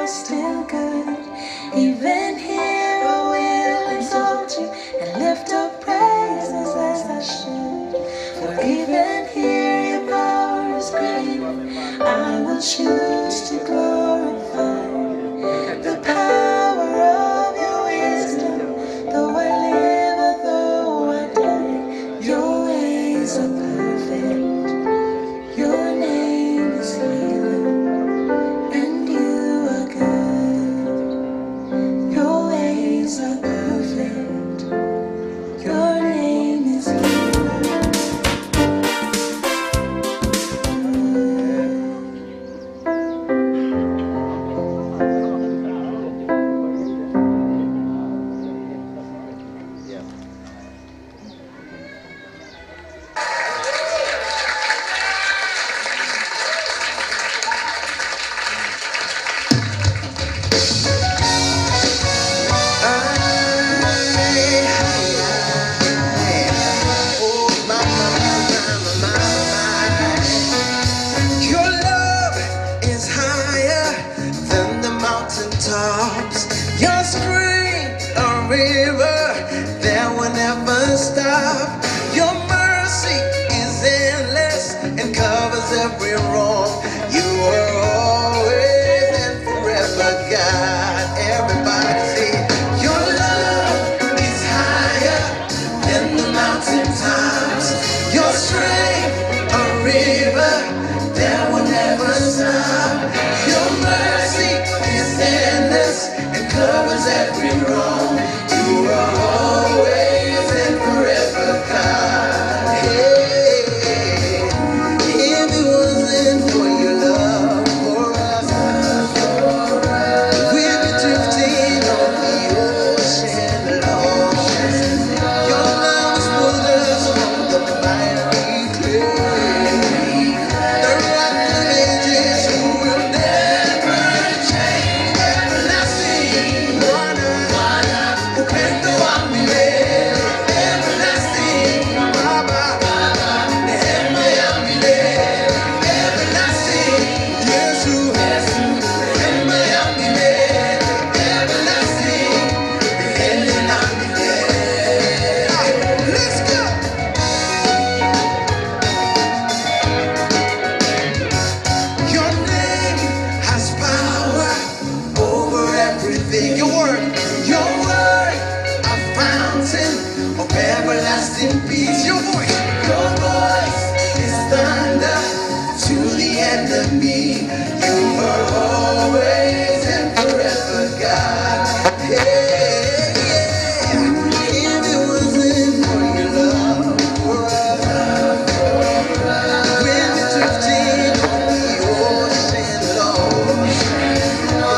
are still good. Even here I will exalt you and lift up praises as I should. For even here your power is great. I will choose to glorify the power of your wisdom. Though I live or though I die, your ways are perfect. Your name is healer, and you are good. Your ways are perfect. Your name is healer. Your love is higher than the mountaintops. Your strength, a river that will never stop. Your mercy is endless and covers every wrong. You are always and forever God. Everybody say, your love is higher than the mountaintops. Your strength, a river that will never stop. Your mercy is endless and covers every wrong. You are always and forever God. Hey, if it wasn't for your love for us, we'd be drifting on the ocean alone. Your love has pulled us from the miry clay. The rock of ages who will never change. Everlasting water, upendo wa milele. Everlasting Baba, neema ya milele. Everlasting Yesu, neema ya milele. Everlasting, milele na milele. Let's go! Your name has power over everything. Your word, a fountain of everlasting peace. Your voice is thunder to the enemy. You are always and forever God. Hey, yeah. If it wasn't for your love for us, we'd be drifting on the ocean alone.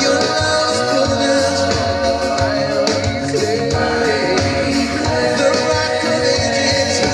Your love's pulled us from the miry clay. The rock of ages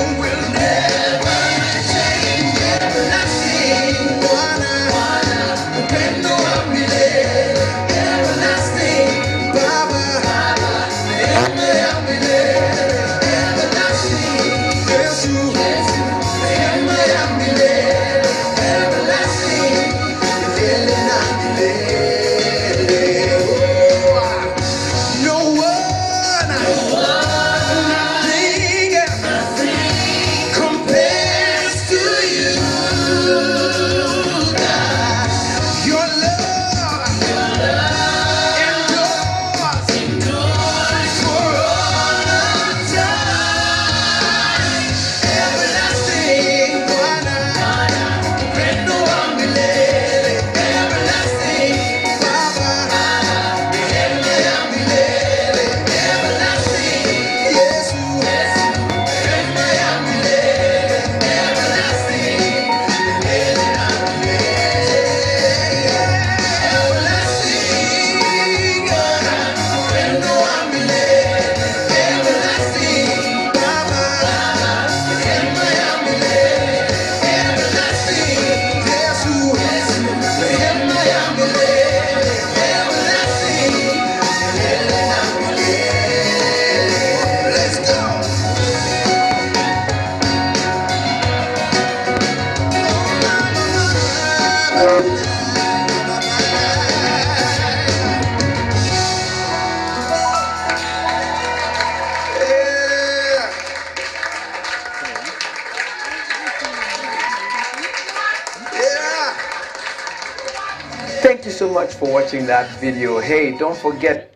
thank you so much for watching that video. Hey, don't forget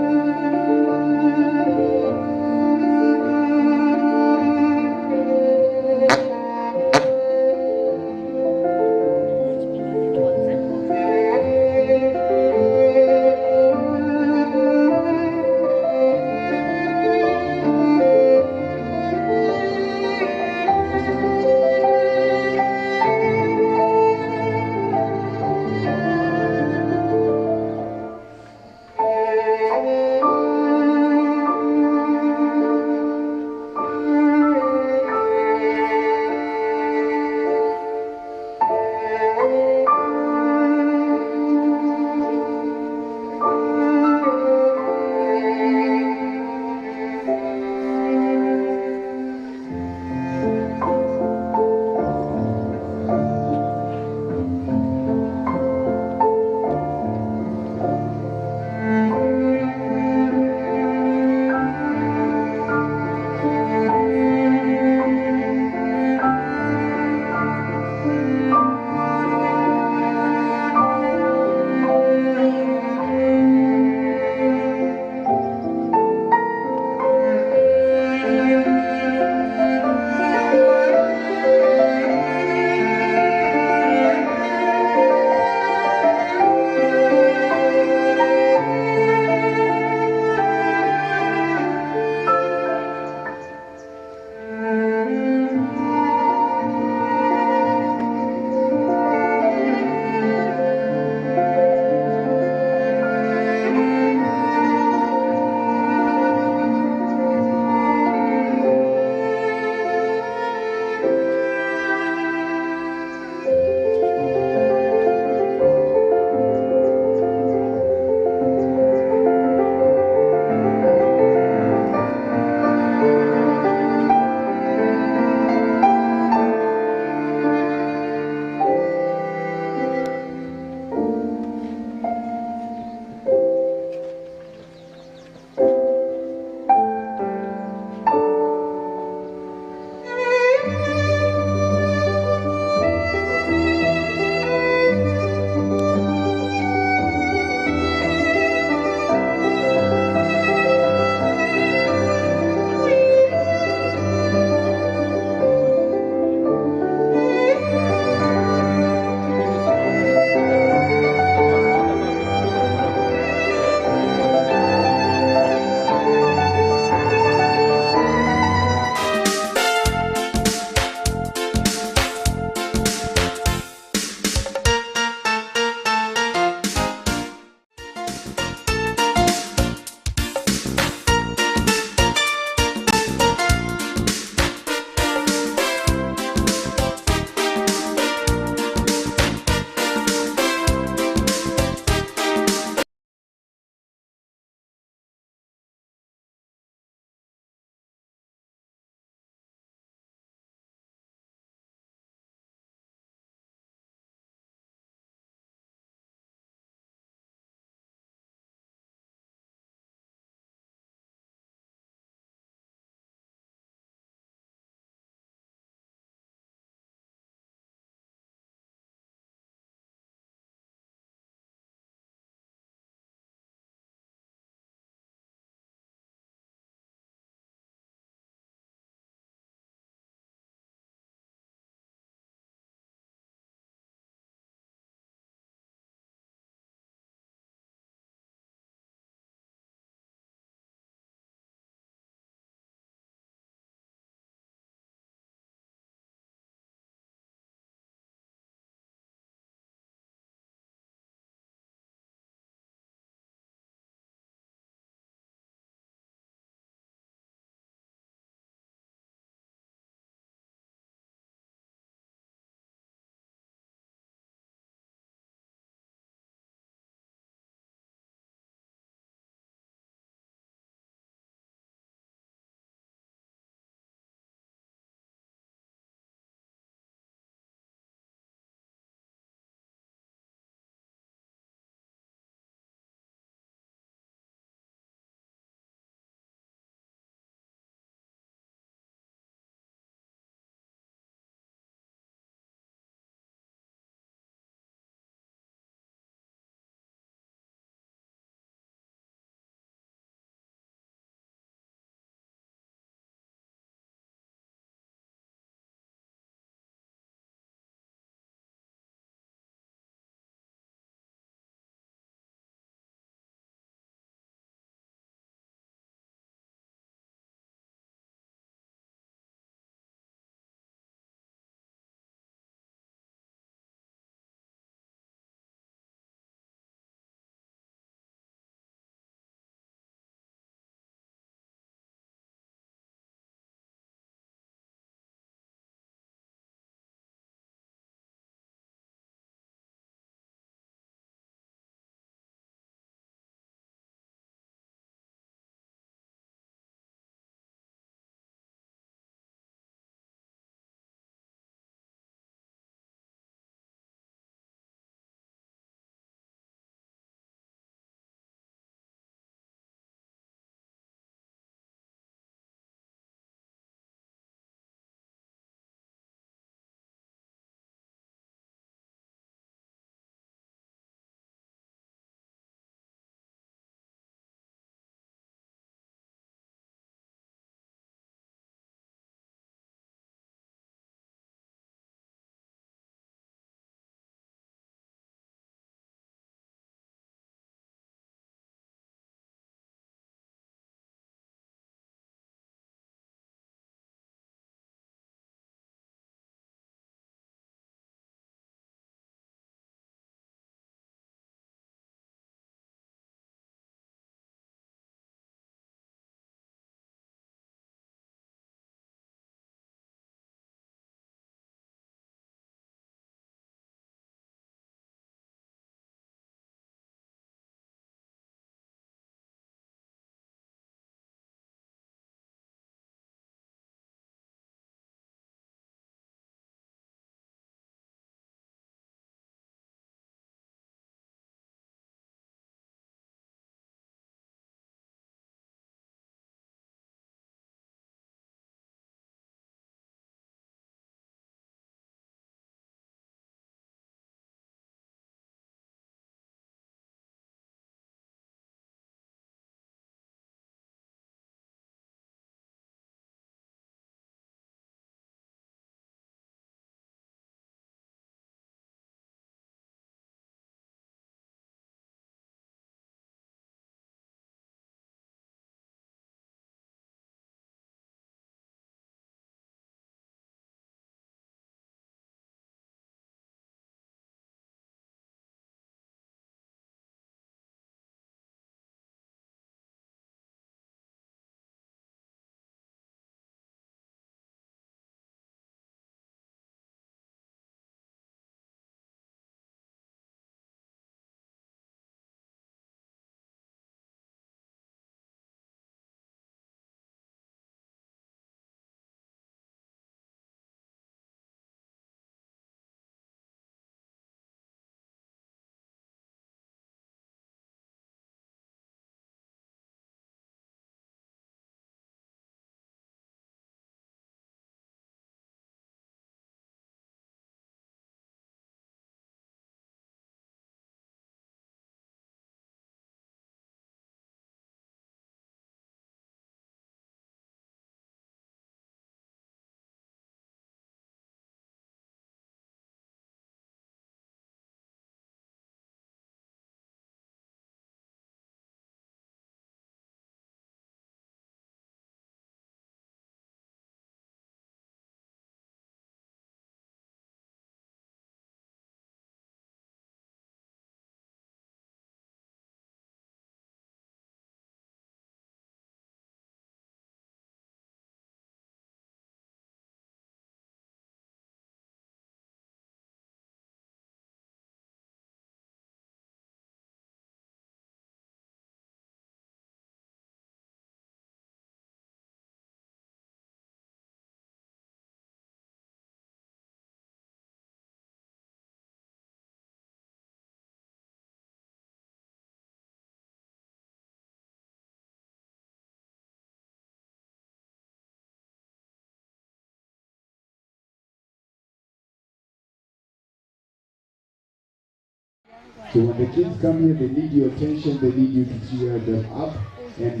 So when the kids come here, they need your attention, they need you to cheer them up, and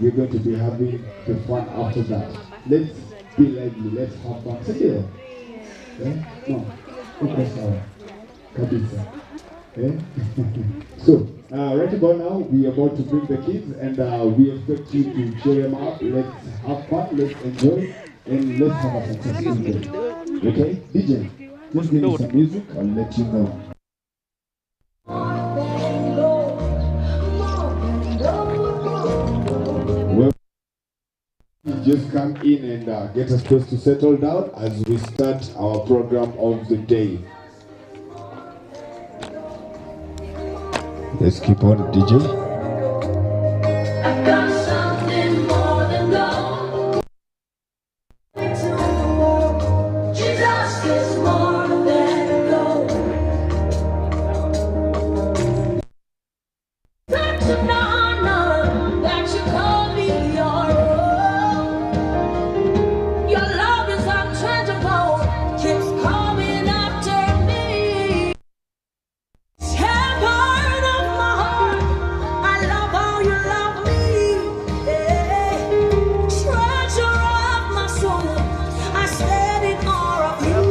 we're going to be having the fun after that. Let's be lively, let's have fun. Say yeah. No, okay, sorry. Kabisa. So, right about now, we are about to bring the kids, and we expect you to cheer them up. Let's have fun, let's enjoy, and let's have a successful day. Okay? DJ, just give me some music, I'll let you know. Well, just come in and get a space to settle down as we start our program of the day. Let's keep on, DJ. I've got something more than gold. Jesus is more than gold. Such an honor that you call me your own. Your love is unchangeable, keeps coming after me. Shepherd of my heart, I love how you love me. Treasure of my soul, I stand in awe of you.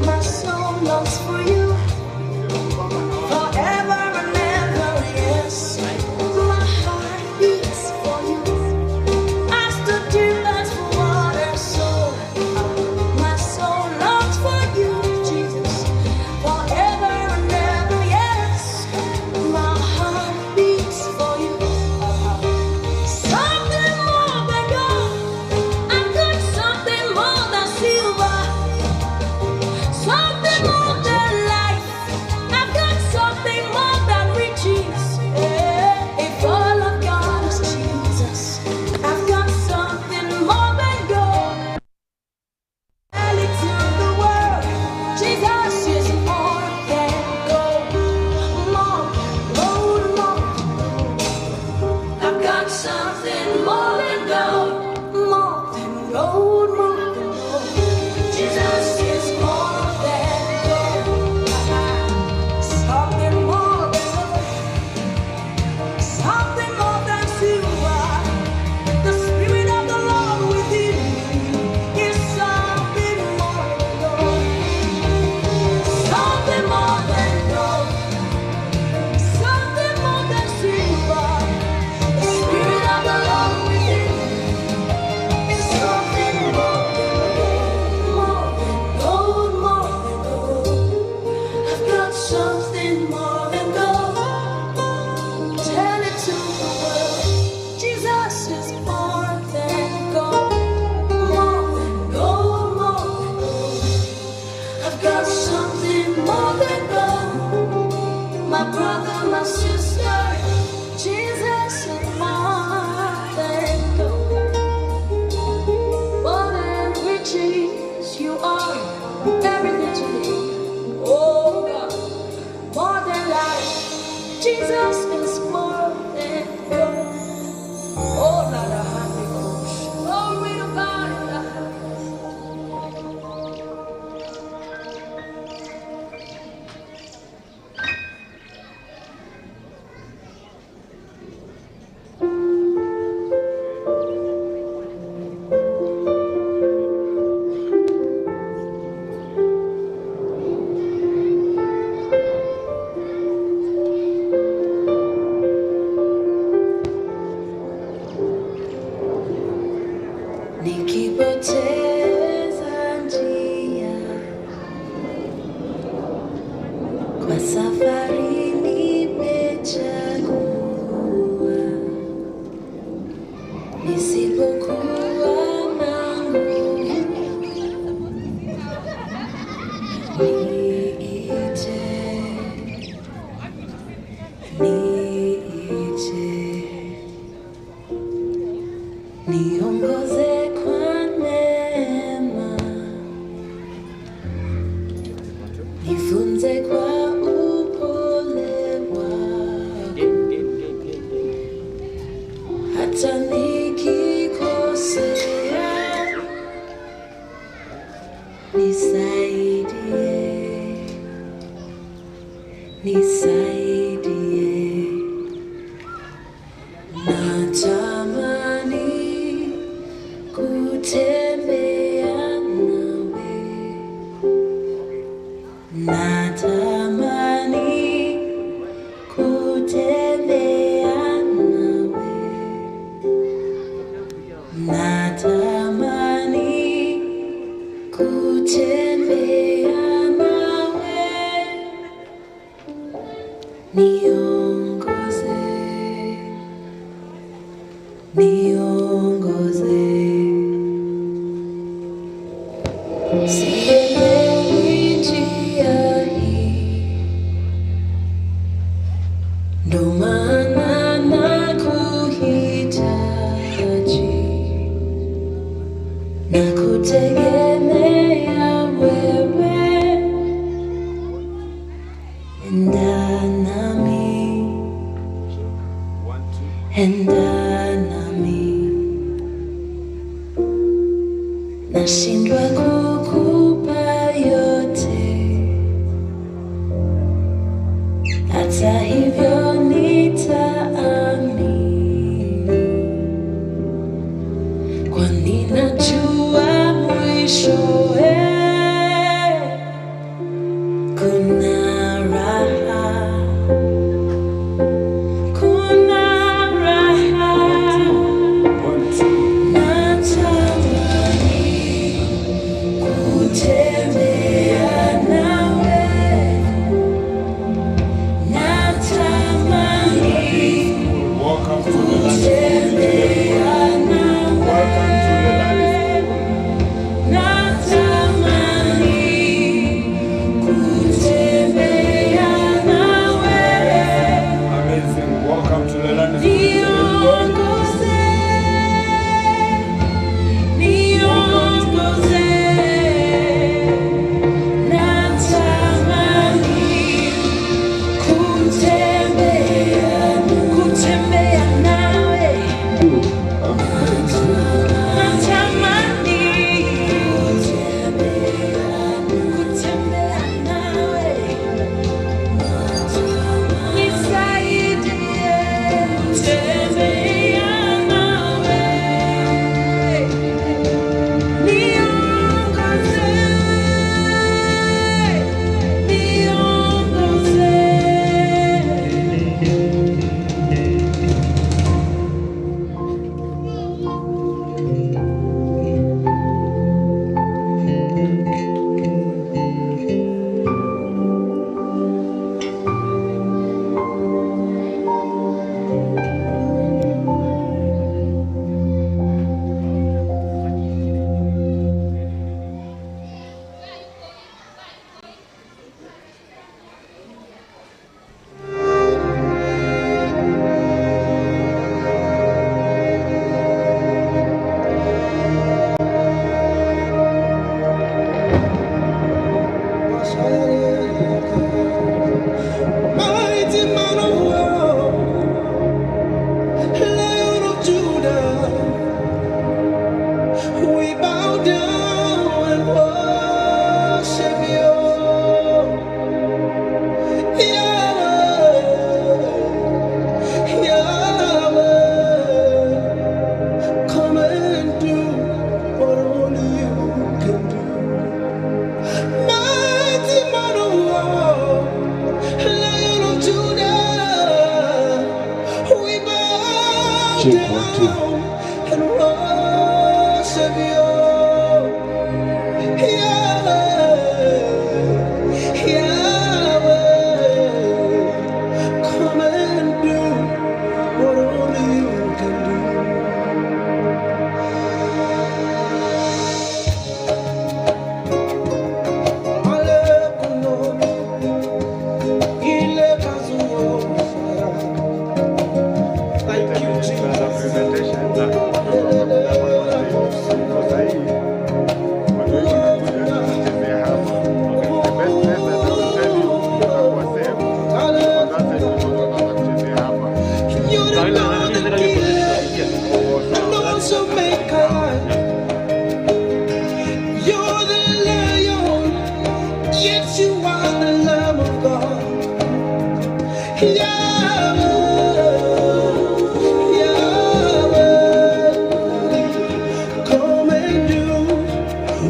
My soul longs for you forever and ever, yes. My heart beats for you as the deer longs for water, so my soul longs for you, Jesus, forever and ever, yes. My heart beats for you. Something more than gold, I've got something more than silver, something more than life, nisaidie, nisaidie, natamani kutembea nawe, natamani kutembea nawe, natamani kutembea nawe, niongoze, niongoze, sielewi njia hii, ndo maana nakuhitaji, nakutegemea wewe, enda nami, enda nami, nashindwa kukupa yote, hata hivyo nitaamini, kwani najua mwishowe kuna raha, kuna raha. Natamani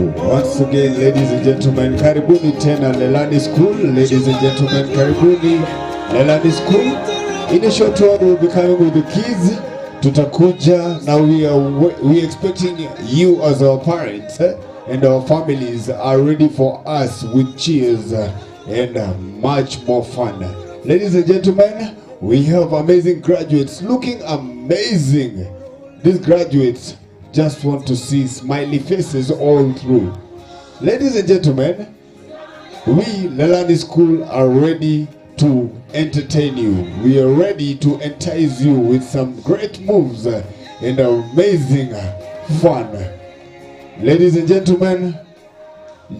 Once again, ladies and gentlemen, karibuni tena Lelani School. Ladies and gentlemen, karibuni Lelani School. In a short while, we'll be coming with the kids. Tutakuja. Now we expecting you as our parents and our families are ready for us with cheers and much more fun. Ladies and gentlemen, we have amazing graduates looking amazing. These graduates just want to see smiley faces all through. Ladies and gentlemen, we Lelani School are ready to entertain you. We are ready to entice you with some great moves and amazing fun. Ladies and gentlemen,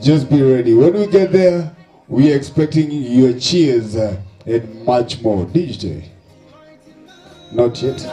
just be ready. When we get there, we are expecting your cheers and much more. DJ? Not yet.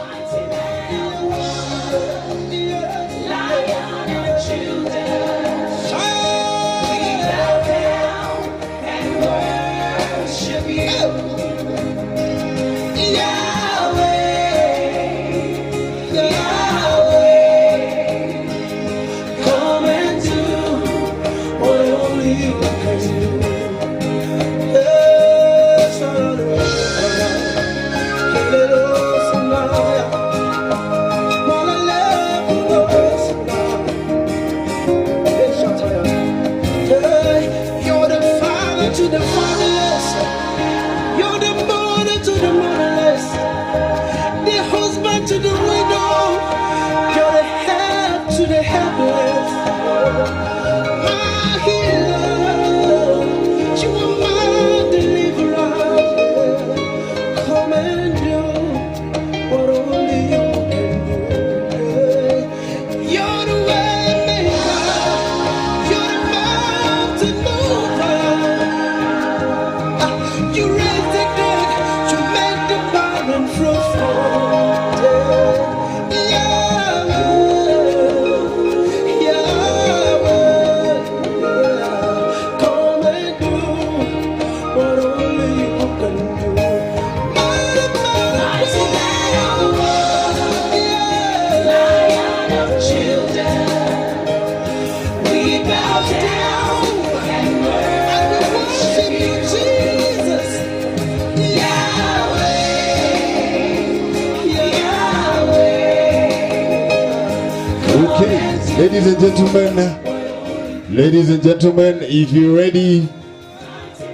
Ladies and gentlemen, if you're ready,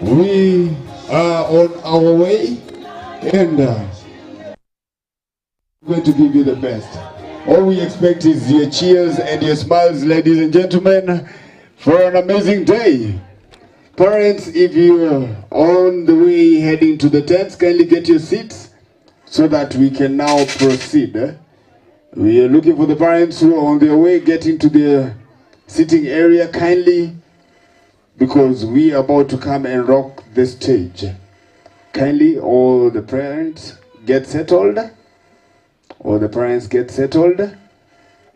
we are on our way and we're going to give you the best. All we expect is your cheers and your smiles, ladies and gentlemen, for an amazing day. Parents, if you're on the way heading to the tents, kindly get your seats so that we can now proceed. We are looking for the parents who are on their way getting to their sitting area kindly, because we are about to come and rock the stage. Kindly, all the parents get settled. All the parents get settled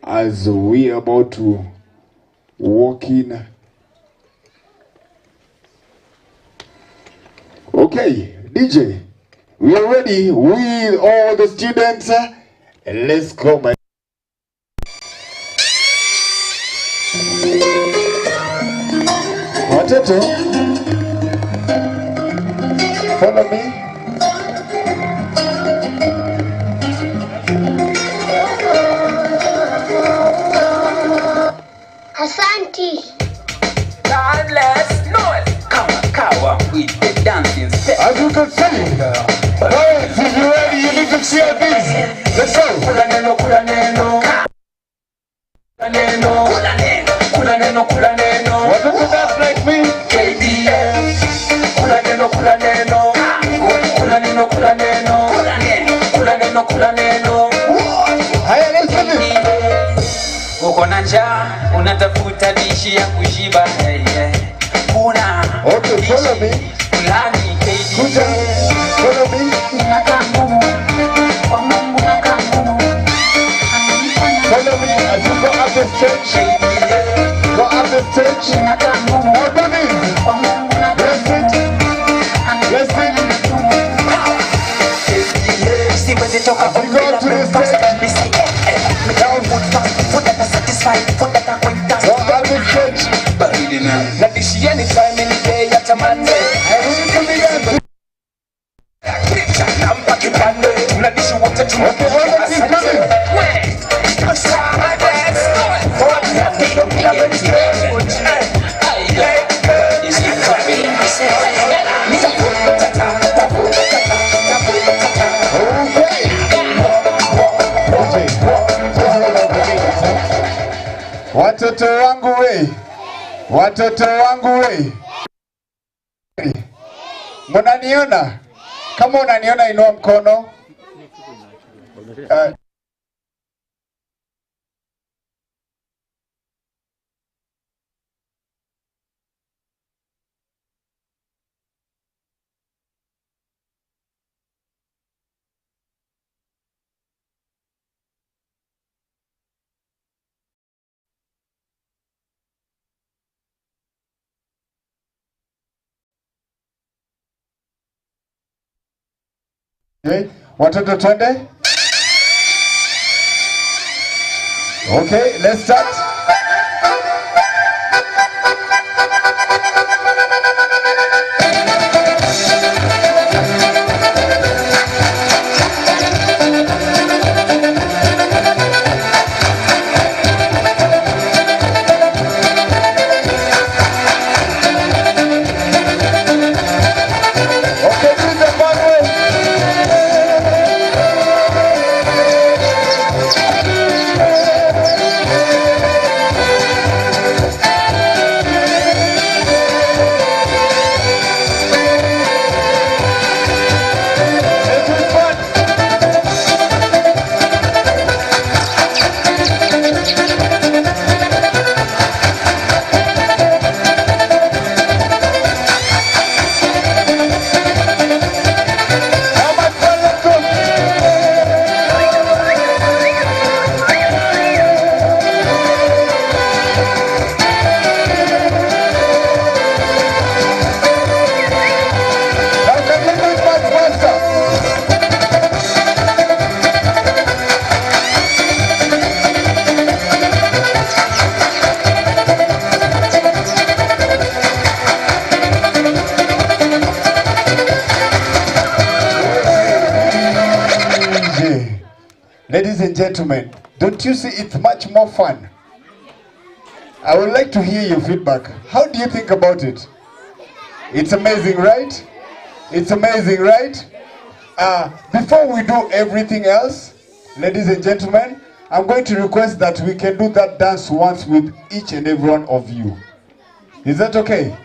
as we are about to walk in. Okay, DJ, we are ready with all the students. Let's go, my watoto, follow me. Asante. God bless Noel. Come on, with the dancing step. As you can see, parents, if you're ready, you need to cheer this. Let's go. Kula neno, kula neno. Kula neno, kula neno. Kula neno, kula neno. Want to dance like me? KDF. Kula neno, kula neno. Kula neno, kula neno. Kula neno, kula neno, kula neno. Haya, let's do this. Uko na njaa, unatafuta dishi ya kushiba. Kuna Okay, follow me. fulani KDF. Kuja, follow me. Follow me as you go up the stage. Go up the stage. Open it. Bless it. Bless it. As you go to the stage. Go up the stage. That is anytime, any day, at a Monday. Nampa kipande, tunadishi wote tunapiga asante. Watoto wangu we, watoto wangu we, mnaniona? Kama unaniona inua mkono. Okay, watoto twende. Okay, let's start. Okay, this is the fun way. Ladies and gentlemen, don't you see it's much more fun? I would like to hear your feedback. How do you think about it? It's amazing, right? It's amazing, right? Before we do everything else, ladies and gentlemen, I'm going to request that we can do that dance once with each and every one of you. Is that okay?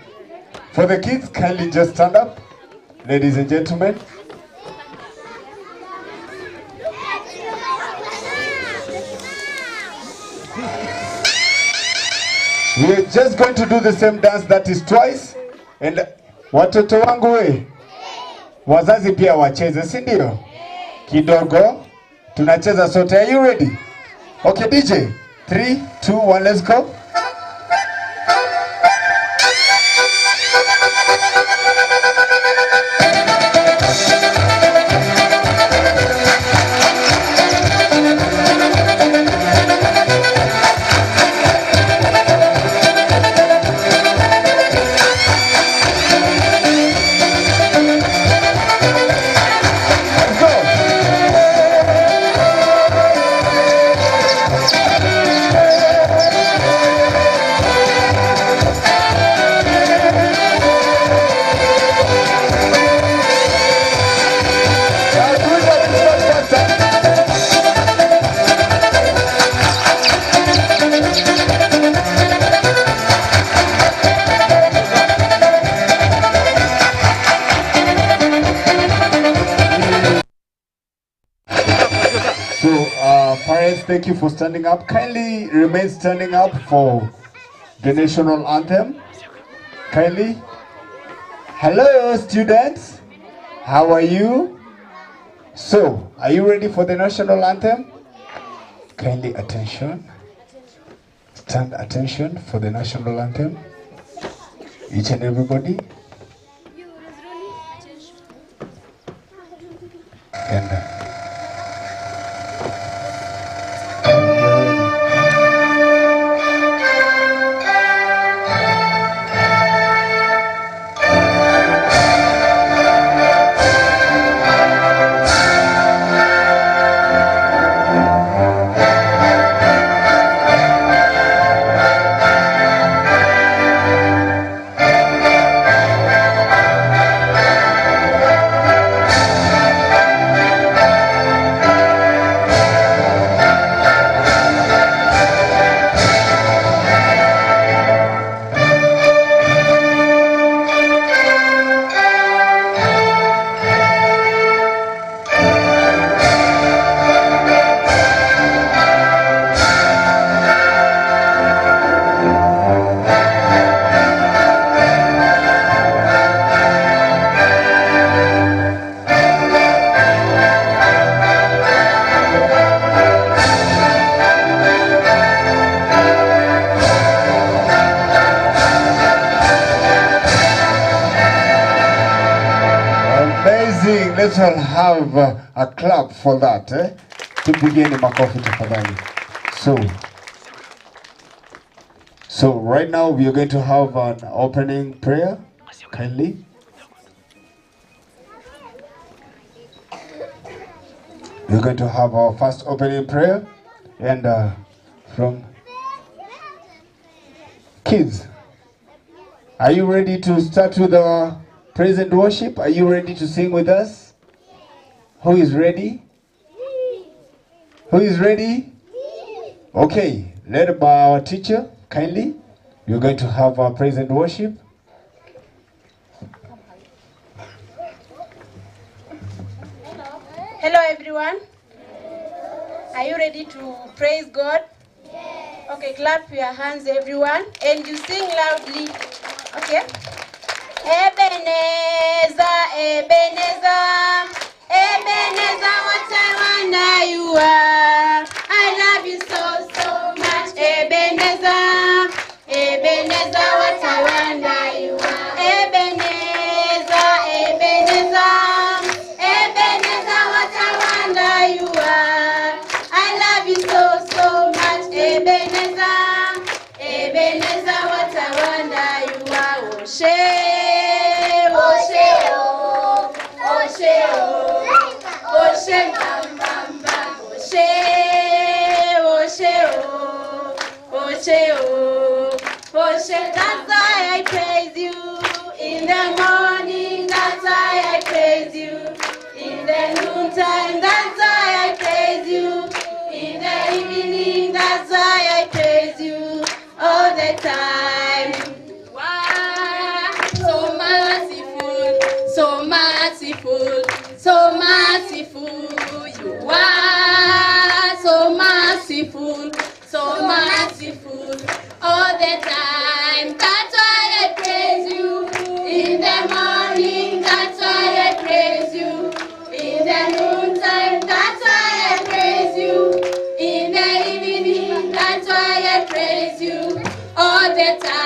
For the kids, kindly just stand up. Ladies and gentlemen. We are just going to do the same dance that is twice. And watoto wangu we, wazazi pia wacheze, si ndio? Kidogo tunacheza sote. Are you ready? Okay DJ, 3, 2, 1, let's go. Parents, thank you for standing up. Kindly remain standing up for the national anthem. Kindly. Hello, students. How are you? So, are you ready for the national anthem? Kindly attention. Stand attention for the national anthem. Each and everybody. And let's all have a clap for that. Tupigeni makofi tafadhali. So right now we are going to have an opening prayer. Kindly. We're going to have our first opening prayer, and from kids. Are you ready to start with the praise and worship? Are you ready to sing with us? Who is ready? Who is ready? Okay, led by our teacher, kindly. We're going to have our praise and worship. Hello everyone. Are you ready to praise God? Yes. Okay, clap your hands everyone and you sing loudly. Okay? Ebenezer, Ebenezer, Ebenezer, what a wonder you are. I love you so, so much. Ebenezer, Ebenezer, what a wonder you are. Ebenezer, Ebenezer, Ebenezer, what a wonder you are. I love you so, so much. Ebenezer, Ebenezer, what a wonder you are. Oshe, Oshe, oh, Oshe, oh, Oshe, bam, bam, bam. Oshe, Oshe, oh, Oshe, oh, Oshe. That's why I praise you in the morning. That's why I praise you in the noontime. That's why I praise you in the evening. That's why I praise you all the time. Wow, so merciful, so merciful, so merciful. You are so merciful, so merciful all the time. That's why I praise you in the morning. That's why I praise you in the noontime. That's why I praise you in the evening. That's why I praise you all the time.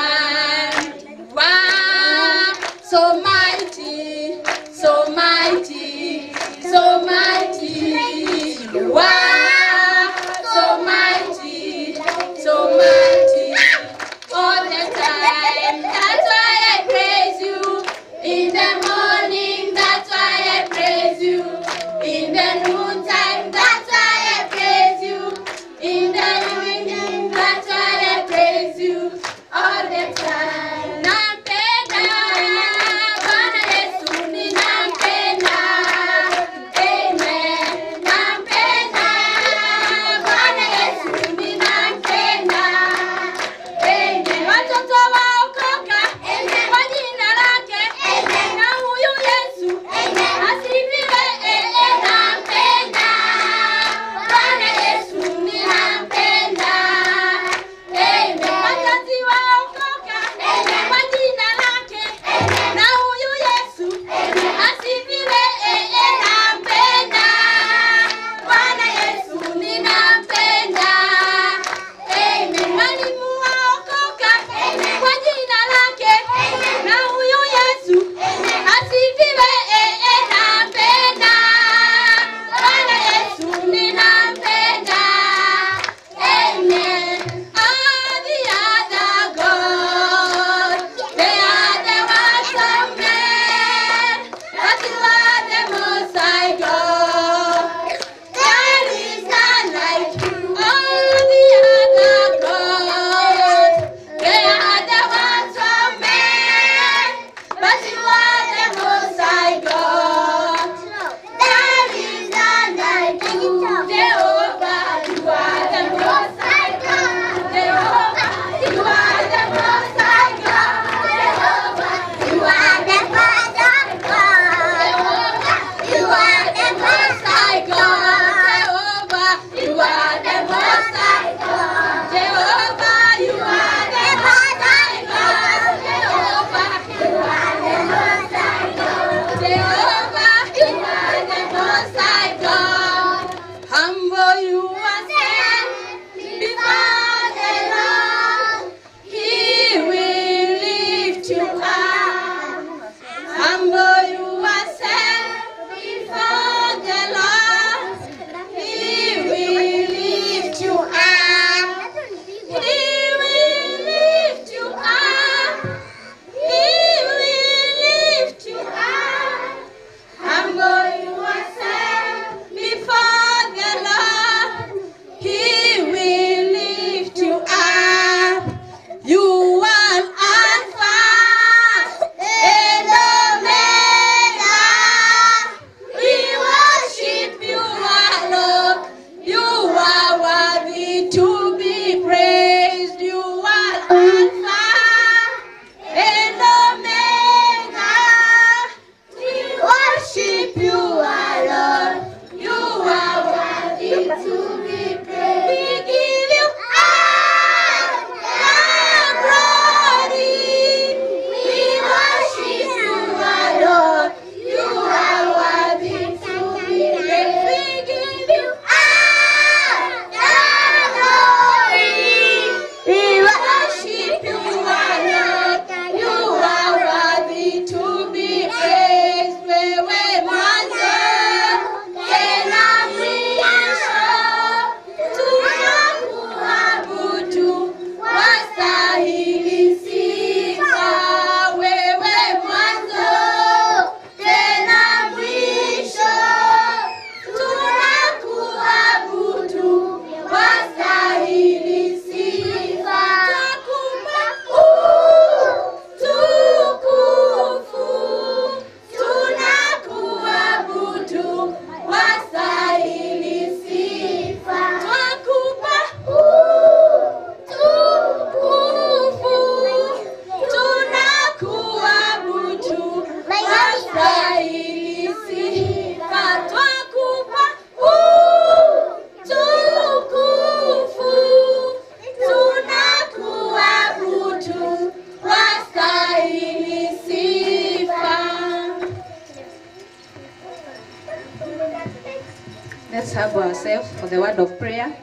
Let's have ourselves for the word of prayer.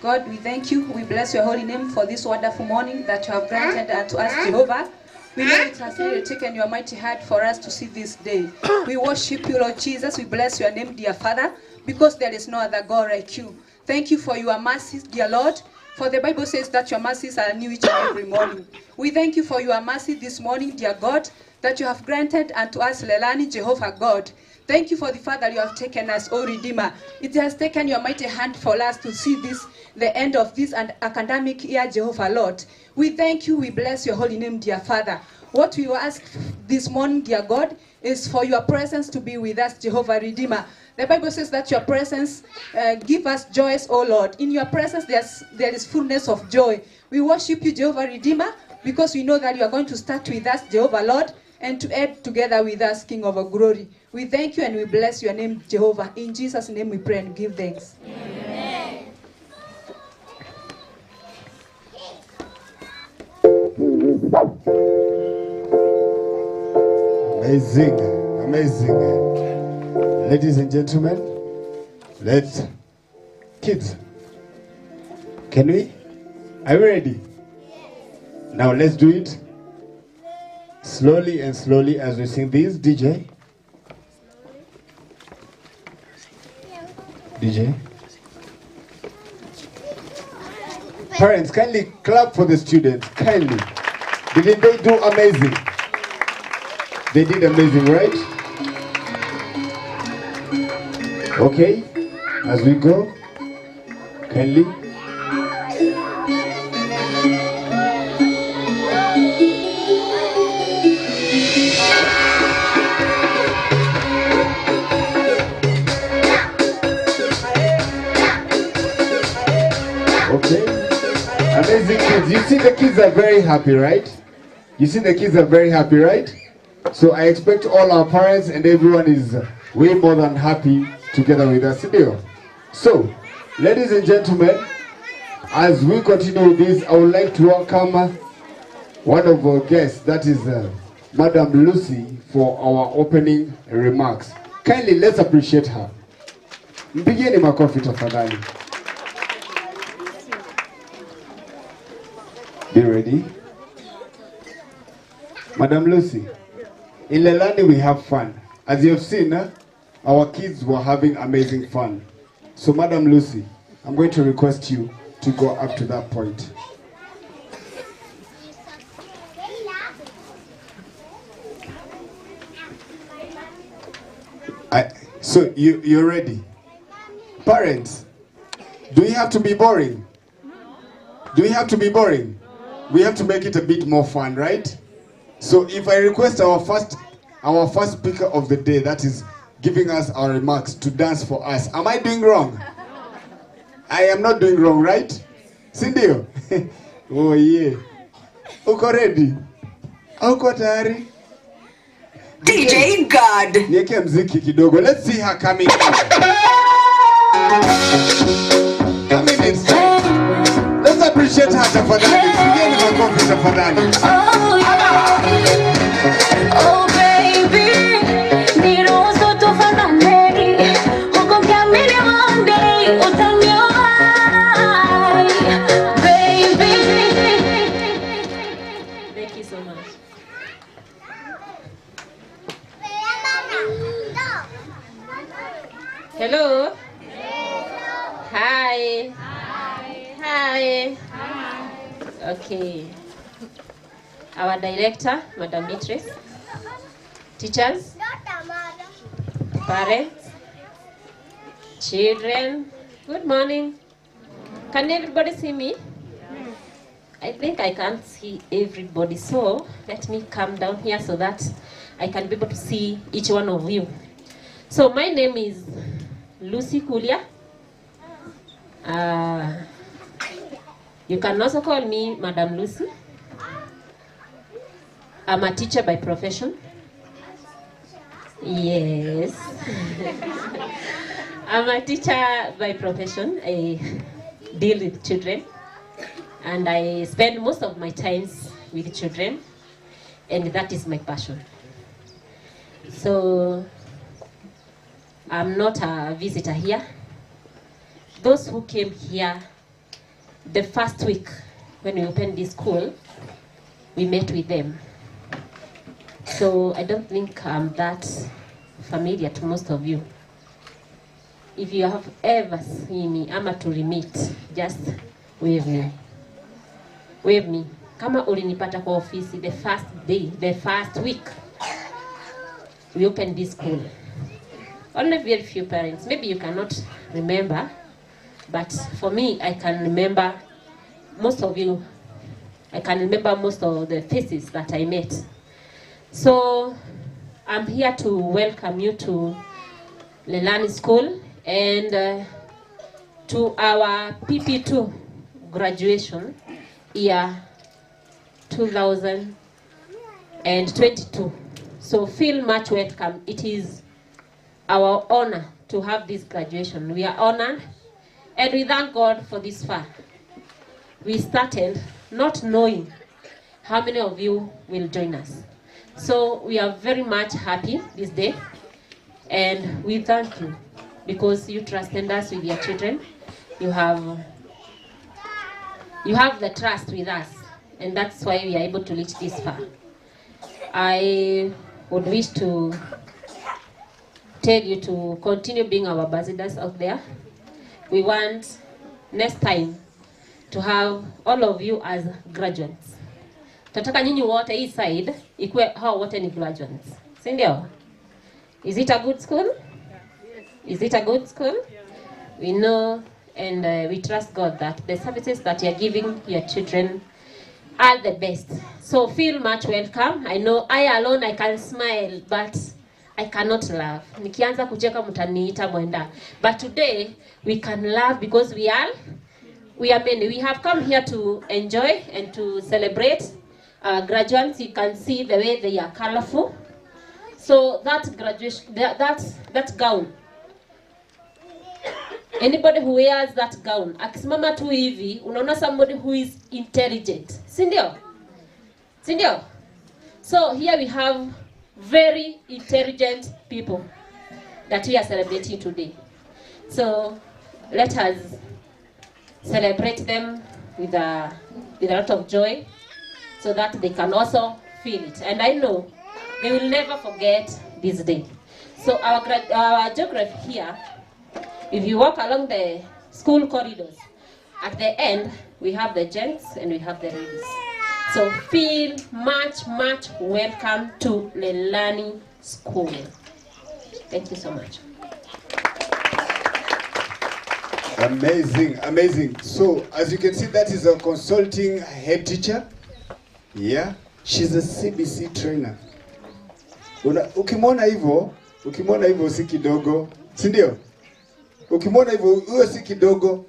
God, we thank you. We bless your holy name for this wonderful morning that you have granted unto us, Jehovah. We know it has really taken your mighty hand for us to see this day. We worship you, Lord Jesus. We bless your name, dear Father, because there is no other God like you. Thank you for your mercies, dear Lord. For the Bible says that your mercies are new each and every morning. We thank you for your mercy this morning, dear God, that you have granted unto us, Lelani, Jehovah God. Thank you for the fact that you have taken us, O Redeemer. It has taken your mighty hand for us to see this, the end of this academic year, Jehovah Lord. We thank you, we bless your holy name, dear Father. What we ask this morning, dear God, is for your presence to be with us, Jehovah Redeemer. The Bible says that your presence give us joys, O Lord. In your presence there is fullness of joy. We worship you, Jehovah Redeemer, because we know that you are going to start with us, Jehovah Lord, and to end together with us, King of glory. We thank you and we bless your name, Jehovah. In Jesus' name we pray and give thanks. Amen. Amazing, amazing. Ladies and gentlemen, kids, can we? Are we ready? Now let's do it slowly and slowly as we sing this. DJ. Parents, kindly clap for the students, kindly. Didn't they do amazing? They did amazing, right? Okay, as we go, kindly. Okay, amazing kids. You see the kids are very happy, right? You see the kids are very happy, right? So I expect all our parents and everyone is way more than happy together with us today. So, ladies and gentlemen, as we continue with this, I would like to welcome one of our guests, that is Madam Lucy, for our opening remarks. Kindly, let's appreciate her. Mpigeni makofi tafadhali. Be ready. Madam Lucy, in Lelani we have fun. As you have seen, our kids were having amazing fun. So Madam Lucy, I'm going to request you to go up to that point. So you're ready? Parents, do we have to be boring? Do we have to be boring? We have to make it a bit more fun, right? So if I request our first speaker of the day, that is giving us our remarks, to dance for us. Am I doing wrong? I am not doing wrong, right? Sindio? Oh yeah. Uko ready? Uko tayari? DJ God. Nieke mziki kidogo. Let's see her coming in. Coming in style. Let's appreciate her tafadhali. Pigeni makofi tafadhali. Oh yeah. Oh baby. Thank you so much. Hello. Hi. Hi. Okay. Our director, Madam Beatrice. Teachers. Parents. Children. Good morning. Can everybody see me? I think I can't see everybody, so let me come down here so that I can be able to see each one of you. So my name is Lucy Kulia. You can also call me Madam Lucy. I'm a teacher by profession. Yes. I'm a teacher by profession. I deal with children. And I spend most of my times with children. And that is my passion. So I'm not a visitor here. those who came here the first week when we opened this school, we met with them. So I don't think I'm that familiar to most of you. If you have ever seen me, ama to meet, just wave me. Wave me. Kama ulinipata kwa ofisi the first day, the first week, we opened this school. Only very few parents. Maybe you cannot remember, but for me, I can remember most of you. I can remember most of the faces that I met. So I'm here to welcome you to Lelani School and to our PP2 graduation year 2022. So feel much welcome. It is our honor to have this graduation. We are honored and we thank God for this far. We started not knowing how many of you will join us. So we are very much happy this day and we thank you because you trusted us with your children. You have the trust with us and that's why we are able to reach this far. I would wish to tell you to continue being our ambassadors out there. We want next time to have all of you as graduates. Tataka nyinyi wote hii side ikue hao wote ni graduates. Si ndio? Is it a good school? Is it a good school? We know and we trust God that the services that you are giving your children are the best. So feel much welcome. I know I alone I can smile but I cannot laugh. Nikianza kucheka mtaniita mwenda. But today we can laugh because we are many. We have come here to enjoy and to celebrate graduates. You can see the way they are colorful. So that graduation, that gown. Anybody who wears that gown, akisimama tu hivi, unaona somebody who is intelligent. Sindio? Sindio? So here we have very intelligent people that we are celebrating today. So let us celebrate them with a lot of joy so that they can also feel it. And I know they will never forget this day. So our geography here, if you walk along the school corridors, at the end, we have the gents and we have the ladies. So feel much, much welcome to Lelani School. Thank you so much. Amazing, amazing. So, as you can see, that is a consulting head teacher. Yeah, she's a CBC trainer. Ukimwona hivyo si kidogo, si ndio? Ukimwona hivyo huyo si kidogo.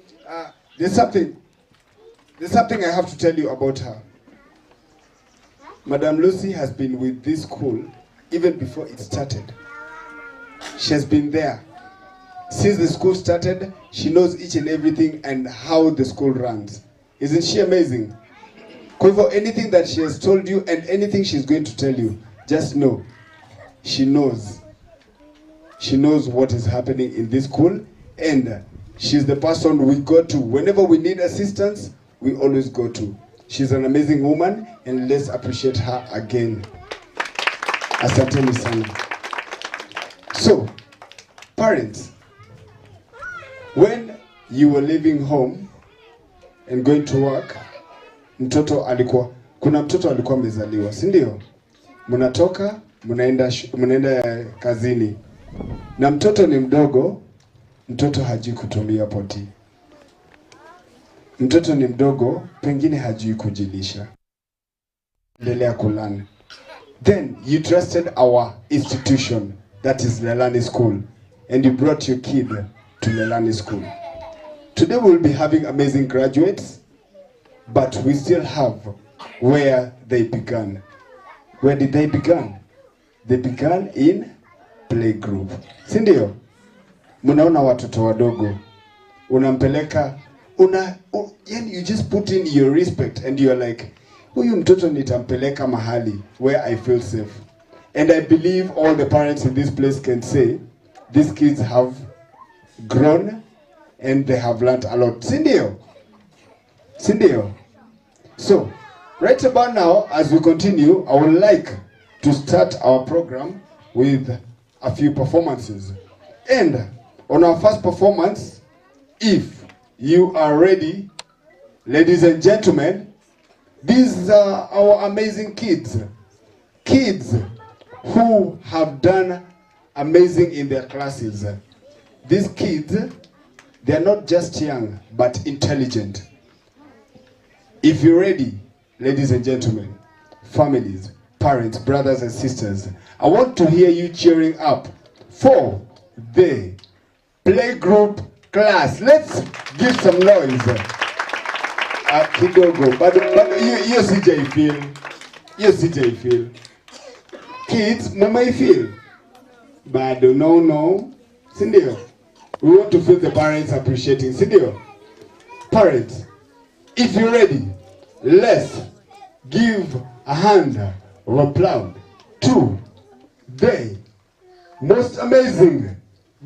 There's something I have to tell you about her. Madam Lucy has been with this school even before it started. She has been there. Since the school started, she knows each and everything and how the school runs. Isn't she amazing? Kwa hivyo, anything that she has told you and anything she's going to tell you, just know, she knows. She knows what is happening in this school and she's the person we go to. Whenever we need assistance, we always go to. She's an amazing woman and let's appreciate her again. Asanteni sana. So, parents, when you were leaving home and going to work, kuna mtoto alikuwa amezaliwa, si ndio? Mnatoka, mnaenda kazini. Na mtoto ni mdogo, mtoto hajui kutumia poti. Mtoto ni mdogo, pengine hajui kujilisha. Endelea kulana. Then you trusted our institution, that is Lelani School, and you brought your kid to Lelani School. Today we'll be having amazing graduates, but we still have where they began. Where did they begin? They began in playgroup. Si ndio? Munaona watoto wadogo. Unampeleka, you just put in your respect and you're like, huyu mtoto nitampeleka mahali where I feel safe. And I believe all the parents in this place can say, these kids have grown and they have learned a lot. Sindio? Sindio? So, right about now, as we continue, I would like to start our program with a few performances. And on our first performance, if you are ready, ladies and gentlemen, these are our amazing kids. Kids who have done amazing in their classes. These kids, they are not just young, but intelligent. If you're ready, ladies and gentlemen, families, parents, brothers and sisters, I want to hear you cheering up for the playgroup class. Let's give some noise. Kidogo, but you sijaifeel. You sijaifeel. Kids, mama feel. But no. Sindio. We want to feel the parents appreciating. Sindio. Parents, if you're ready, let's give a hand of applause to the most amazing,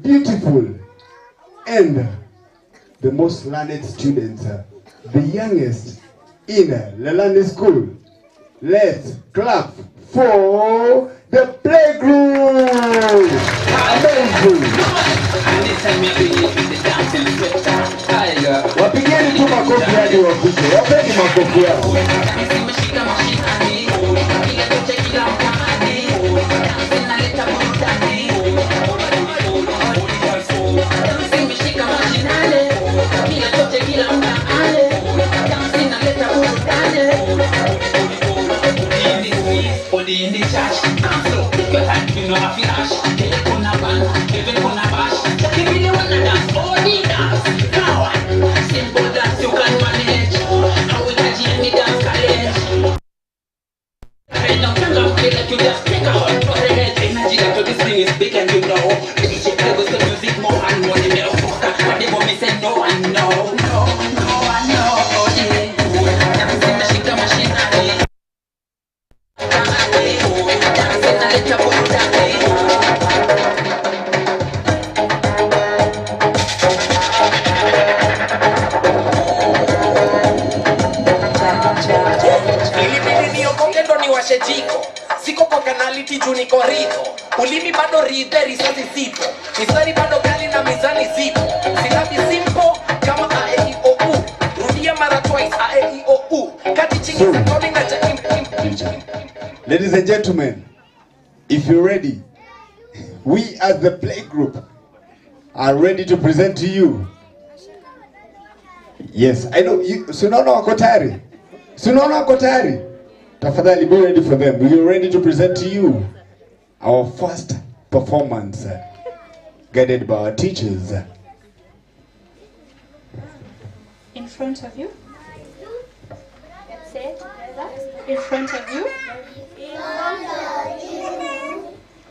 beautiful, and the most learned students, the youngest in Lelani school. Let's clap for the playgroup. Amazing. Wapigeni tu makofi hadi wafike. Wapeni makofi yao. Siko kwa kanaliti juu niko rito. Ulimi bado ride, risasi zipo. Mizani bado gali na mizani zipo. Silabi simple kama A, E, I, O, U. Rudia mara twice A, E, I, O, U. Kati chini za koni na Ladies and gentlemen, if you're ready, we as the playgroup are ready to present to you. Yes, I know you. Sunaona wako tayari? Sunaona wako tayari? Tafadhali, be ready for them. We are ready to present to you our first performance, guided by our teachers. In front of you. That's it. In front of you. In front of you.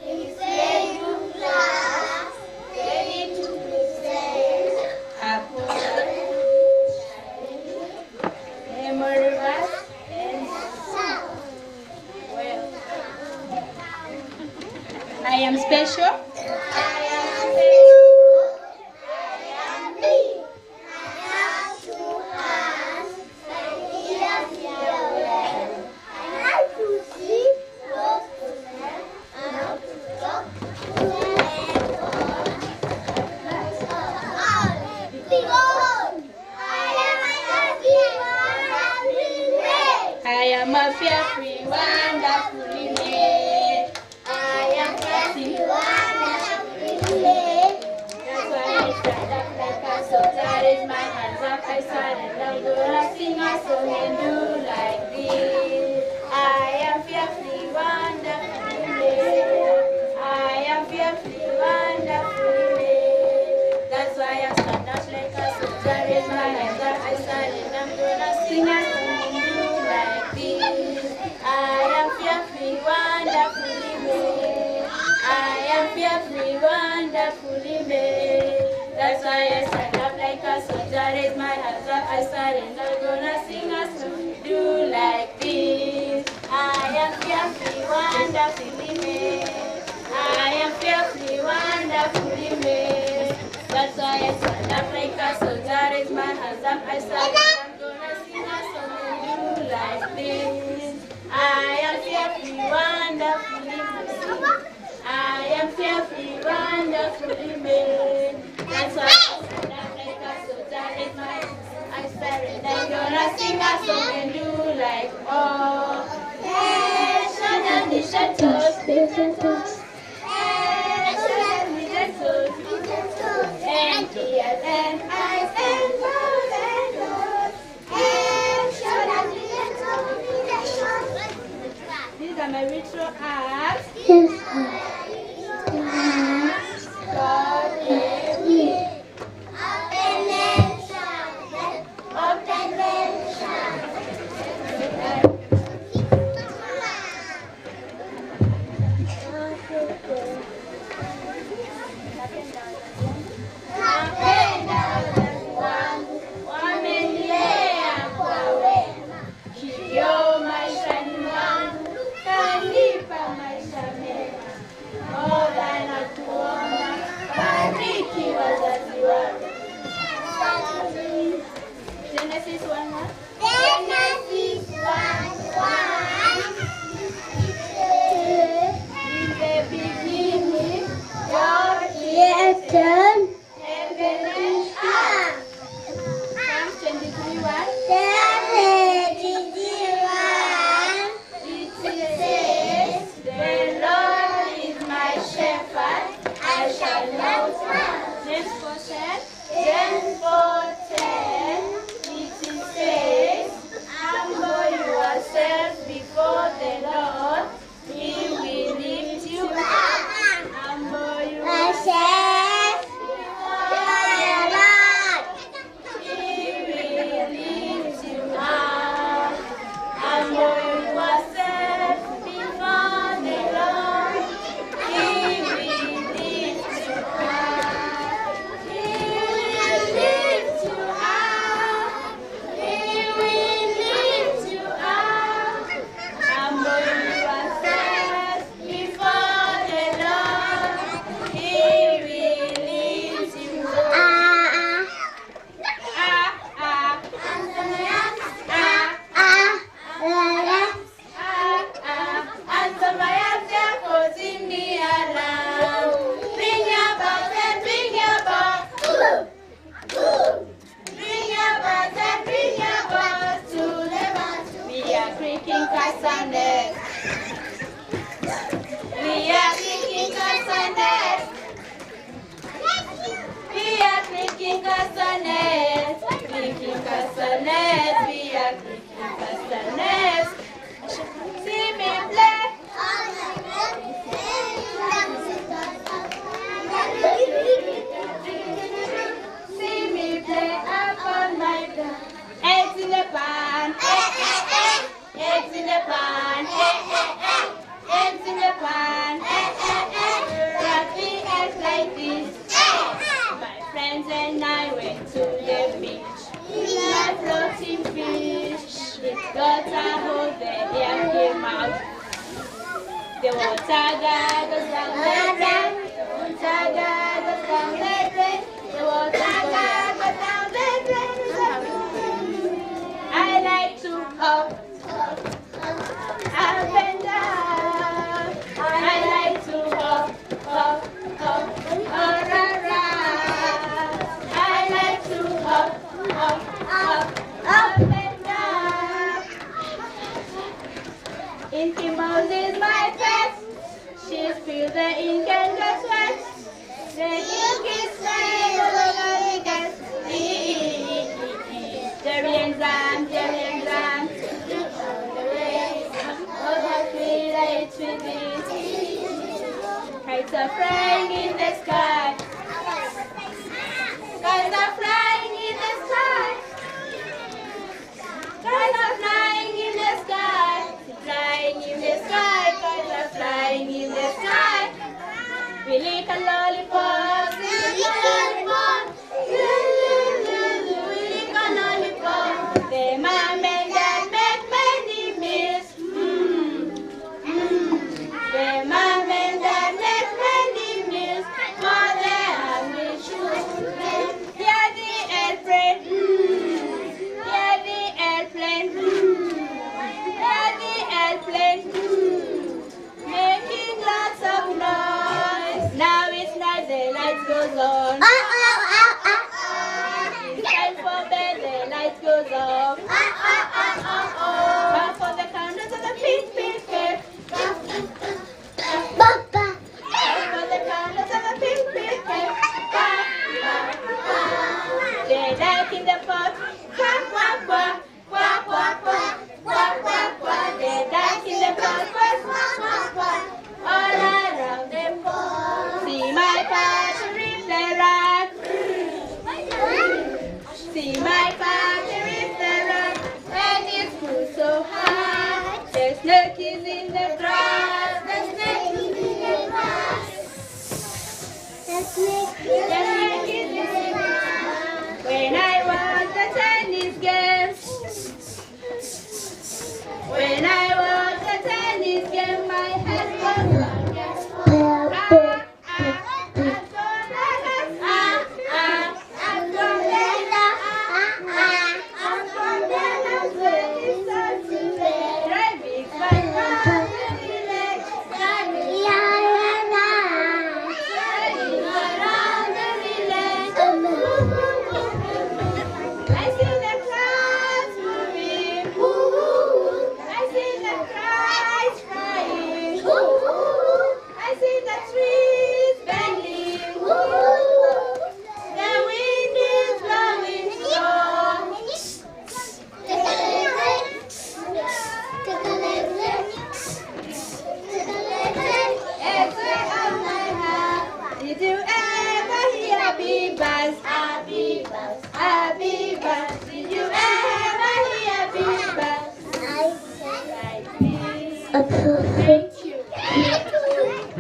In front class. Ready to present. Memory verse. I am special. I am special. I am me. I have 2 hands. My ears hear well. I like to see, close to smell, and how to talk. I am a fearful, wonderfully made. I am fearful, wonderfully made. That's why I stand up like a soldier, raise my hands up, I stand and I'm gonna sing a song and do like this. I am fearfully, wonderfully made. I am fearfully, wonderfully made. That's why I stand up like a soldier, raise my hands up, I stand and I'm gonna sing a song and do like this. I am fearfully, wonderfully made. I am fearfully, wonderfully made. That's why I stand up like a soldier, raise my hands up, I stand and I'm gonna sing a song, do like this. I am fearfully, wonderfully made. I am fearfully, wonderfully made. That's why I stand Africa, so that is my husband. I said I'm gonna sing a song and do like this. I am fearfully, wonderfully made. I am fearfully, wonderfully made. That's why I said Africa, so that is my. I said I'm gonna sing a song and do like oh. Hey, shana di shatos, hey, shana di shatos, and ears and eyes and mouth and nose. Hey, shana di shatos. These are my ritual acts. God gave me Genesis 1:1. Genesis 1:1. In the beginning, God created heaven and earth. Psalm 23:1. It says, "The Lord is my shepherd; I shall not want." James 4:10. James 4:10. It says, "Humble yourselves before the Lord; He will lift you up." Humble yourselves before the Lord; He will lift you up. Humble yourselves before the Lord; He will lift you up. He will lift you up. He will lift you up. Humble yourselves before the Lord. He will lift you up. Answer my answer, 'cause in me around. Bring your box and bring your box. Bring your box and bring your box to the box. We are creaking castanets. We are creaking castanets. We are creaking castanets. Creaking castanets. We are creaking castanets. See me play. See me play up on my drum. Eggs in the pan, eggs in the pan, eggs in the pan, wrapping eggs like this. My friends and I went to the beach. My floating fish, it got a hold, the air came out. The water goes down the drain. The water goes down the drain. The water goes down the drain. I like to hop, up and down. I like to hop, all around. I like to hop, up and down. Inky Mouse is my pet. She spills the ink and gets wet. The ink is spraying all over the gas. Jerry and Zam, Jerry and Zam. All the way, all that relates with this. Kites are flying in the sky. Kites are flying in the sky. Kites are flying in the sky. Flying in the sky. Kites are flying in the sky. We lick a lollipop. We lick a lollipop. We lick a lollipop. The mom and dad make many meals. The mom and dad make many meals. For in the grass. The snake is in the grass. The snake is in the grass. When I was the tennis game. When I was the tennis game, my head was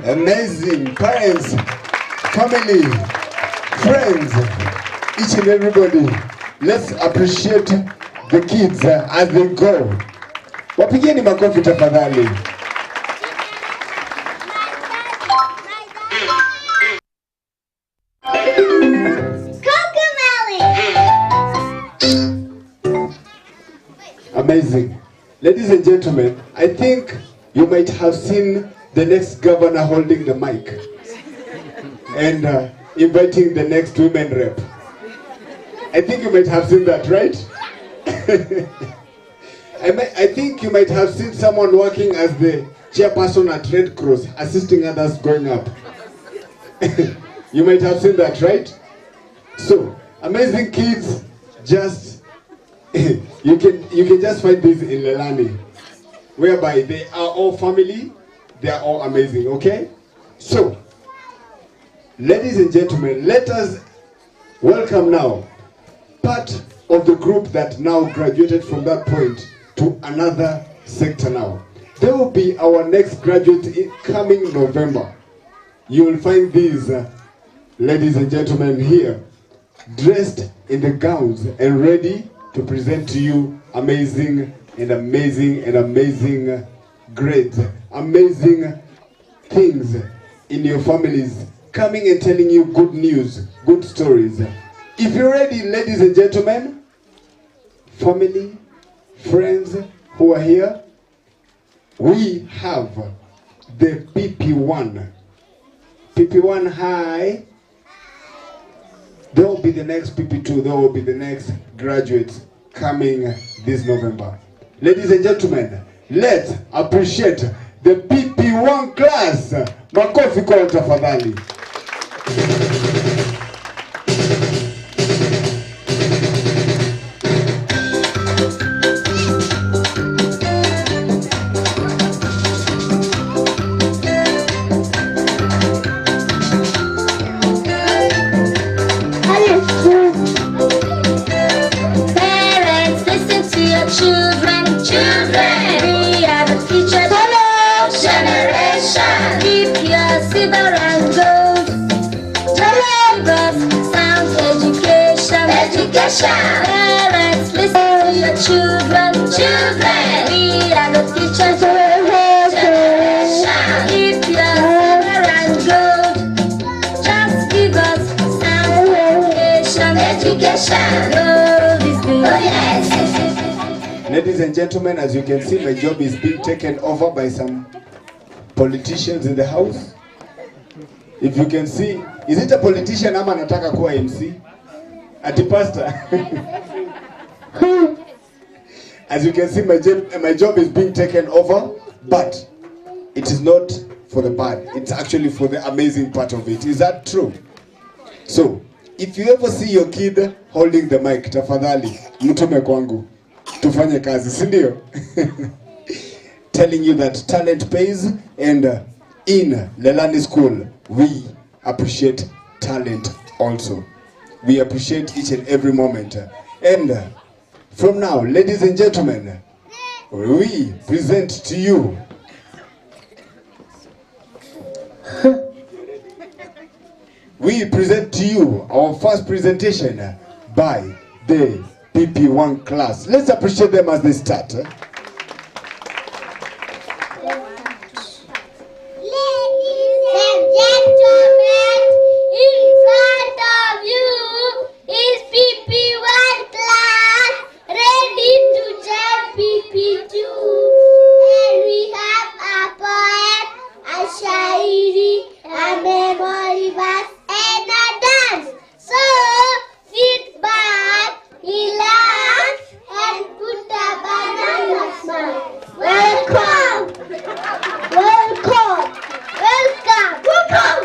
amazing parents, family, friends, each and everybody. Let's appreciate the kids as they go. Wapigeni makofi tafadhali. Amazing. Ladies and gentlemen, I think you might have seen the next governor holding the mic and inviting the next women rep. I think you might have seen that, right? I think you might have seen someone working as the chairperson at Red Cross, assisting others going up. You might have seen that, right? So, amazing kids, just you can just find this in Lelani, whereby they are all family, they are all amazing, okay? So, ladies and gentlemen, let us welcome now part of the group that now graduated from that point to another sector now. They will be our next graduate in coming November. You will find these ladies and gentlemen here, dressed in the gowns and ready to present to you amazing grades, amazing things in your families, coming and telling you good news, good stories. If you're ready, ladies and gentlemen, family, friends who are here, we have the PP1. PP1 high. There will be the next PP2, there will be the next graduates coming this November. Ladies and gentlemen, let's appreciate the PP1 class. Makofi kwa tafadhali. Parents, listen to your children. We are the future generation. If you are silver and gold, just give us sound education. Love is good. Oh yes. Ladies and gentlemen, as you can see, my job is being taken over by some politicians in the house. If you can see, is it a politician ama nataka kuwa MC? Ati pastor. As you can see, my job is being taken over, but it is not for the bad. It's actually for the amazing part of it. Is that true? So, if you ever see your kid holding the mic, tafadhali, mtume kwangu, tufanye kazi, si ndio? Telling you that talent pays, and in Lelani School, we appreciate talent also. We appreciate each and every moment. And from now, ladies and gentlemen, we present to you we present to you our first presentation by the PP1 class. Let's appreciate them as they start. PP2, and we have a poem, a shairi, a memory verse, and a dance. So sit back, relax, and put a banana smile. Welcome, welcome, welcome, welcome.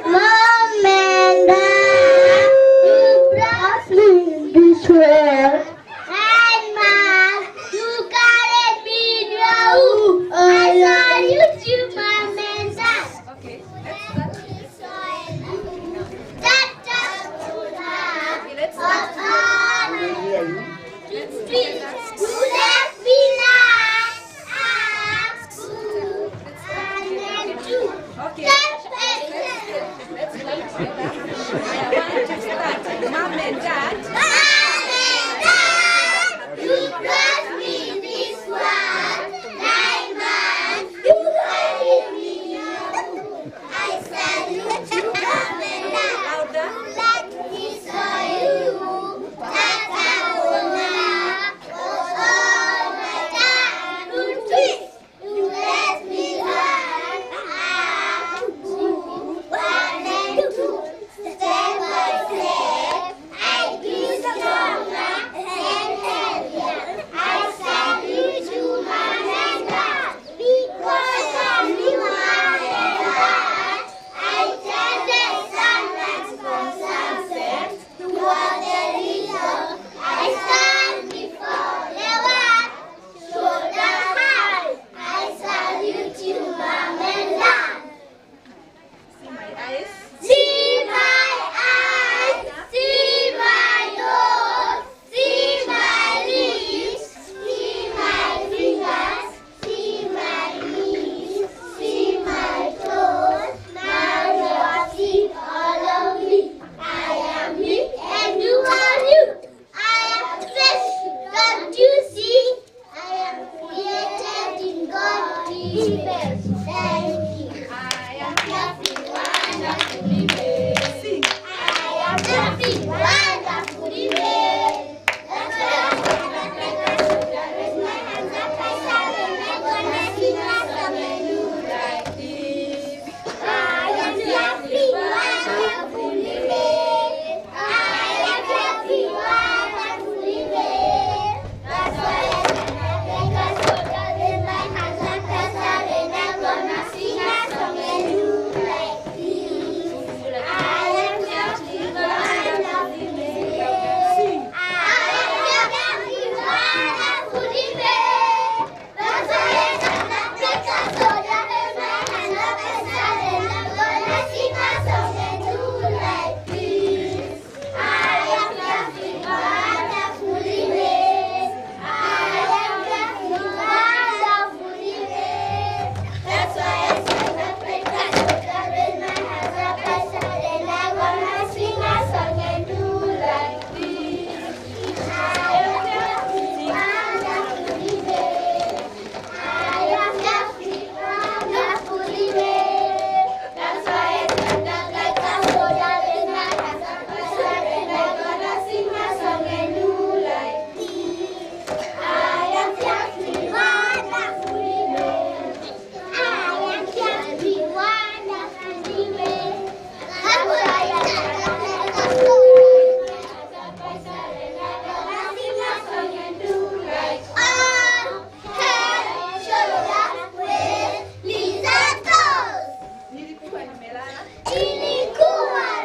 Mom and Dad, you brought me this world. And Mom, you carried me through. I salute you, Mom and Dad. Okay, let's start. Let's Mom and Dad. You brought me this world. 9 months, you carried me through. I salute you, Mom and Dad. Let me show you that I wanna. Oh my God, good twist. You let me learn how to 1 and 2. Step by step, I grew stronger and heavier. I salute you, Mom and Dad, because of you, Mom and Dad. I tell the sunlight from sunset to what the reason. I stand before the world, shoulder high. I salute you, Mom and Dad. See my eyes. See my eyes, see my nose, see my lips, see my fingers, see my knees, see my toes. Now you see all of me. I am me and you are you. I am fresh, don't you see? I am created in God's image. Thank you. I am happy, wonderfully made. Sing. I am happy, wonderfully made. That's why I'm gonna take a shoulder, raise my hands up, I stand and I'm gonna sing a song and do like this. I am happy, wonderfully made. I am happy, wonderfully made. That's why I'm gonna take a shoulder, raise my hands up, I stand and I'm gonna sing a song and do like this. I am happy, wonderfully made. I am happy, wonderfully made. That's why I'm gonna take a shoulder, raise my hands up, I stand and I'm gonna sing a song and do like this. I am happy, wonderfully made. I am happy, wonderfully made. That's why I'm gonna take a shoulder, raise my hands up, I stand and I'm gonna sing a song and do like this. I am happy, wonderfully made. I am happy, wonderfully made. That's why I'm gonna take a shoulder, raise my hands up, I stand and I'm gonna sing a song and do like this. I am happy, wonderfully made. I am happy, wonderfully made. That's why I'm gonna take a shoulder, raise my hands up, I stand and I'm gonna sing a song and do like arm, head, shoulder, waist, knees and toes. Nilikuwa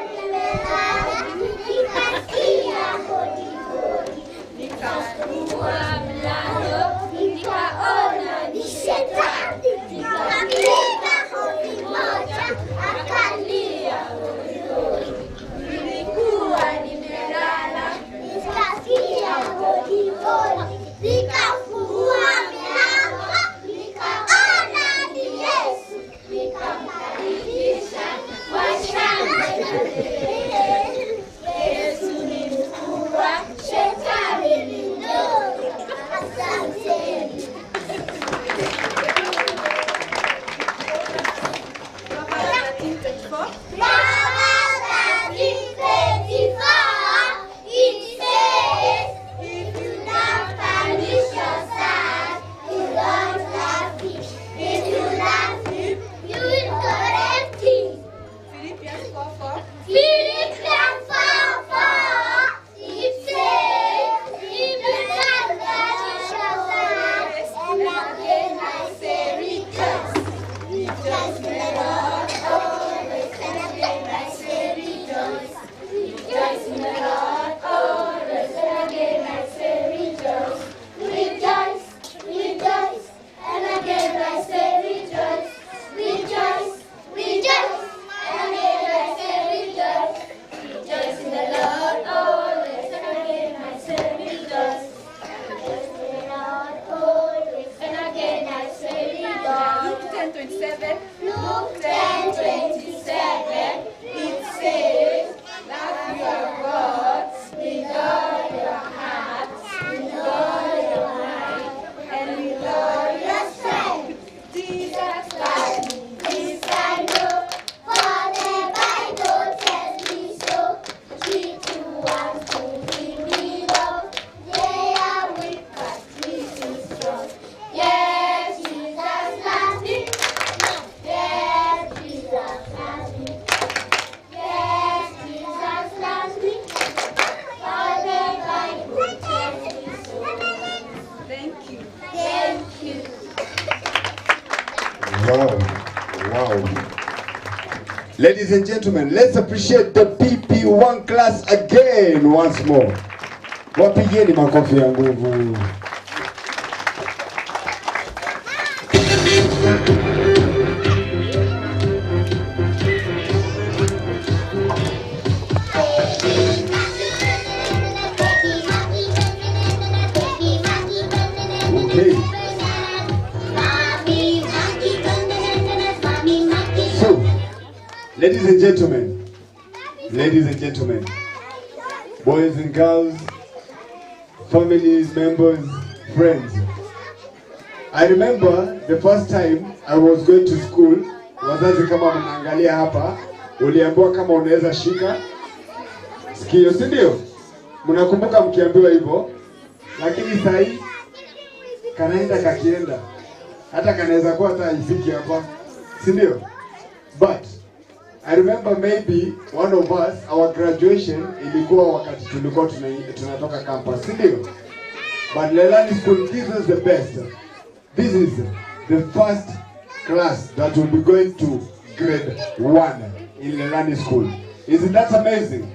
nimelala, nikasikia hodi hodi, nikafungua mlango, nikaona ni shetani, nikapiga hodi moja, akalia hodi hodi. Nilikuwa nimelala, nikasikia hodi hodi, nikafungua mlango, nikaona Wow. Wow. Ladies and gentlemen, let's appreciate the PP1 class again once more. Wapigeni makofi ya nguvu. Okay. So, ladies and gentlemen, boys and girls, families, members, friends. I remember the first time I was going to school, wazazi kama mnaangalia hapa, uliambiwa kama unaweza shika sikio, si ndio? Mnakumbuka mkiambiwa hivyo? Lakini sasa hii kanaenda kakienda. Hata kanaweza kuwa hata ifiki hapa, si ndio? But I remember maybe one of us, our graduation ilikuwa wakati tulikuwa tunatoka campus, si ndio? But Lelani School gives us the best. This is the first class that will be going to grade 1 in Lelani School. Isn't that amazing?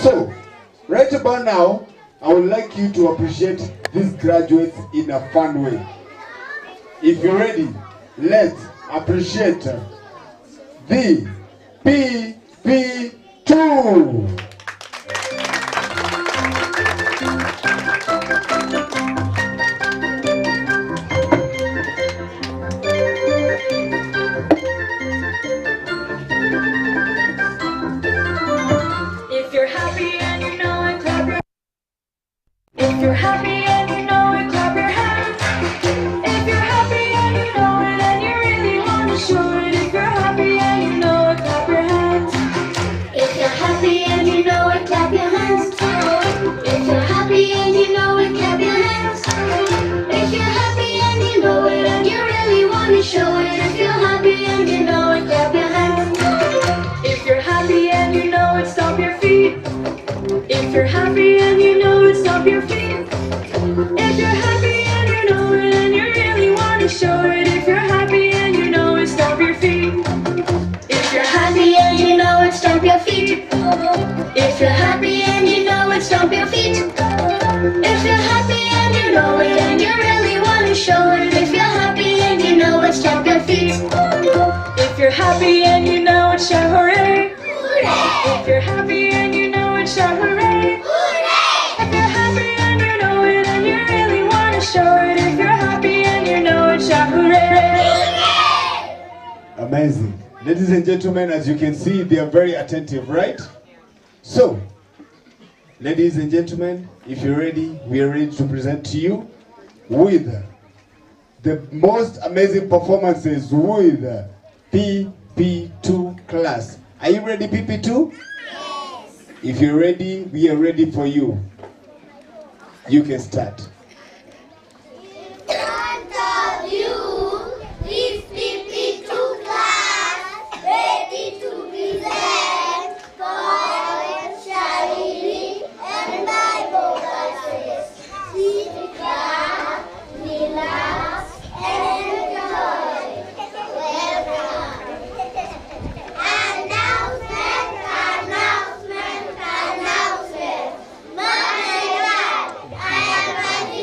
So, right about now, I would like you to appreciate these graduates in a fun way. If you're ready, let's appreciate the PP2. If you're happy and you know it, clap your. If you're happy and you know it, clap your hands. If you're happy and you know it and you really want to show it. If you're happy and you know it, clap your hands. If you're happy and you know it, clap your hands. If you're happy and you know it, clap your hands. If you're happy and you know it and you really want to show it. If you're happy and you know it, clap your hands. If you're happy and you know it, stomp your feet. If you're happy and you know it, stomp your feet. If you're happy and you know it and you really want to show it. If you're happy and you know it, stomp your feet. If you're happy and you know it, stomp your feet. If you're happy and you know it, stomp your feet. If you're happy and you know it and you really want to show it. If you're happy and you know it, stomp your feet. If you're happy and you know it, shout hooray. If you're happy and you know it, shout hooray. If you're happy and you know it and you really want to show it. If you're happy and you know it, shout hooray. Amazing. Ladies and gentlemen, as you can see, they are very attentive, right? So, ladies and gentlemen, if you're ready, we are ready to present to you with the most amazing performances with PP2 class. Are you ready, PP2? Yes. If you're ready, we are ready for you. You can start. In front of you is PP2 class, ready to present poems, shairi, and Bible verses. Sit down, relax, and enjoy. Welcome. Announcement. Mom and Dad, I am ready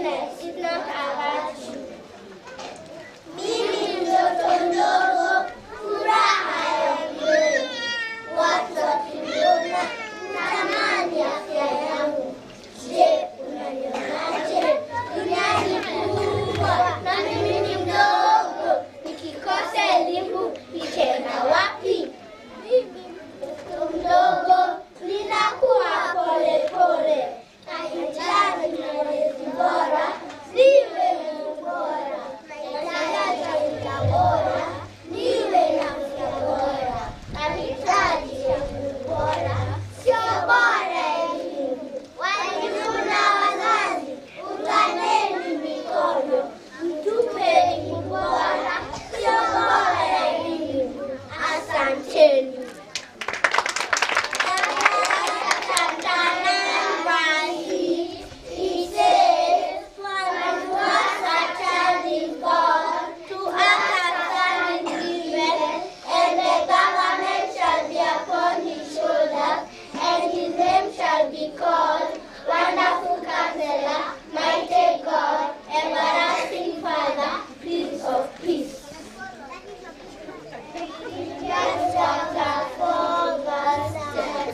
Goodness is not a virtue. Mimi mtoto mdogo, furaha ya milele. Watu wakiniona, natamani afya yangu. Je, unanionaje? Dunia ni kubwa na mimi ni mdogo. Nikikosa elimu, nitaenda wapi? Mimi mtoto mdogo, ninakuwa pole pole. Nahitaji malezi bora, niwe mtu bora. Nahitaji chakula bora, niwe na afya bora. Nahitaji chakula bora, sio bora elimu. Walimu na wazazi, unganeni mikono. Mtupe elimu bora, sio bora elimu. Asanteni. Wonderful Counselor, mighty God, everlasting Father, Prince of Peace. Ephesians chapter 4, verse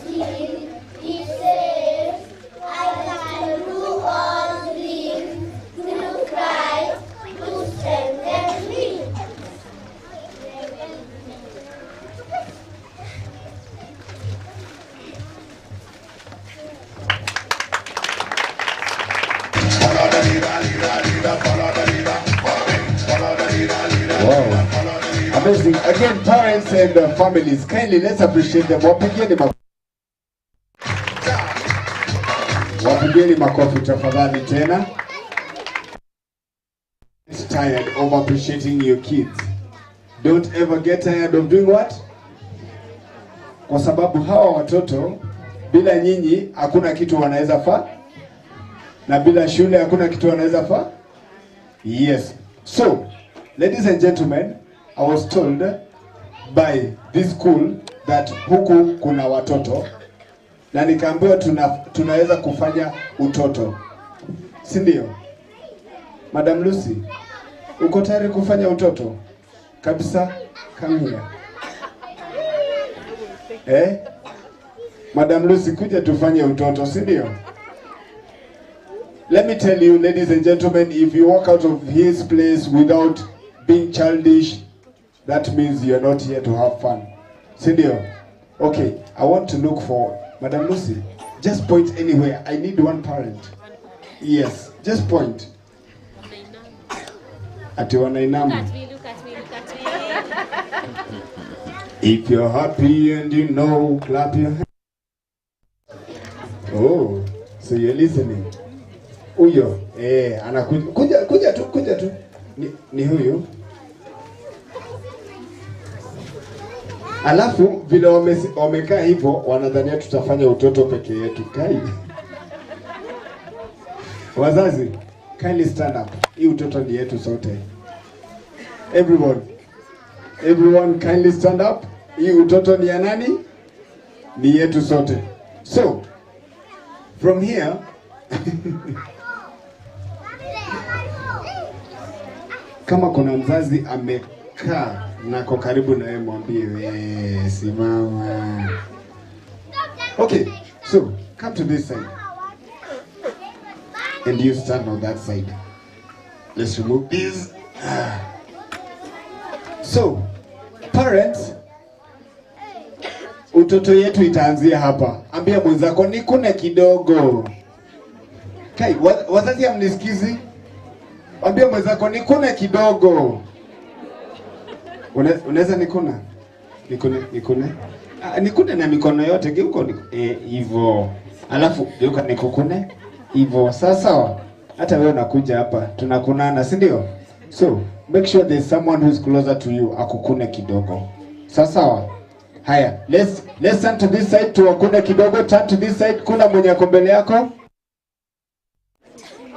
13, it says, I can do all things through Christ who strengthens me. Wow. Amazing. Again, parents and families, kindly let's appreciate them. Wapigeni makofi tafadhali tena. Get tired of appreciating your kids. Don't ever get tired of doing what? Kwa sababu hawa watoto bila nyinyi hakuna kitu wanaweza fa, na bila shule hakuna kitu wanaweza fa. Yes. So, ladies and gentlemen, I was told by this school that huku kuna watoto na nikaambiwa tunaweza kufanya utoto. Si ndio? Madam Lucy, uko tayari kufanya utoto? Kabisa, come here. Madam Lucy, kuja tufanye utoto, si ndio? Let me tell you, ladies and gentlemen, if you walk out of his place without being childish, that means you are not here to have fun. Sindio? Okay, I want to look for Madam Lucy. Just point anywhere. I need one parent. Yes, just point. Ati wanainama. Look at me. If you're happy and you know, clap your hands. Oh, so you're listening. Huyo, anakuja, kuja tu. Ni huyo. Alafu vile wamekaa hivyo wanadhania tutafanya utoto peke yetu. Kai. Wazazi, kindly stand up. Hii utoto ni yetu sote. Everyone kindly stand up. Hii utoto ni ya nani? Ni yetu sote. So, from here kama kuna mzazi amekaa nako karibu na yeye, mwambie simama. Okay, so come to this side and you stand on that side. Let's remove this. So, parents, utoto yetu itaanzia hapa. Ambia mwenzako nikune kidogo. Kai, wazazi hamnisikizi? Ambia mwenzako nikune kidogo. Unaweza nikuna? Nikune? Nikune na mikono yote, geuko hivyo. Alafu geuka nikukune hivyo. Sawa. Hata wewe unakuja hapa, tunakunana, si ndio? So, make sure there's someone who's closer to you akukune kidogo. Sawa. Haya, let's turn to this side, tuwakune kidogo. Turn to this side. Kuna mwenye ako mbele yako?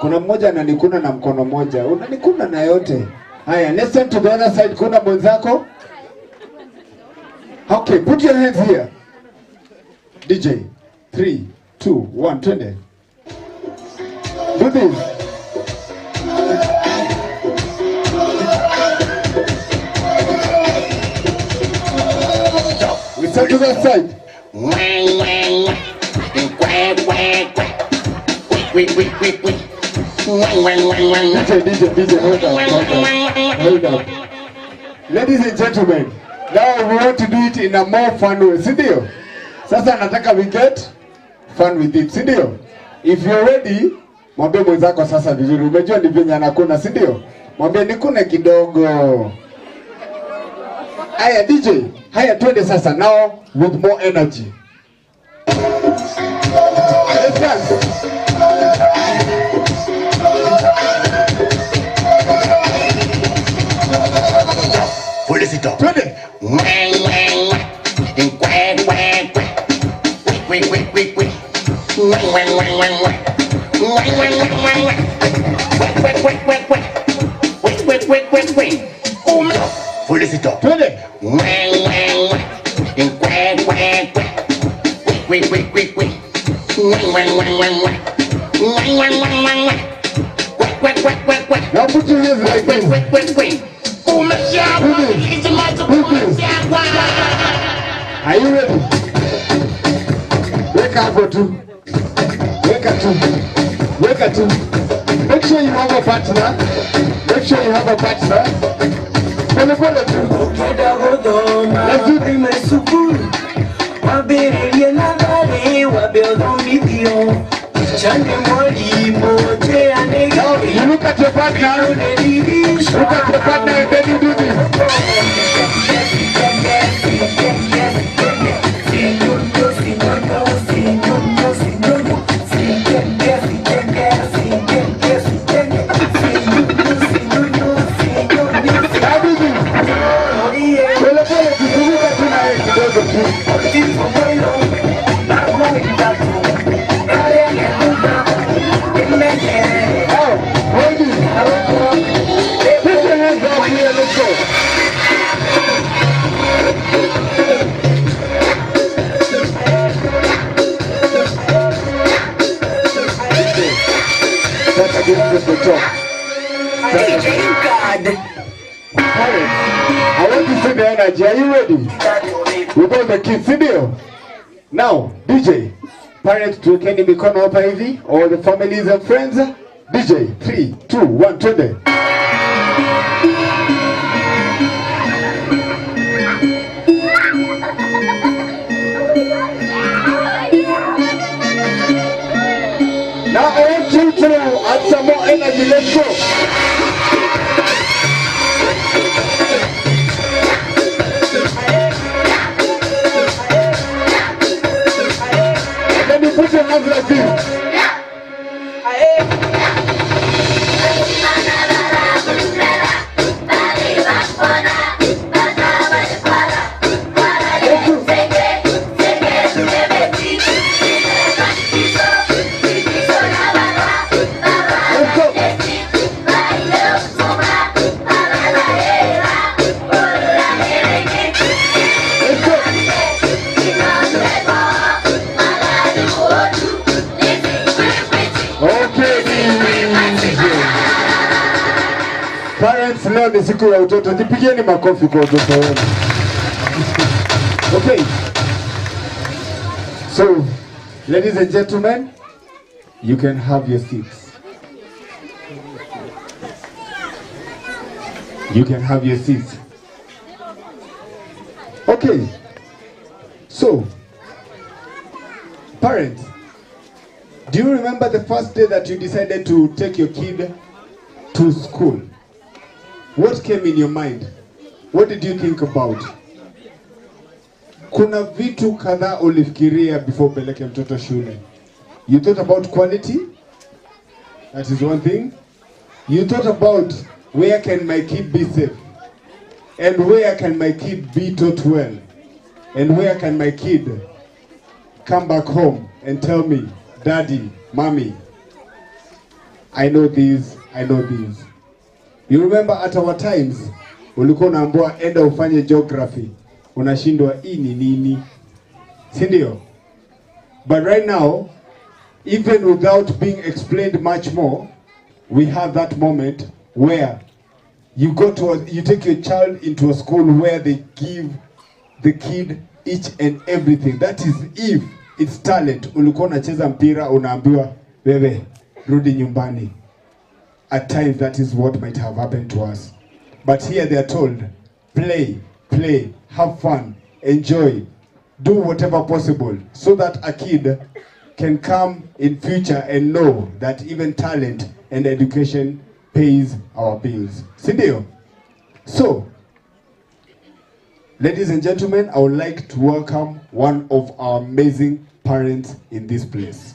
Kuna mmoja ananikuna na mkono moja. Unanikuna na yote. Haya, let's turn to the other side. Kuna mwenzako? Okay, put your hands here. DJ, 3, 2, 1, twende. Do this. to that side. DJ, hold up. Ladies and gentlemen, now we want to do it in a more fun way, sindio? Sasa nataka we get fun with it, sindio? If you're ready, mwambie mwenzako sasa vizuri. Umejua ni venye anakuna, sindio? Mwambie nikune kidogo. Haya DJ, haya twende sasa now with more energy. Let's dance. Pull this it up. Twende. Pull this it up. Twende. Now put your hands like this. Are you ready? Wake up for two. Wake up two. Wake up two. Make sure you have a partner. Make sure you have a partner. Let's do now, you look at your partner. Look at your partner and then you do this. I want to see the energy. Are you ready? With all the kids, video. Now, DJ, parents tuwekeni mikono hapa hivi, all the families and friends. DJ, 3, 2, 1, twende. Now I want you to add some more energy. Let's go. Let me put your hands like this. Parents, leo ni siku ya utoto. Jipigieni makofi kwa utoto wenu. Okay. So, ladies and gentlemen, you can have your seats. You can have your seats. Okay. So, parents, do you remember the first day that you decided to take your kid to school? What came in your mind? What did you think about? Kuna vitu kadhaa ulifikiria before peleke mtoto shule. You thought about quality? That is one thing. You thought about where can my kid be safe? And where can my kid be taught well? And where can my kid come back home and tell me, Daddy, Mommy, I know this, I know this. You remember at our times, ulikuwa unaambiwa enda ufanye geography. Unashindwa hii ni nini? Sindio? But right now, even without being explained much more, we have that moment where you take your child into a school where they give the kid each and everything. That is if it's talent. Ulikuwa unacheza mpira unaambiwa wewe rudi nyumbani. At times that is what might have happened to us. But here they are told, play, have fun, enjoy, do whatever possible so that a kid can come in future and know that even talent and education pays our bills. Sindio? So, ladies and gentlemen, I would like to welcome one of our amazing parents in this place.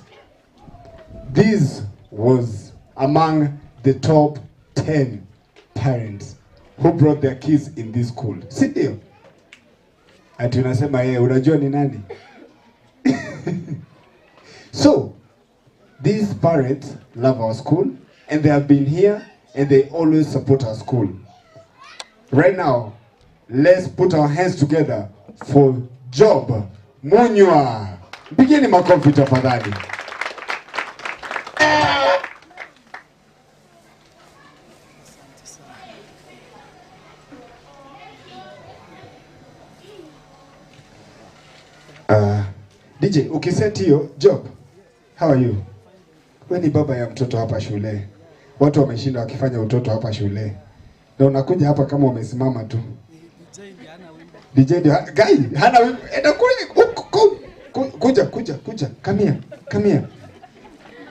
This was among the top 10 parents who brought their kids in this school. Sindio? Ati unasema unajua ni nani? So, these parents love our school and they have been here and they always support our school. Right now, let's put our hands together for Job Munywa. Begini makofi tafadhali. DJ, ukiseti hiyo, Job, how are you? Wewe ni baba ya mtoto hapa shule. Watu wameshinda wakifanya utoto hapa shule. Na unakuja hapa kama umesimama tu. DJ guy, hana wimbo. Enda kuja. Come here.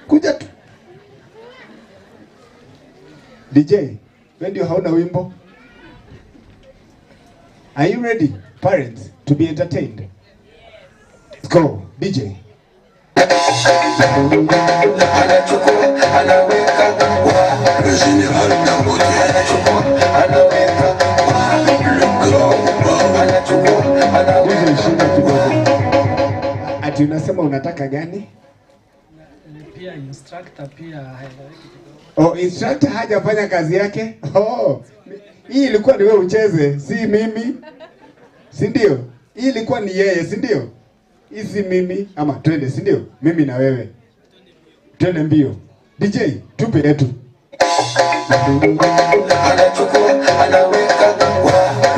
Kuja tu. DJ, wewe ndio hauna wimbo? Are you ready, parents, to be entertained? Let's go, DJ. Le général Dangote, le grand Ati unasema unataka gani? Pia instructor pia Oh, instructor hajafanya kazi yake? Oh, hii ilikuwa ni wewe ucheze, si mimi. Si ndio? Hii ilikuwa ni yeye, si ndio? Hii si mimi, ama twende, si ndio? Mimi na wewe. Twende mbio. DJ, tupe yetu.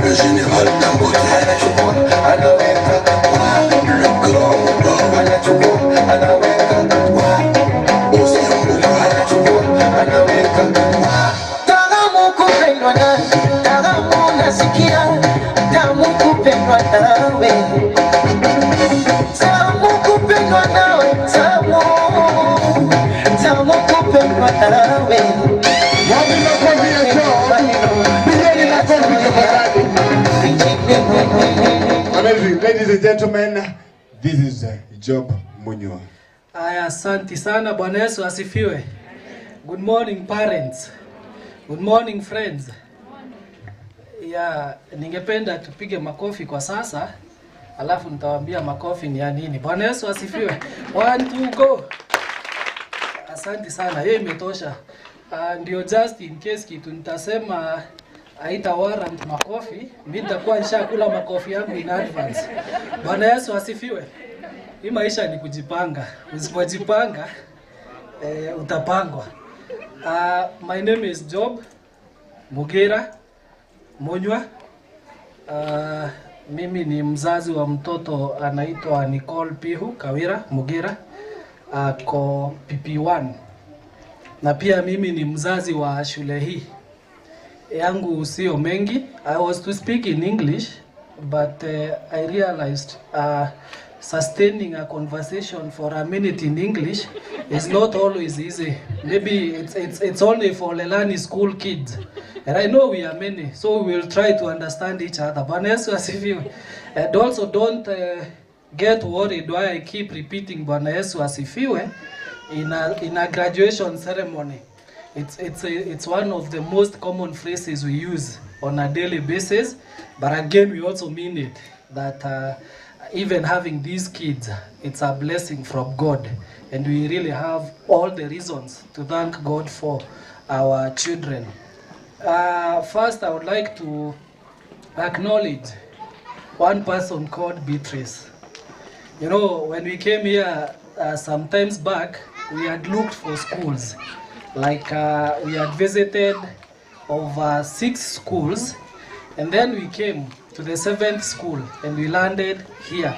le général Dangote, le Amazing. Ladies and gentlemen, this is Job Munywa. Aya, asante sana. Bwana Yesu asifiwe. Good morning parents. Good morning friends. Ya, ningependa tupige makofi kwa sasa. Alafu nitawaambia makofi ni ya nini. Bwana Yesu asifiwe. 1 2 go. Asante sana. Hiyo imetosha. Ndio just in case kitu nitasema haita warrant makofi, mimi nitakuwa nishakula makofi yangu in advance. Bwana Yesu asifiwe. Hii maisha ni kujipanga. Usipojipanga utapangwa. My name is Job Munywa. Mimi ni mzazi wa mtoto anaitwa Nicole Pihu Kawira Mugira ko PP1. Na pia mimi ni mzazi wa shule hii. Yangu sio mengi. I was to speak in English, but I realized sustaining a conversation for a minute in English is not always easy. Maybe it's only for Lelani school kids. And I know we are many, so we will try to understand each other. Bwana Yesu asifiwe. And also don't get worried why I keep repeating Bwana Yesu asifiwe in a graduation ceremony. It's one of the most common phrases we use on a daily basis, but again we also mean it, that even having these kids, it's a blessing from God, and we really have all the reasons to thank God for our children. First, I would like to acknowledge one person called Beatrice. You know, when we came here some times back, we had looked for schools. Like we had visited over 6 schools, And then we came to the 7th school and we landed here.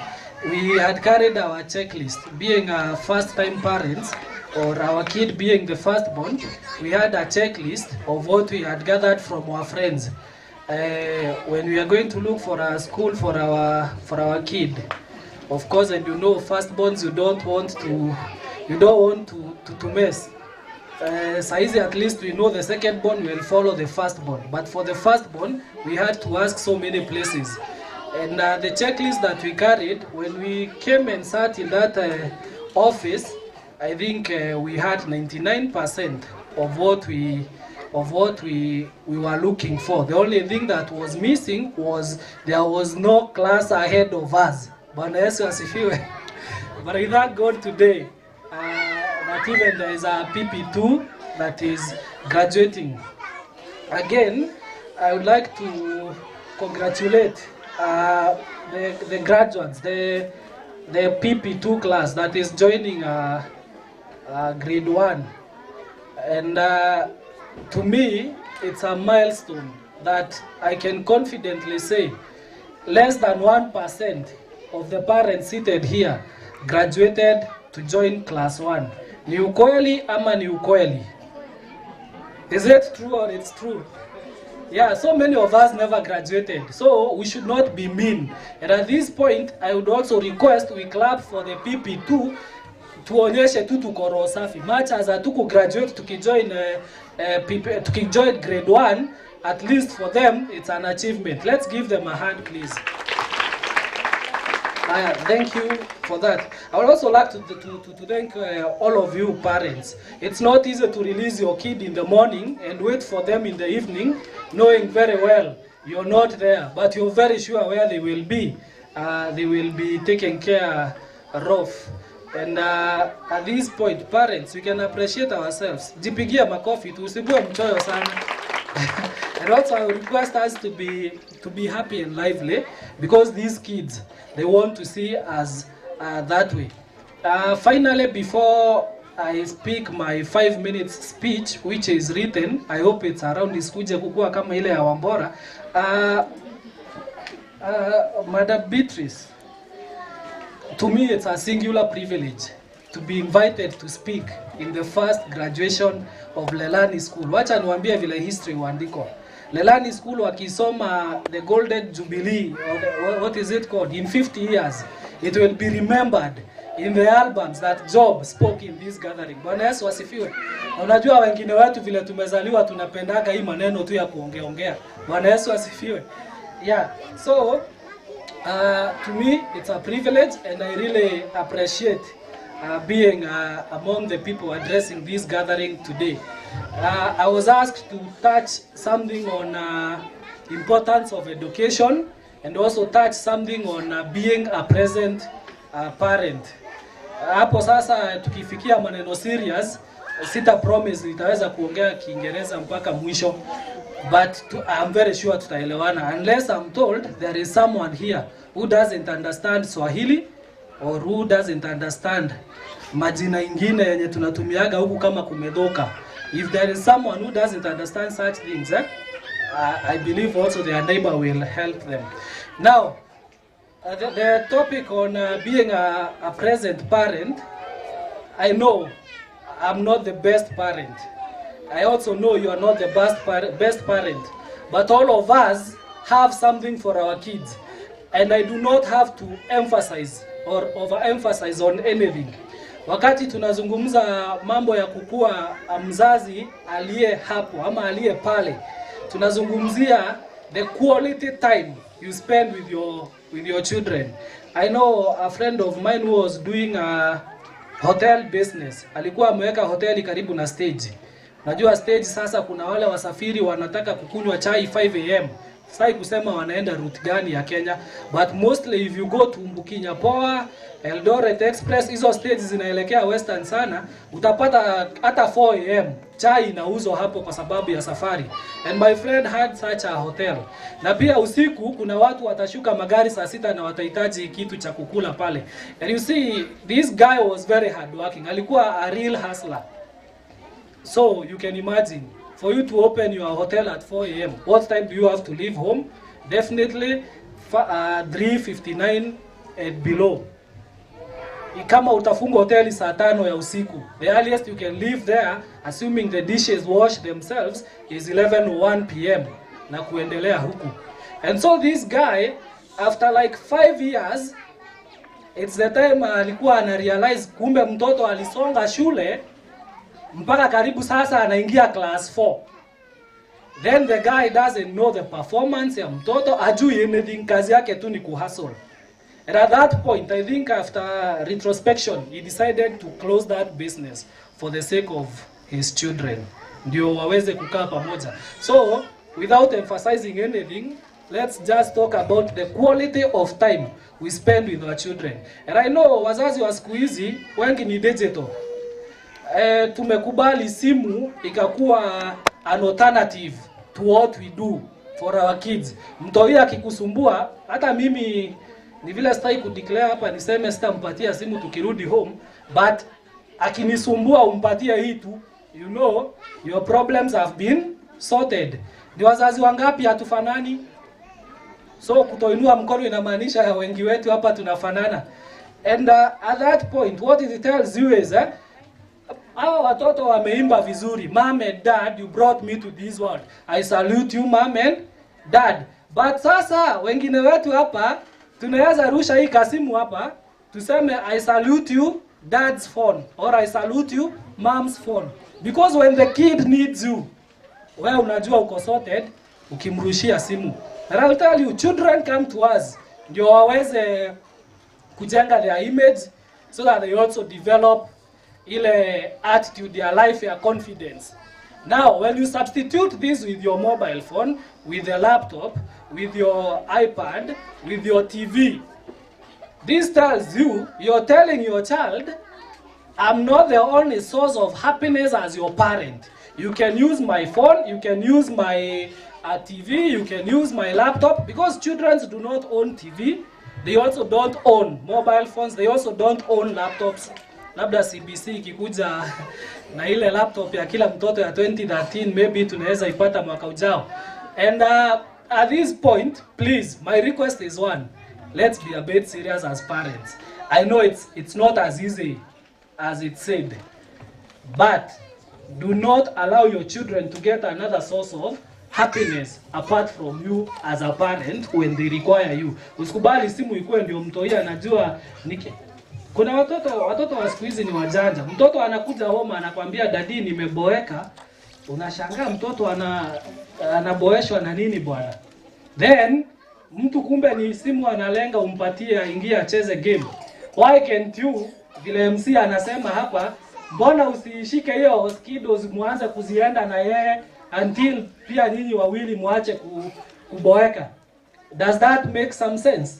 We had carried our checklist. Being first-time parents, or our kid being the firstborn, we had a checklist of what we had gathered from our friends when we are going to look for a school for our kid. Of course, and you know, firstborns, you don't want to mess. Saizi at least we know the secondborn will follow the firstborn, but for the firstborn we had to ask so many places. And the checklist that we carried, when we came and sat in that office, I think we had 99% of what we were looking for. The only thing that was missing was there was no class ahead of us. Bwana Yesu asifiwe. But I thank God today that even there is a PP2 that is graduating. Again, I would like to congratulate the graduates, the PP2 class that is joining grade 1. And to me, it's a milestone that I can confidently say less than 1% of the parents seated here graduated to join class 1. Ni ukweli ama ni ukweli? Is it true or it's true? Yeah, so many of us never graduated, so we should not be mean. And at this point, I would also request we clap for the PP2 tuonyeshe tu tuko roho safi. Much as hatuku graduate tukijoin grade 1, at least for them it's an achievement. Let's give them a hand, please. Thank you for that. I would also like to thank all of you parents. It's not easy to release your kid in the morning and wait for them in the evening, knowing very well you're not there, but you're very sure where they will be. They will be taken care of. And at this point, parents, we can appreciate ourselves. Jipigia makofi, tusibuwe mchoyo sana. And also I would request us to be happy and lively, because these kids, they want to see us that way. Finally, before I speak my 5 minutes speech, which is written, I hope it's around iskuje kukua kama ile ya Wambora. Madam Beatrice, to me it's a singular privilege to be invited to speak in the first graduation of Lelani School. Wacha niwaambie vile history huandikwa. Lelani School wakisoma the Golden Jubilee, or what is it called, in 50 years, it will be remembered in the albums that Job spoke in this gathering. Bwana Yesu asifiwe. Unajua wengine wetu vile tumezaliwa tunapendaga hii maneno tu ya kuongea. Bwana Yesu asifiwe. Yeah, so to me it's a privilege, and I really appreciate being among the people addressing this gathering today. I was asked to touch something on importance of education, and also touch something on being a present parent. Hapo sasa tukifikia maneno serious, sita promise nitaweza kuongea Kiingereza mpaka mwisho, but I'm very sure tutaelewana, unless I'm told there is someone here who doesn't understand Swahili or who doesn't understand majina ingine yenye tunatumiaga huku kama kumedoka. If there is someone who doesn't understand such things, I believe also their neighbor will help them. Now, the topic on being a present parent, I know I'm not the best parent. I also know you are not the best parent. But all of us have something for our kids. And I do not have to emphasize or overemphasize on anything. Wakati tunazungumza mambo ya kukua mzazi aliye hapo ama aliye pale, tunazungumzia the quality time you spend with your children. I know a friend of mine who was doing a hotel business. Alikuwa ameweka hoteli karibu na stage. Najua stage sasa kuna wale wasafiri wanataka kukunywa chai 5 AM. Sai kusema wanaenda route gani ya Kenya, but mostly if you go to Mbukinya Poa, Eldoret Express, hizo stages zinaelekea western sana, utapata hata 4 AM chai inauzwa hapo kwa sababu ya safari. And my friend had such a hotel. Na pia usiku kuna watu watashuka magari saa 6 na watahitaji kitu cha kukula pale. And you see, this guy was very hardworking. Alikuwa a real hustler. So you can imagine, for you to open your hotel at 4 AM, what time do you have to leave home? definitely 3:59 and below. Kama utafunga hoteli saa 5 ya usiku, the earliest you can leave there, assuming the dishes wash themselves, is 11:01 p.m. na kuendelea huku. And so this guy, after like 5 years, it's the time alikuwa ana realize kumbe mtoto alisonga shule mpaka karibu sasa anaingia class 4. Then the guy doesn't know the performance ya mtoto, ajui anything, kazi yake tu ni kuhustle. And at that point, I think after retrospection, he decided to close that business for the sake of his children. Ndio waweze kukaa pamoja. So, without emphasizing anything, let's just talk about the quality of time we spend with our children. And I know wazazi wa siku hizi wengi ni digital. Tumekubali simu ikakuwa an alternative to what we do for our kids. Mtoi akikusumbua, hata mimi ni vile sitaki kudeclare hapa niseme sitampatia simu tukirudi home, but akinisumbua umpatie hii tu, you know your problems have been sorted. Ni wazazi wangapi hatufanani? So kutoinua mkono inamaanisha wengi wetu hapa tunafanana. And at that point, what it tells you is hawa watoto wameimba vizuri. Mom and dad, you brought me to this world. I salute you, mom and dad. But sasa wengine wetu hapa tunaweza rusha hii kasimu hapa tuseme I salute you dad's phone or I salute you mom's phone, because when the kid needs you, wewe unajua uko sorted ukimrushia simu. And I'll tell you, children come to us ndio waweze kujenga their image so that they also develop ile attitude ya life ya confidence. Now, when you substitute this with your mobile phone, with your laptop, with your iPad, with your TV, this tells you, you're telling your child, I'm not the only source of happiness as your parent. You can use my phone, you can use my TV, you can use my laptop, because children do not own TV, they also don't own mobile phones, they also don't own laptops. Labda CBC ikikuja na ile laptop ya kila mtoto ya 2013, maybe tunaweza ipata mwaka ujao. And at this point, please, my request is one. Let's be a bit serious as parents. I know it's not as easy as it said, but do not allow your children to get another source of happiness apart from you as a parent when they require you. Usikubali simu ikuwe ndio mtoia anajua nike. Kuna watoto wa siku hizi ni wajanja. Mtoto anakuja home anakwambia dadi nimeboeka. Unashangaa mtoto anaboeshwa na nini bwana? Then mtu kumbe ni simu analenga umpatie aingie acheze game. Why can't you, vile MC anasema hapa, mbona usiishike hiyo skidos muanze kuzienda na yeye until pia nyinyi wawili muache kuboeka? Does that make some sense?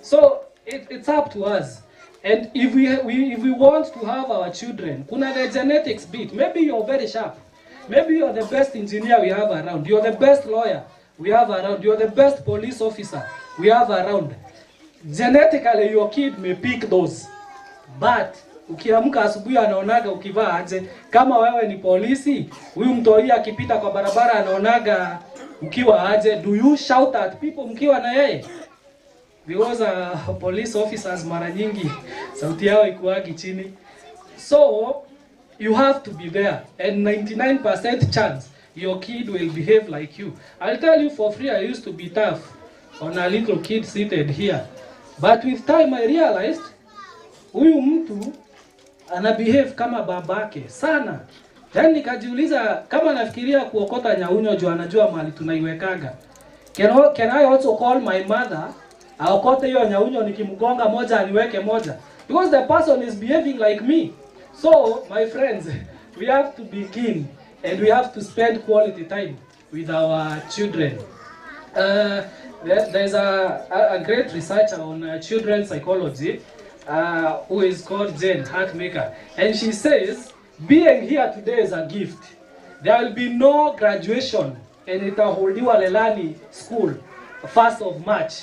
So it's up to us. And if we want to have our children, kuna the genetics bit. Maybe you're very sharp. Maybe you're the best engineer we have around. You're the best lawyer we have around. You're the best police officer we have around. Genetically, your kid may pick those. But ukiamka asubuhi anaonaga ukivaa aje. Kama wewe ni polisi, huyu mtoi akipita kwa barabara anaonaga ukiwa aje. Do you shout at people mkiwa na yeye? Because police officers mara nyingi sauti yao ikuagi chini. So you have to be there, and 99% chance your kid will behave like you. I'll tell you for free, I used to be tough on a little kid seated here, but with time I realized huyu mtu ana behave kama babake sana. Then nikajiuliza kama nafikiria kuokota nyaunyo juu anajua mahali tunaiwekaga. Can I also call my mother aokote hiyo nyaunyo nikimgonga moja aniweke moja? Because the person is behaving like me. So, my friends, we have to be keen and we have to spend quality time with our children. There's a great researcher on children's psychology who is called Jane Hartmaker. And she says, being here today is a gift. There will be no graduation in itaholdiwa Lelani school 1st of March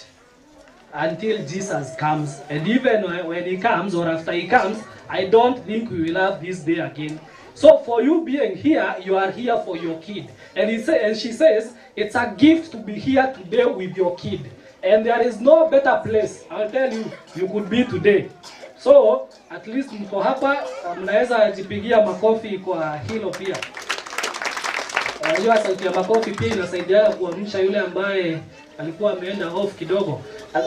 until Jesus comes. And even when he comes or after he comes, I don't think we will have this day again. So for you being here, you are here for your kid. And she says, it's a gift to be here today with your kid. And there is no better place, I'll tell you, you could be today. So, at least mko hapa, mnaweza jipigia makofi kwa hilo pia. Unajua sauti ya makofi pia inasaidia kuamsha yule ambaye alikuwa ameenda off kidogo.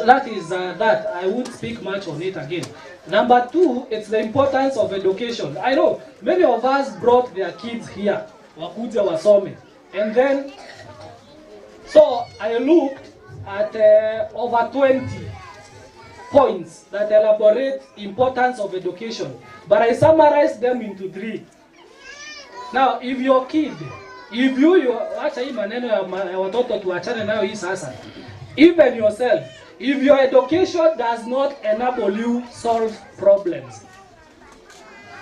That is that. I won't speak much on it again. Number 2, it's the importance of education. I know many of us brought their kids here, wakuja wasome. And then, so I looked at over 20 points that elaborate importance of education. But I summarized them into 3. Now, if your kid, if you acha hii maneno ya watoto tuachane nayo hii sasa. Even yourself, if your education does not enable you solve problems,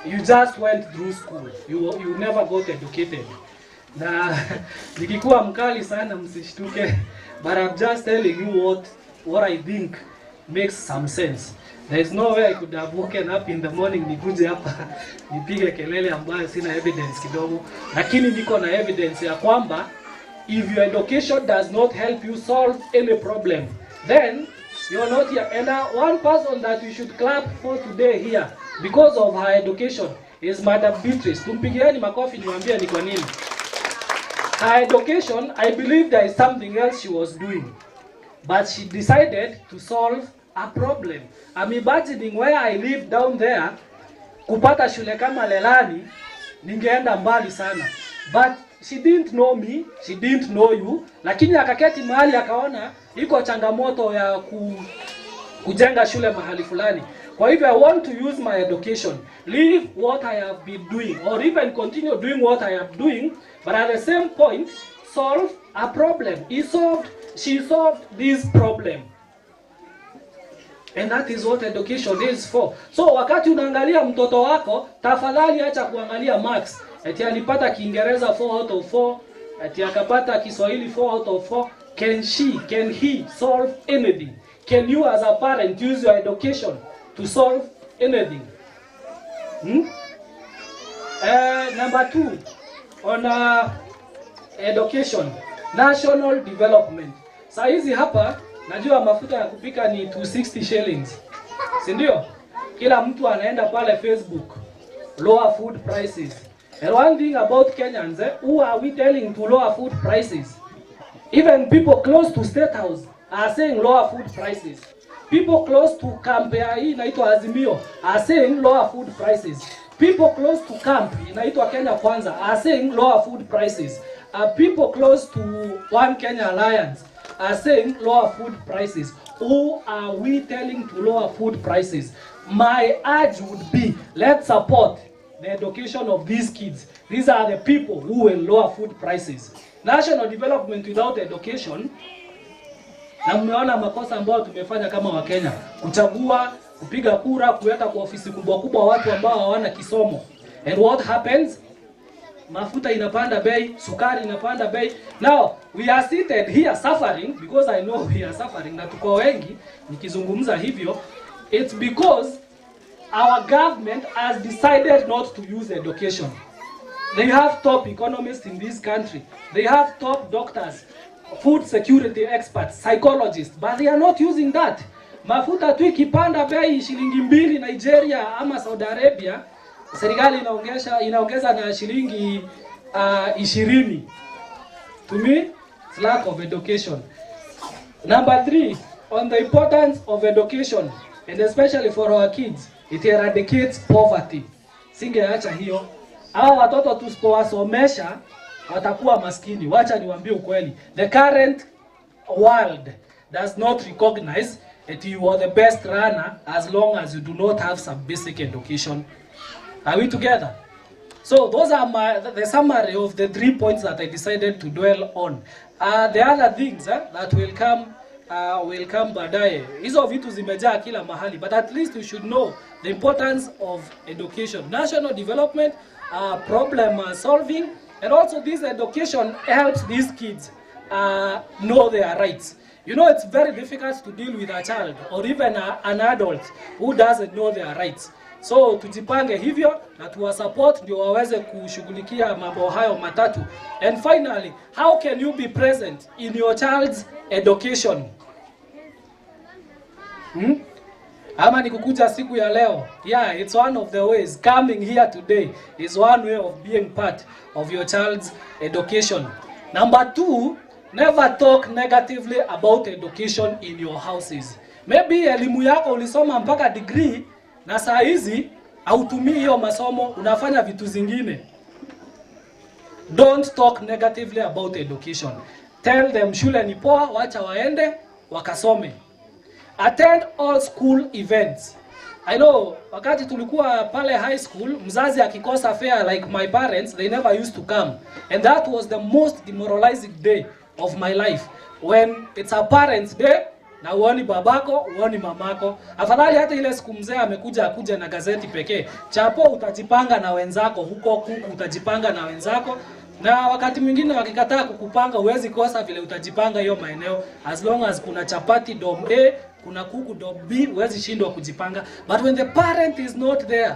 you just went through school, you never got educated. Na nikikuwa mkali sana msishtuke, but I'm just telling you what I think makes some sense. There is no way I could have woken up in the morning nikuje hapa nipige kelele ambayo sina evidence kidogo, lakini niko na evidence ya kwamba if your education does not help you solve any problem, then you're not here. And one person that we should clap for today here because of her education is Madam Beatrice. Tumpigieni makofi niwaambie ni kwa nini. Her education, I believe there is something else she was doing, but she decided to solve a problem. I'm imagining where I live down there, kupata shule kama Lelani, ningeenda mbali sana. But she didn't know me, she didn't know you, lakini akaketi mahali akaona iko changamoto ya kujenga shule mahali fulani. Kwa hivyo I want to use my education, leave what I have been doing, or even continue doing what I am doing, but at the same point, solve a problem. She solved this problem. And that is what education is for. So wakati unaangalia mtoto wako, tafadhali acha kuangalia marks. Eti alipata Kiingereza 4 out of 4, eti akapata Kiswahili 4 out of 4. Can he solve anything? Can you as a parent use your education to solve anything? Number 2, on education, national development. Saa hizi hapa, najua mafuta ya kupika ni 260 shillings. Si ndio? Kila mtu anaenda pale Facebook, lower food prices. And one thing about Kenyans, who are we telling to lower food prices? Even people close to State House are saying lower food prices. People close to camp hii inaitwa Azimio are saying lower food prices. People close to camp inaitwa Kenya Kwanza are saying lower food prices. People close to One Kenya Alliance are saying lower food prices. Who are we telling to lower food prices? My urge would be, let's support the education of these kids. These are the people who will lower food prices. National development without education, na mmeona makosa ambayo tumefanya kama Wakenya, kuchagua, kupiga kura, kuweka kwa ofisi kubwa kubwa watu ambao hawana kisomo. And what happens? Mafuta inapanda bei, sukari inapanda bei. Now, we are seated here suffering, because I know we are suffering, na tuko wengi, nikizungumza hivyo, it's because our government has decided not to use education. They have top economists in this country. They have top doctors, food security experts, psychologists, but they are not using that. Mafuta tu ikipanda bei shilingi 2 Nigeria ama Saudi Arabia, serikali inaongeza na shilingi 20. To me, it's lack of education. Number 3, on the importance of education, and especially for our kids, it eradicates poverty. Singeacha hiyo. Hao watoto tusipowasomesha watakuwa maskini. Wacha niwaambie ukweli. The current world does not recognize that you are the best runner as long as you do not have some basic education. Are we together? So those are the summary of the 3 points that I decided to dwell on. The other things that will come baadaye. Hizo vitu zimejaa kila mahali, but at least you should know the importance of education. National development, problem solving, and also this education helps these kids know their rights. You know, it's very difficult to deal with a child or even an adult who doesn't know their rights. So tujipange hivyo na tuwa support ndio waweze kushughulikia mambo hayo matatu. And finally, how can you be present in your child's education? Ama nikukuja siku ya leo. Yeah, it's one of the ways. Coming here today is one way of being part of your child's education. Number 2, never talk negatively about education in your houses. Maybe elimu yako ulisoma mpaka degree na saa hizi hautumii hiyo masomo, unafanya vitu zingine. Don't talk negatively about education. Tell them shule ni poa, wacha waende wakasome. Attend all school events. I know wakati tulikuwa pale high school, mzazi akikosa fare like my parents, they never used to come. And that was the most demoralizing day of my life. When it's a parents' day, na uoni babako, uoni mamako. Afadhali hata ile siku mzee amekuja na gazeti pekee. Chapo utajipanga na wenzako, huko kuku utajipanga na wenzako. Na wakati mwingine wakikataa kukupanga, huwezi kosa vile utajipanga hiyo maeneo. As long as kuna chapati dom A, kuna kuku dom B, huwezi shindwa kujipanga. But when the parent is not there,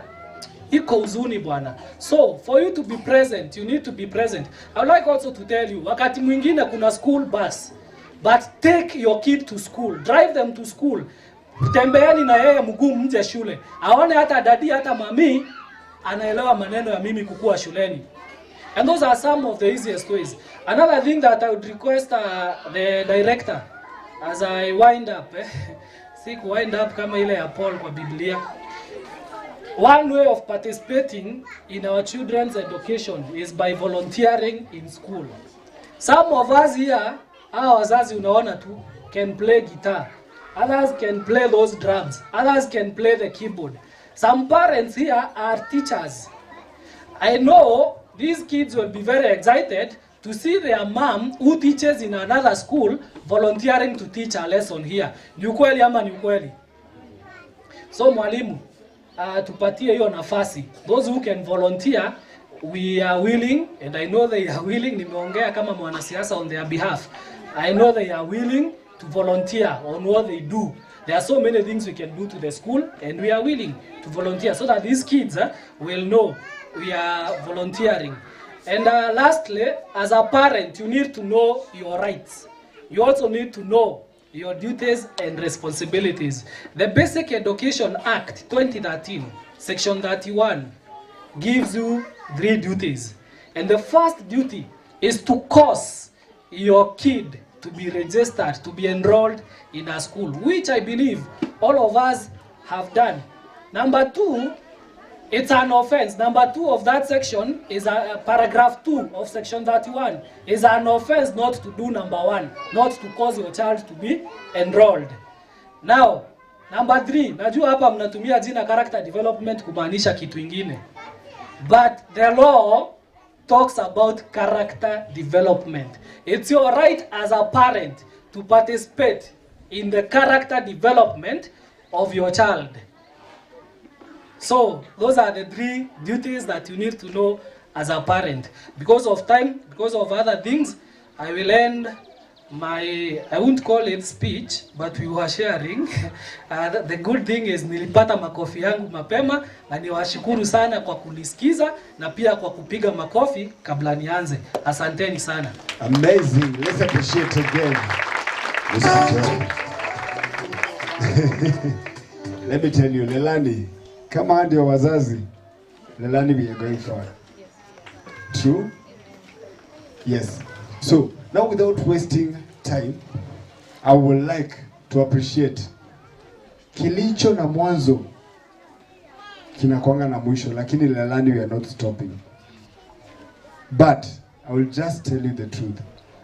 iko huzuni bwana. So, for you to be present, you need to be present. I would like also to tell you, wakati mwingine kuna school bus. But take your kid to school. Drive them to school. Tembeeni na yeye mguu mje shule. Aone hata dadi hata mami anaelewa maneno ya mimi kukua shuleni. And those are some of the easiest ways. Another thing that I would request the director as I wind up. Si wind up kama ile ya Paul kwa Biblia. One way of participating in our children's education is by volunteering in school. Some of us here, hawa wazazi unaona tu, can play guitar. Others can play those drums. Others can play the keyboard. Some parents here are teachers. I know these kids will be very excited to see their mom who teaches in another school volunteering to teach a lesson here. Ni ukweli ama ni ukweli? So mwalimu, tupatie hiyo nafasi. Those who can volunteer, we are willing, and I know they are willing. Nimeongea kama mwanasiasa on their behalf. I know they are willing to volunteer on what they do. There are so many things we can do to the school, and we are willing to volunteer so that these kids will know we are volunteering. And lastly, as a parent, you need to know your rights. You also need to know your duties and responsibilities. The Basic Education Act 2013, Section 31, gives you 3 duties. And the first duty is to cause your kid to be registered, to be enrolled in a school, which I believe all of us have done. Number 2, it's an offense. Number 2 of that section is paragraph 2 of section 31 is an offense not to do number 1, not to cause your child to be enrolled. Now, number 3, najua hapa mnatumia jina character development kumaanisha kitu ingine. But the law talks about character development. It's your right as a parent to participate in the character development of your child. So, those are the 3 duties that you need to know as a parent. Because of time, because of other things, I will end my, I won't call it speech, but we were sharing. The good thing is nilipata makofi yangu mapema na niwashukuru sana kwa kunisikiza na pia kwa kupiga makofi kabla nianze. Asanteni sana. Amazing. Let's appreciate again. Let me tell you, Lelani, kama ndio wazazi, Lelani, we are going far. Yes. True? Yes. So, now without wasting time, I would like to appreciate kilicho na mwanzo kinakuanga na mwisho, lakini Lelani, we are not stopping. But I will just tell you the truth.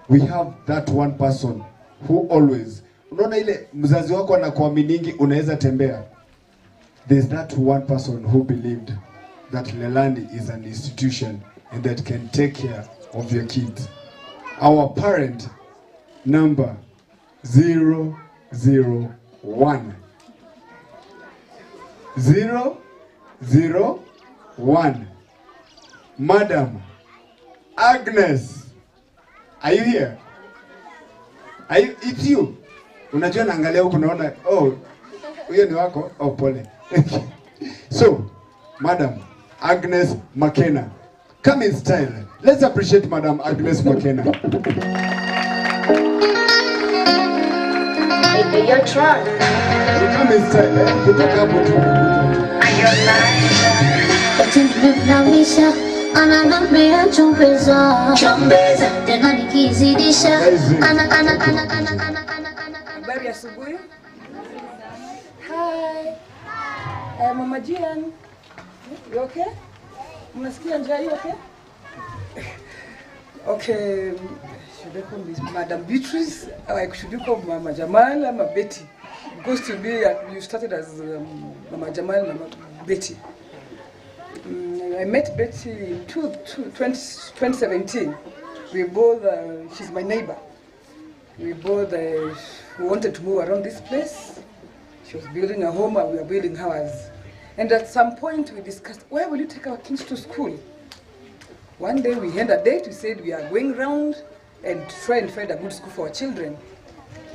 We have that one person who always, unaona ile mzazi wako anakuaminingi unaweza tembea. There's that one person who believed that Lelani is an institution and that can take care of your kids. Our parent number 001. 001. Madam Agnes, are you here? Are you, it's you. Unajua naangalia huko naona, oh, huyo ni wako. Oh, pole. So, Madam Agnes McKenna, come in style. Let's appreciate Madam Agnes McKenna. Your truck. Come in style. Kutoka hapo tu. Utinimamisha ananambia chombeza tena nikizidisha ana. Habari ya asubuhi. Hi. Mama Jian. You okay? Mnasikia njaa hiyo okay? Okay. Should I call this Madam Beatrice? Or should you call Mama Jamal or Mama Betty? Because to me, you started as Mama Jamal, Mama Betty. I met Betty in 2017. We both, she's my neighbor. We both wanted to move around this place. She was building a home and we were building ours. And at some point we discussed, where will you take our kids to school? One day we had a date, we said we are going around and try and find a good school for our children.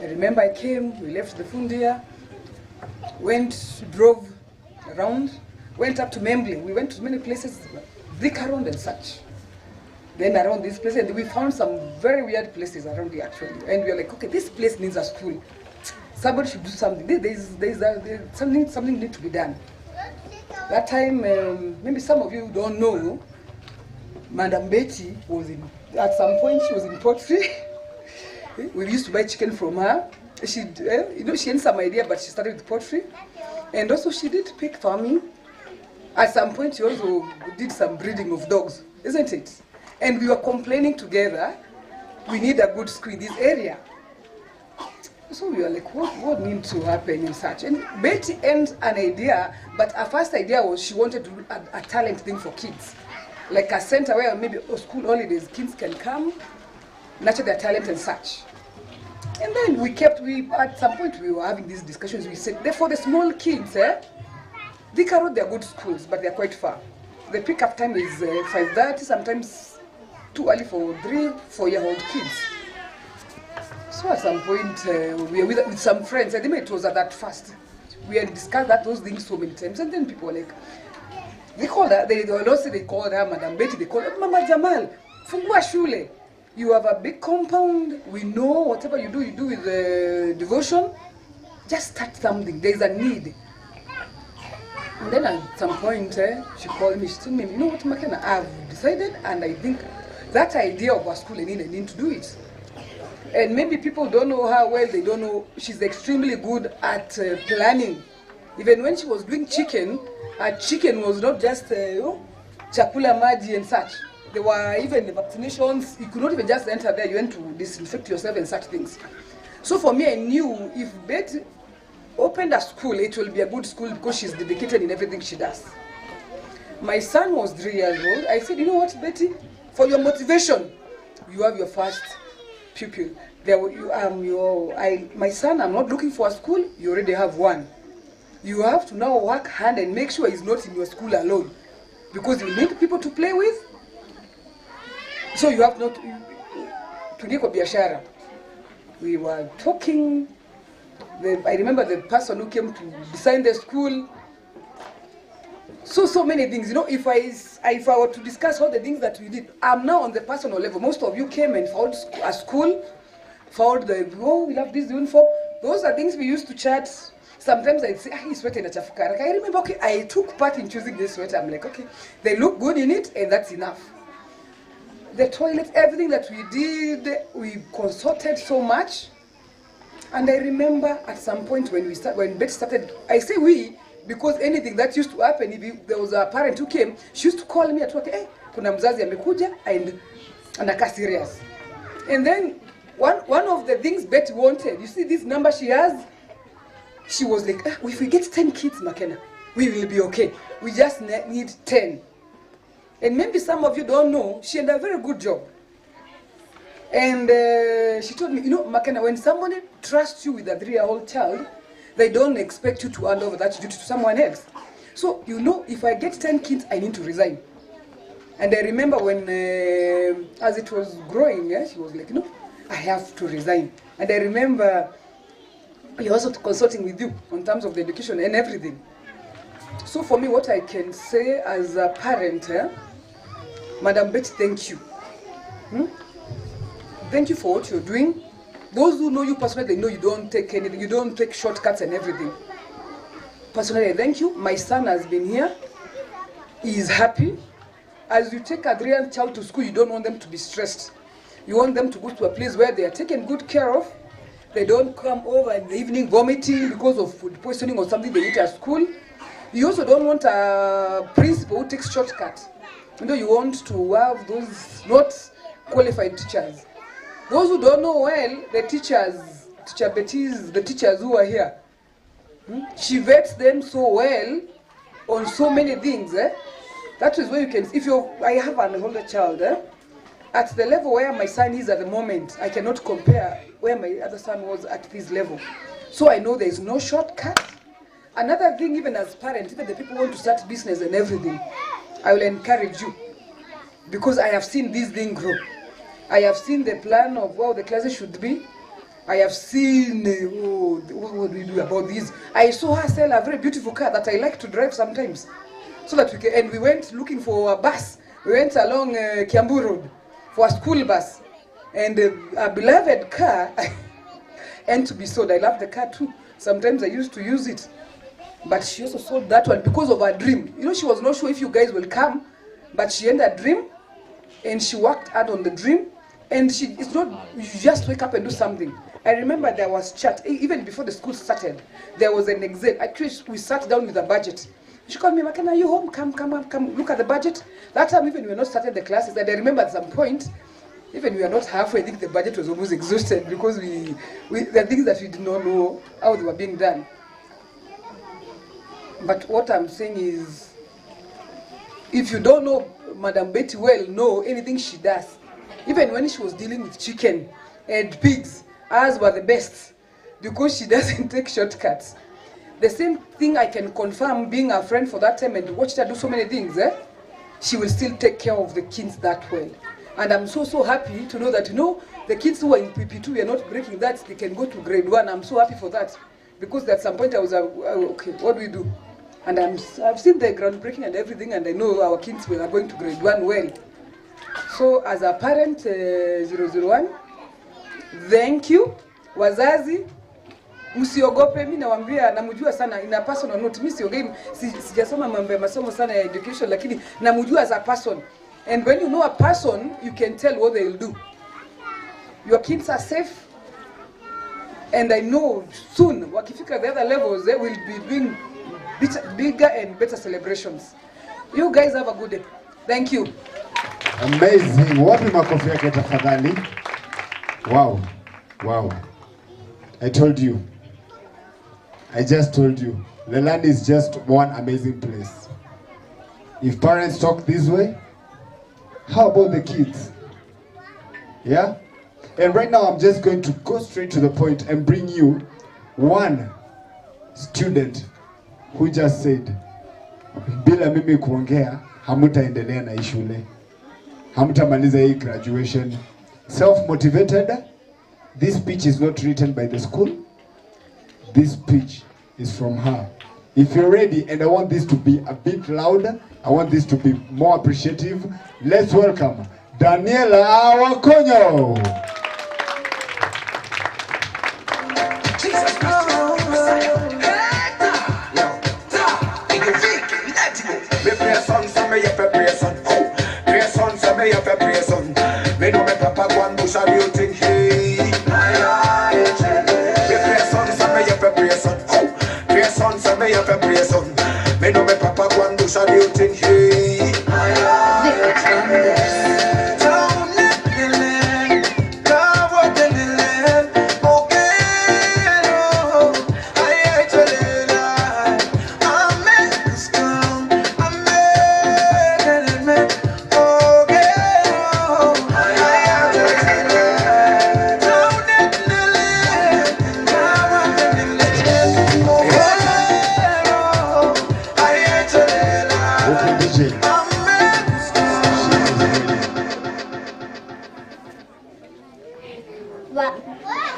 I remember I came, we left the Fundia, drove around, went up to Membley. We went to many places, Vikaround and such. Then around this place, and we found some very weird places around here actually. And we were like, okay, this place needs a school. Somebody should do something. There's something needs to be done. That time, maybe some of you don't know, Madam Betty was at some point she was in poultry. We used to buy chicken from her. She had some idea, but she started with poultry. And also she did pig farming. At some point she also did some breeding of dogs, isn't it? And we were complaining together, we need a good school in this area. So we were like, what needs to happen and such? And Betty had an idea, but her first idea was she wanted to do a talent thing for kids. Like a center where maybe school holidays, kids can come, nurture their talent and such. And then at some point we were having these discussions, we said, for the small kids, Thika Road, they're good schools, but they're quite far. The pickup time is 5:30, sometimes too early for 3-4-year-old kids. So at some point, we were with some friends, I think it was at that first. We had discussed those things so many times, and then people were like, they called her, they called her Madam Betty, they called her Mama Jamal, fungua shule. You have a big compound, we know whatever you do with the devotion, just start something, there's a need. And then at some point, she called me, she told me, you know what, McKenna, I've decided, and I think that idea of a school, I need to do it. And maybe people don't know her well, they don't know, she's extremely good at planning. Even when she was doing chicken, her chicken was not just chakula maji and such. There were even vaccinations, you could not even just enter there, you went to disinfect yourself and such things. So for me, I knew if Betty opened a school, it will be a good school because she's dedicated in everything she does. My son was 3 years old. I said, you know what, Betty? For your motivation, you have your first pupil. My son, I'm not looking for a school. You already have one. You have to now work hard and make sure he's not in your school alone. Because you need people to play with. So you have not to get a biashara. We were talking. I remember the person who came to design the school. So many things. You know, if I were to discuss all the things that we did, I'm now on the personal level. Most of you came and found a school, found we love this uniform. Those are things we used to chat. Sometimes I'd say, hii sweater inachafuka. Like, I remember, okay, I took part in choosing this sweater. I'm like, okay, they look good in it, and that's enough. The toilet, everything that we did, we consulted so much. And I remember at some point when Betty started, I say we, because anything that used to happen, if there was a parent who came, she used to call me at work, hey, kuna mzazi amekuja, and anakaa serious. And then one of the things Betty wanted, you see this number she has, she was like, if we get 10 kids, McKenna, we will be okay. We just need 10. And maybe some of you don't know, she had a very good job. And she told me, you know, McKenna, when somebody trusts you with a 3-year-old child, they don't expect you to hand over that duty to someone else. So, you know, if I get 10 kids, I need to resign. And I remember when, as it was growing, she was like, no, I have to resign. And I remember we also consulting with you on terms of the education and everything. So for me, what I can say as a parent, Madam Betty, thank you. Thank you for what you're doing. Those who know you personally, they know you don't take anything, you don't take shortcuts and everything. Personally, I thank you. My son has been here. He is happy. As you take a Adrian's child to school, you don't want them to be stressed. You want them to go to a place where they are taken good care of. They don't come over in the evening vomiting because of food poisoning or something they eat at school. You also don't want a principal who takes shortcuts. You want to have those not qualified teachers. Those who don't know well, the teachers, Teacher Betty's, the teachers who are here, she vets them so well on so many things. That is where you can, I have an older child, at the level where my son is at the moment, I cannot compare where my other son was at this level. So I know there is no shortcut. Another thing, even as parents, even the people who want to start business and everything, I will encourage you, because I have seen this thing grow. I have seen the plan of how the classes should be. I have seen, what do we do about this? I saw her sell a very beautiful car that I like to drive sometimes. So that we can, and we went looking for a bus. We went along Kiambu Road for a school bus. And a beloved car, and to be sold. I love the car too. Sometimes I used to use it. But she also sold that one because of her dream. She was not sure if you guys will come, but she had a dream, and she worked hard on the dream. And it's not, you just wake up and do something. I remember there was chat, even before the school started, there was an exam. Actually, we sat down with a budget. She called me, Makena, are you home? Come, look at the budget. That time, even we were not started the classes, and I remember at some point, even we were not halfway, I think the budget was almost exhausted because there are things that we did not know how they were being done. But what I'm saying is, if you don't know Madam Betty well, know anything she does. Even when she was dealing with chicken and pigs, ours were the best because she doesn't take shortcuts. The same thing I can confirm, being a friend for that time and watched her do so many things, she will still take care of the kids that well. And I'm so happy to know that, the kids who are in PP2, we are not breaking that, they can go to grade 1. I'm so happy for that. Because at some point I was, okay, what do we do? And I've seen the groundbreaking and everything, and I know our kids are going to grade 1 well. So as a parent, 001, thank you. Wazazi, msiogope. Mimi nawaambia, namjua sana in a personal note. Mimi siongei, sijasoma mambo ya masomo sana ya education, lakini namjua as a person. And when you know a person, you can tell what they'll do. Your kids are safe. And I know soon, wakifika the other levels, they will be doing bigger and better celebrations. You guys have a good day. Thank you. Amazing. Wapi makofi yake tafadhali? Wow. Wow. I told you. I just told you. Lelani is just one amazing place. If parents talk this way, how about the kids? Yeah? And right now I'm just going to go straight to the point and bring you one student who just said, bila mimi kuongea, hamutaendelea na shule. Hamutamaliza hii graduation. Self-motivated. This speech is not written by the school. This speech is from her. If you're ready, and I want this to be a bit louder, I want this to be more appreciative, let's welcome Daniela Wakonyo.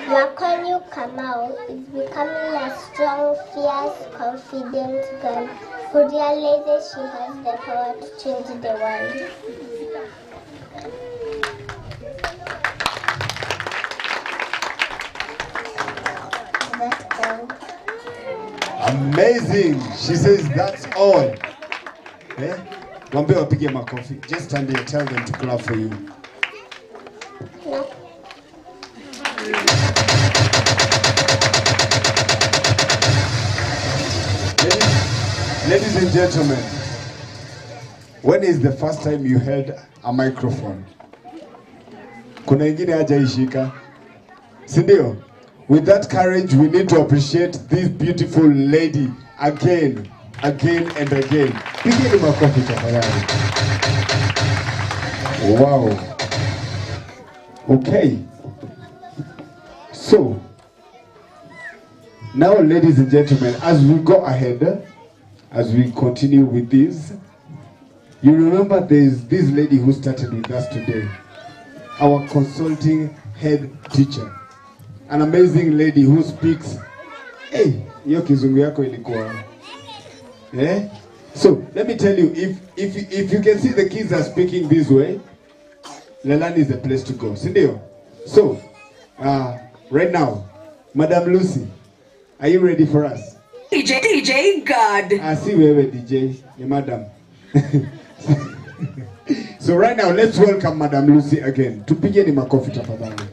Wakonyo Kamau is becoming a strong, fierce, confident girl who realizes she has the power to change the world. That's all. Amazing. She says that's all. Eh? Wambie wapige makofi. Just stand here, tell them to clap for you. No. Ladies and gentlemen, when is the first time you held a microphone? Kuna ingine hajaishika? Si ndio? With that courage, we need to appreciate this beautiful lady again and again. Pigeni makofi tafadhali. Wow. Okay. So, now ladies and gentlemen, as we go ahead, as we continue with this, you remember there's this lady who started with us today, our consulting head teacher. An amazing lady who speaks. Hey, hiyo kizungu yako ilikuwa. Eh? So, let me tell you, if you can see the kids are speaking this way, Lelani is the place to go. Sindio? So, right now, Madam Lucy, are you ready for us? DJ God. See wewe DJ, ni Madam. So right now, let's welcome Madam Lucy again. Tupigeni makofi tafadhali.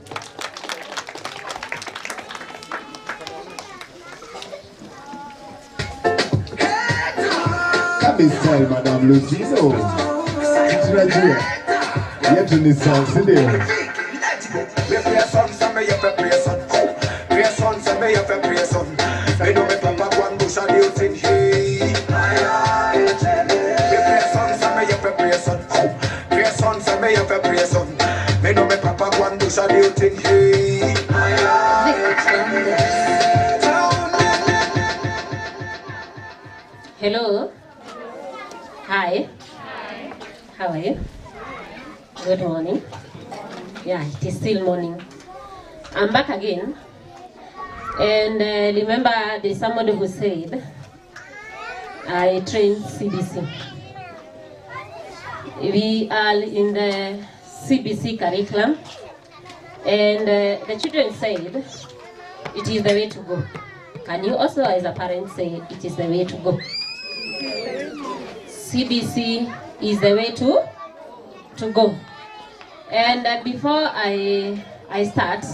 Come in style, Madam Lucy. So, tunajua. Yetu ni style, si ndio? Hello. Hi. How are you? Good morning. Yeah, it is still morning. I'm back again. And remember, there's somebody who said, I trained CBC. We are in the CBC curriculum. And the children said, it is the way to go. Can you also, as a parent, say, it is the way to go? CBC is the way to go. And before I start,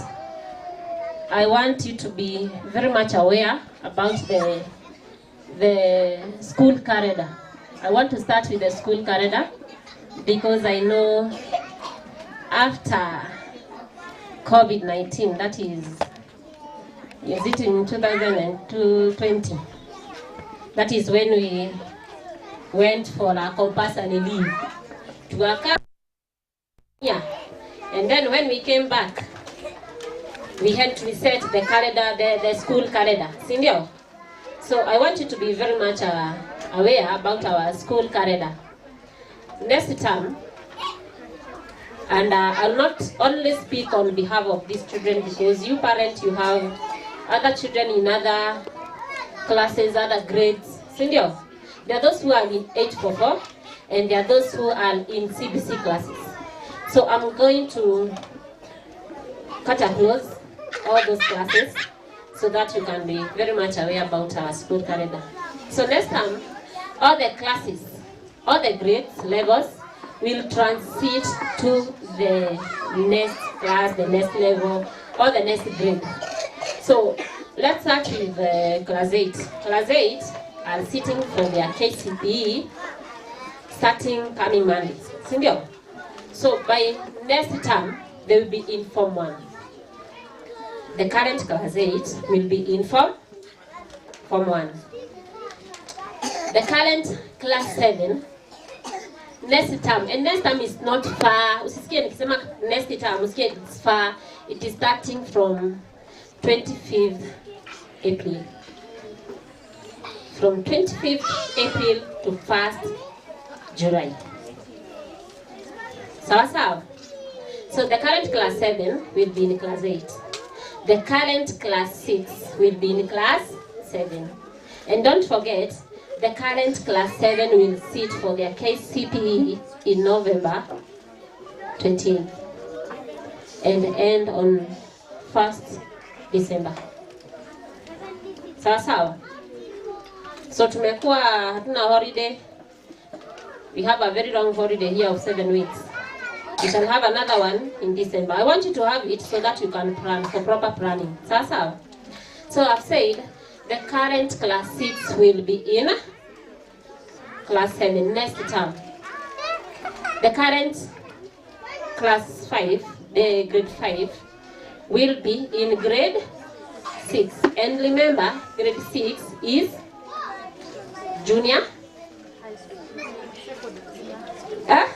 I want you to be very much aware about the school calendar. I want to start with the school calendar because I know after COVID-19, that is it in 2020? That is when we went for a compulsory leave to Accra. Yeah. And then when we came back, we had to reset the calendar, the school calendar. Sindio? So I want you to be very much aware about our school calendar. Next term, and I'll not only speak on behalf of these children because you parents, you have other children in other classes, other grades. Sindio? There are those who are in 844 and there are those who are in CBC classes. So I'm going to cut and close all those classes so that you can be very much aware about our school calendar. So next time, all the classes, all the grades, levels will transit to the next class, the next level, or the next grade. So let's start with class 8. Class 8 are sitting for their KCPE starting coming Mondays. Sindio? So by next term, they will be in Form 1. The current class 8 will be in Form 1. The current class 7, next term, and next term is not far. Usisikie nikisema next term, usisikie it's far. It is starting from 25th April. From 25th April to 1st July. Sawa? So the current class 7 will be in class 8. The current class 6 will be in class 7. And don't forget, The current class 7 will sit for their KCPE in November 28th and end on 1st December. Sawa sawa. So tumekuwa hatuna holiday. We have a very long holiday here of 7 weeks. We shall have another one in December. I want you to have it so that you can plan for proper planning. Sawa sawa. So I've said the current class 6 will be in class 7 next term. The current class 5, the grade 5, will be in grade 6. And remember, grade 6 is junior. Huh?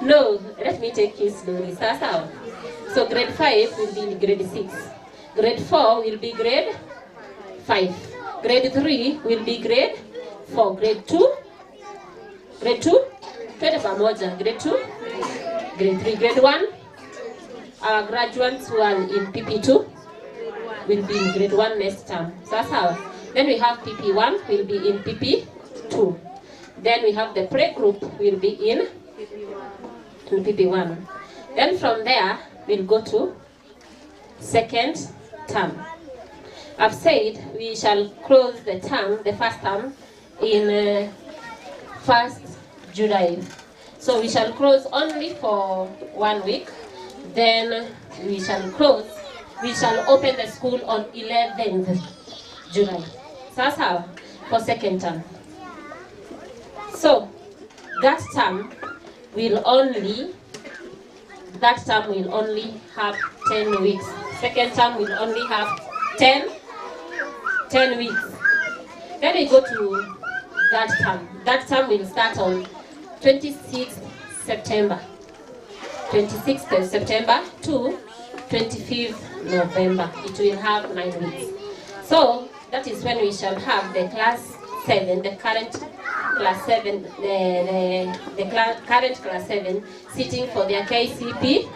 No, let me take you slowly. So grade 5 will be in grade 6. Grade 4 will be grade 5. Grade 3 will be grade 4. Grade 2? Grade 2? Grade 2? Grade 3. Grade 1? Our graduates who are in PP2 will be in grade 1 next term. Then we have PP1 will be in PP2. Then we have the playgroup will be in PP1. Then from there, we'll go to second term. I've said we shall close the term, the first term, in 1st July. So we shall close only for 1 week. Then we shall open the school on 11th July. For second term. So that term will only have 10 weeks. Second term will only have 10 weeks. Then we go to that term. That term will start on 26th September. 26th September to 25th November. It will have 9 weeks. So that is when we shall have the class 7, the current class 7, current class 7 sitting for their KCPE.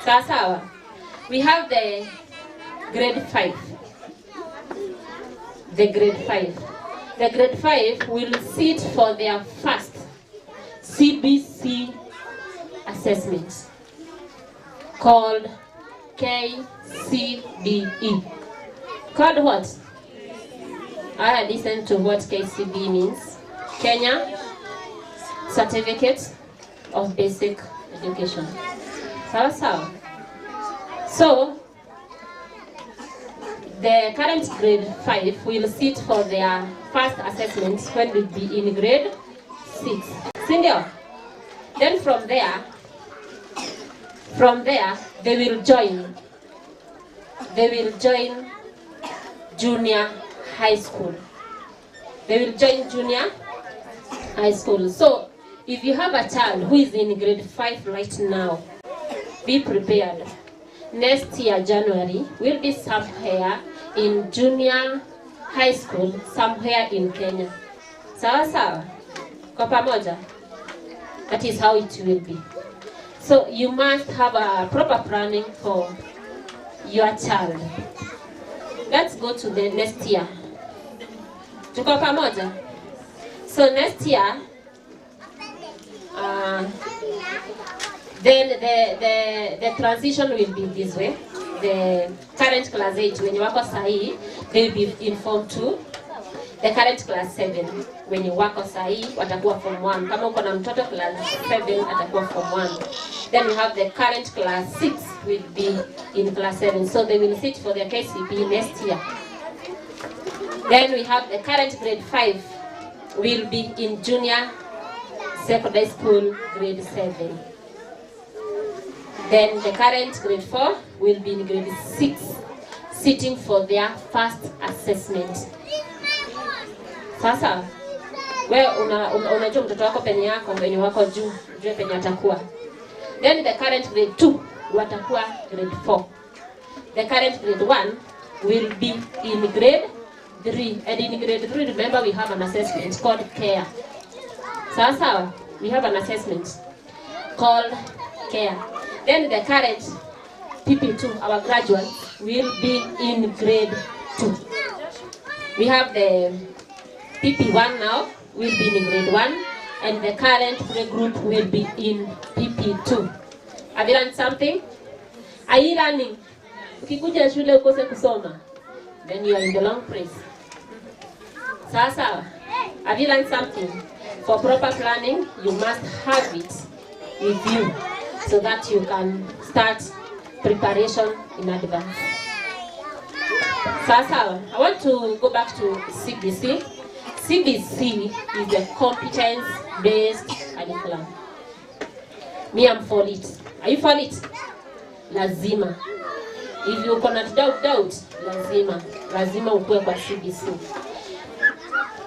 Sawa. We have the grade 5. The grade 5. The grade 5 will sit for their first CBC assessment called KCBE. Called what? I listened to what KCB means. Kenya Certificate of Basic Education. Sawa. So the current grade 5 will sit for their first assessment when it will be in grade 6. Sindio? Then from there they will join junior high school. They will join junior high school. So if you have a child who is in grade 5 right now, be prepared. Next year, January, will be somewhere in junior high school, somewhere in Kenya. Sawa. Kwa pamoja. That is how it will be. So you must have a proper planning for your child. Let's go to the next year. Tuko pamoja? So next year, then the transition will be this way. The current class 8, when you wako sahi, they will be in form 2. The current class 7, when you wako sahi, watakuwa form 1. Kama uko na mtoto class 7, atakuwa form 1. Then we have the current class 6 will be in class 7. So they will sit for their KCP next year. Then we have the current grade 5 will be in junior secondary school grade 7. Then the current grade 4 will be in grade 6, sitting for their first assessment. Sasa, wewe unajua mtoto wako penye yako, wenye wako juu, juu penye atakuwa. Then the current grade 2 watakuwa grade 4. The current grade 1 will be in grade 3. And in grade 3, remember we have an assessment called care. Sasa, we have an assessment called care. Then the current PP2, our graduates, will be in grade 2. We have the PP1 now, will be in grade 1, and the current playgroup will be in PP2. Have you learned something? Are you learning? Ukikuja shule ukose kusoma, then you are in the long place. Sasa, have you learned something? For proper planning, you must have it with you so that you can start preparation in advance. Sasa, I want to go back to CBC. CBC is a competence-based curriculum. Me, I'm for it. Are you for it? Lazima. If you cannot doubt, lazima ukue kwa CBC.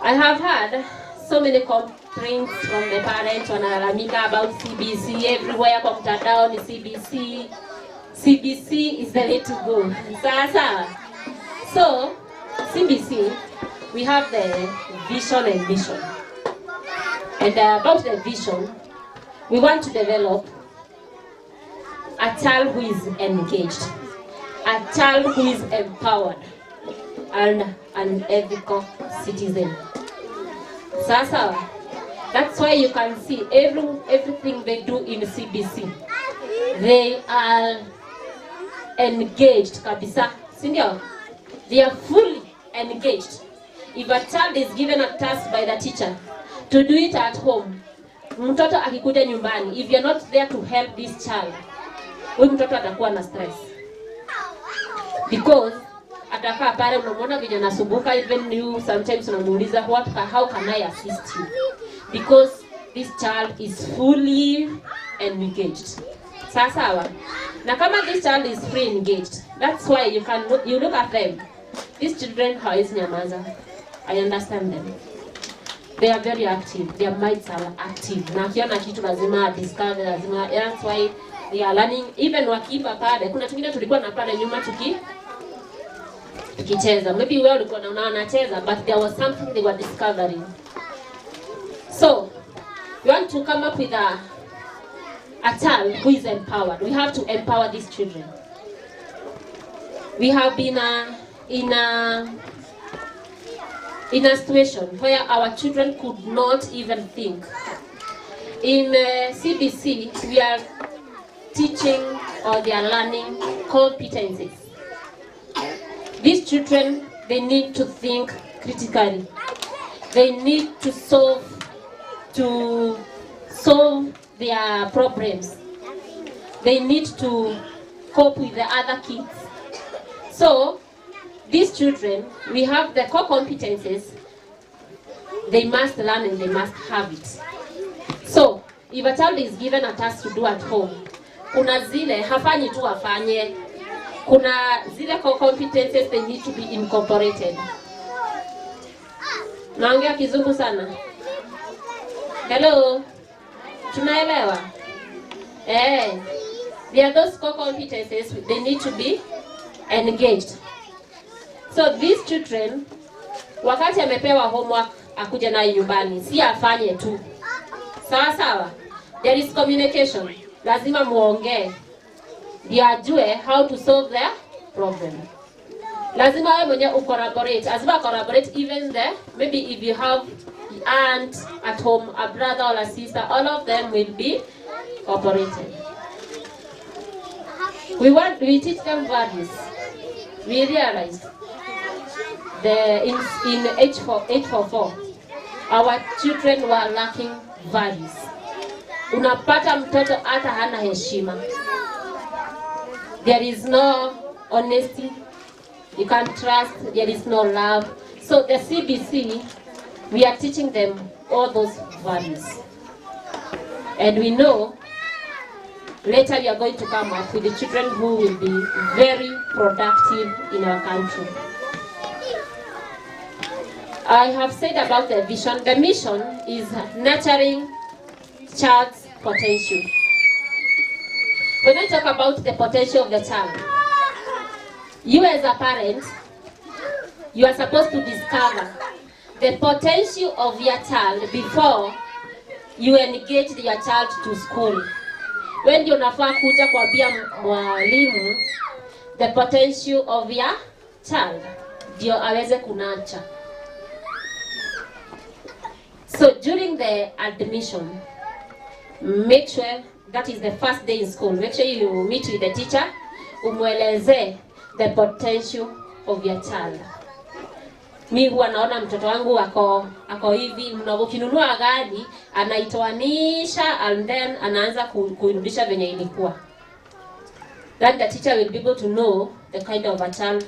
I have had so many complaints from the parents wanalalamika about CBC everywhere kwa mtandao ni CBC. CBC is the way to go. Sasa. So, CBC, we have the vision and mission. And about the vision, we want to develop a child who is engaged, a child who is empowered, and an ethical citizen. Sasa, that's why you can see everything they do in CBC. They are engaged, kabisa, sindio? They are fully engaged. If a child is given a task by the teacher to do it at home, mtoto akikuja nyumbani, if you're not there to help this child, huyu mtoto atakuwa na stress. Because atakaa pale unamwona vile anasumbuka, even you sometimes unamuuliza how can I assist you? Because this child is fully engaged. Sasa, na kama this child is fully engaged, that's why you look at them. These children hawezi nyamaza. I understand them. They are very active. Their minds are active. Na kiona kitu lazima discover, lazima. That's why they are learning. Even wakiimba pale, kuna tungine tulikuwa na pale nyuma tukicheza. Maybe wewe ulikuwa unaona wanacheza, but there was something they were discovering. So, we want to come up with a child who is empowered. We have to empower these children. We have been in a situation where our children could not even think. In CBC, we are teaching or they are learning competencies. These children, they need to think critically. They need to solve their problems. They need to cope with the other kids. So, these children, we have the core competencies, they must learn and they must have it. So, if a child is given a task to do at home, kuna zile, hafanyi tu afanye, kuna zile core competencies, they need to be incorporated. Naongea kizungu sana. Hello? Tunaelewa? There are those core competencies, they need to be engaged. So these children, wakati amepewa homework akuja nayo nyumbani, si afanye tu. Sawa sawa? There is communication. Lazima muongee. Ndio ajue how to solve their problem. Lazima wewe mwenyewe ucollaborate. Lazima collaborate even there. Maybe if you have an aunt at home, a brother or a sister, all of them will be cooperating. We teach them values. We realize in 844, our children were lacking values. Unapata mtoto hata hana heshima. There is no honesty. You can't trust. There is no love. So the CBC, we are teaching them all those values. And we know later we are going to come up with the children who will be very productive in our country. I have said about the vision. The mission is nurturing child's potential. When I talk about the potential of the child, you as a parent, you are supposed to discover the potential of your child before you engage your child to school. When you nafaa kuja kuambia mwalimu the potential of your child, ndio aweze kunacha. So during the admission, make sure that is the first day in school. Make sure you meet with the teacher, umweleze the potential of your child. Mi huwa naona mtoto wangu ako hivi, ukinunua gari anaitoanisha and then anaanza kuirudisha venye ilikuwa. Then the teacher will be able to know the kind of a child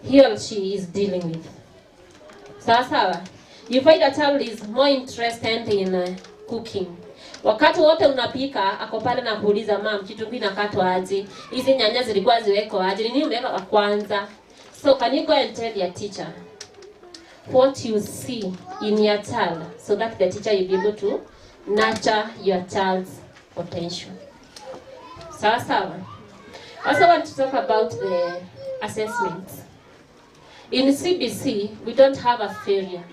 he or she is dealing with. Sawa. You find a child is more interested in cooking. Wakati wote unapika, ako pale na kuuliza mama, kitunguu inakatwa aje? Hizi nyanya zilikuwa ziweko aje? Nini umeweka kwa kwanza? So can you go and tell your teacher what you see in your child so that the teacher will be able to nurture your child's potential. Sawa. I also want to talk about the assessments. In CBC, we don't have a failure.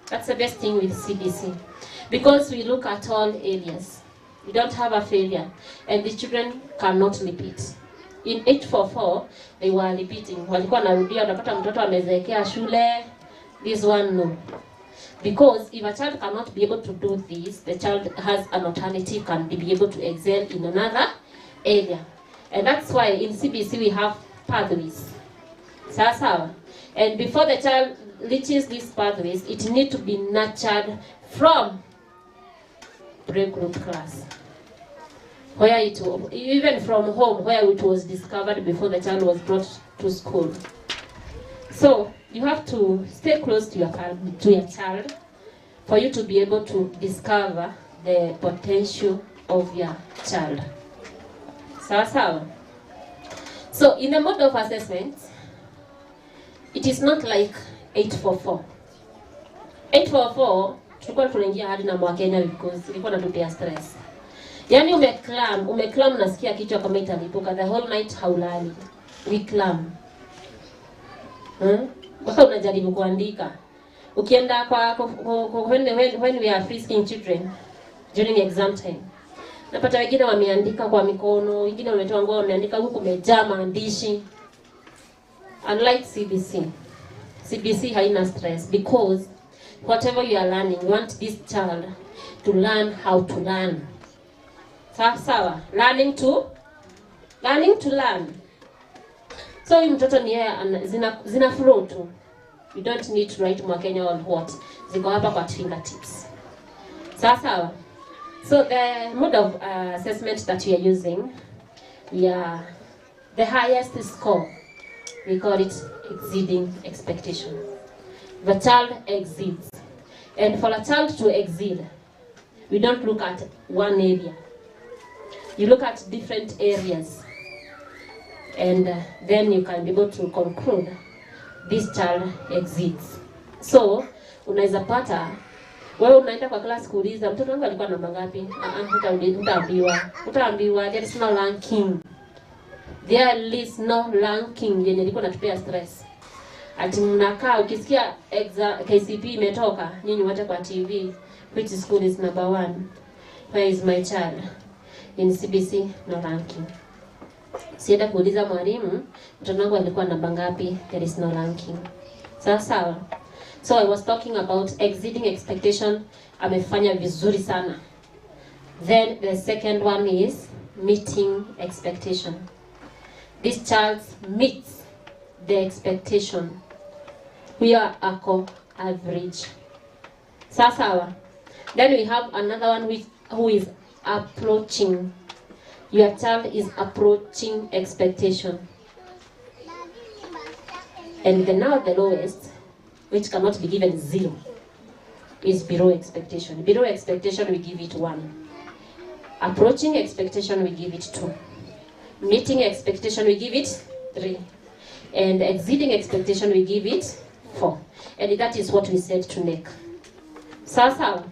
That's the best thing with CBC. Because we look at all areas. We don't have a failure. And the children cannot repeat. In 844, they were repeating. Walikuwa narudia, unapata mtoto amezeekea shule. This one, no. Because if a child cannot be able to do this, the child has an alternative, can be able to excel in another area. And that's why in CBC we have pathways. Sawa. And before the child reaches these pathways, it needs to be nurtured from pre-group class. Where it was, even from home, where it was discovered before the child was brought to school. So you have to stay close to your child for you to be able to discover the potential of your child. Sawa. So in the mode of assessment, it is not like 844. 844 tulikuwa tunaingia hadi na Mwakenya because ilikuwa natupea stress. Yaani umeclam nasikia kichwa kama italipuka, the whole night haulali. We clam. Waka unajaribu kuandika. Ukienda kwa when we are frisking children during exam time. Napata wengine wameandika kwa mikono, wengine wametoa nguo wameandika huku kumejaa maandishi. Unlike CBC. CBC haina stress because whatever you are learning, you want this child to learn how to learn. Sawa. Learning to learn. So mtoto ni yeye zina flow tu. You don't need to write Mwakenya or what. Ziko hapa kwa fingertips. Sawa. So the mode of assessment that we are using, the highest score, we call it exceeding expectation. The child exceeds. And for a child to exceed, we don't look at one area. You look at different areas. And then you can be able to conclude this child exceeds. So, unaweza pata wewe unaenda kwa class kuuliza mtoto wangu alikuwa namba ngapi? Utaambiwa there is no ranking. There is no ranking yenye liko natupea stress. Ati mnakaa ukisikia KCP imetoka nyinyi wote kwa TV, which school is number 1? Where is my child? In CBC no ranking. Sienda kuuliza mwalimu mtoto wangu alikuwa namba ngapi? There is no ranking. Sawa. So I was talking about exceeding expectation. Amefanya vizuri sana. Then the second one is meeting expectation. This child meets the expectation. We are average. Sawa. Then we have another one who is approaching. Your child is approaching expectation. And now the lowest, which cannot be given 0, is below expectation. Below expectation, we give it 1. Approaching expectation, we give it 2. Meeting expectation, we give it 3. And exceeding expectation, we give it 4. And that is what we said to Nick. Sawa.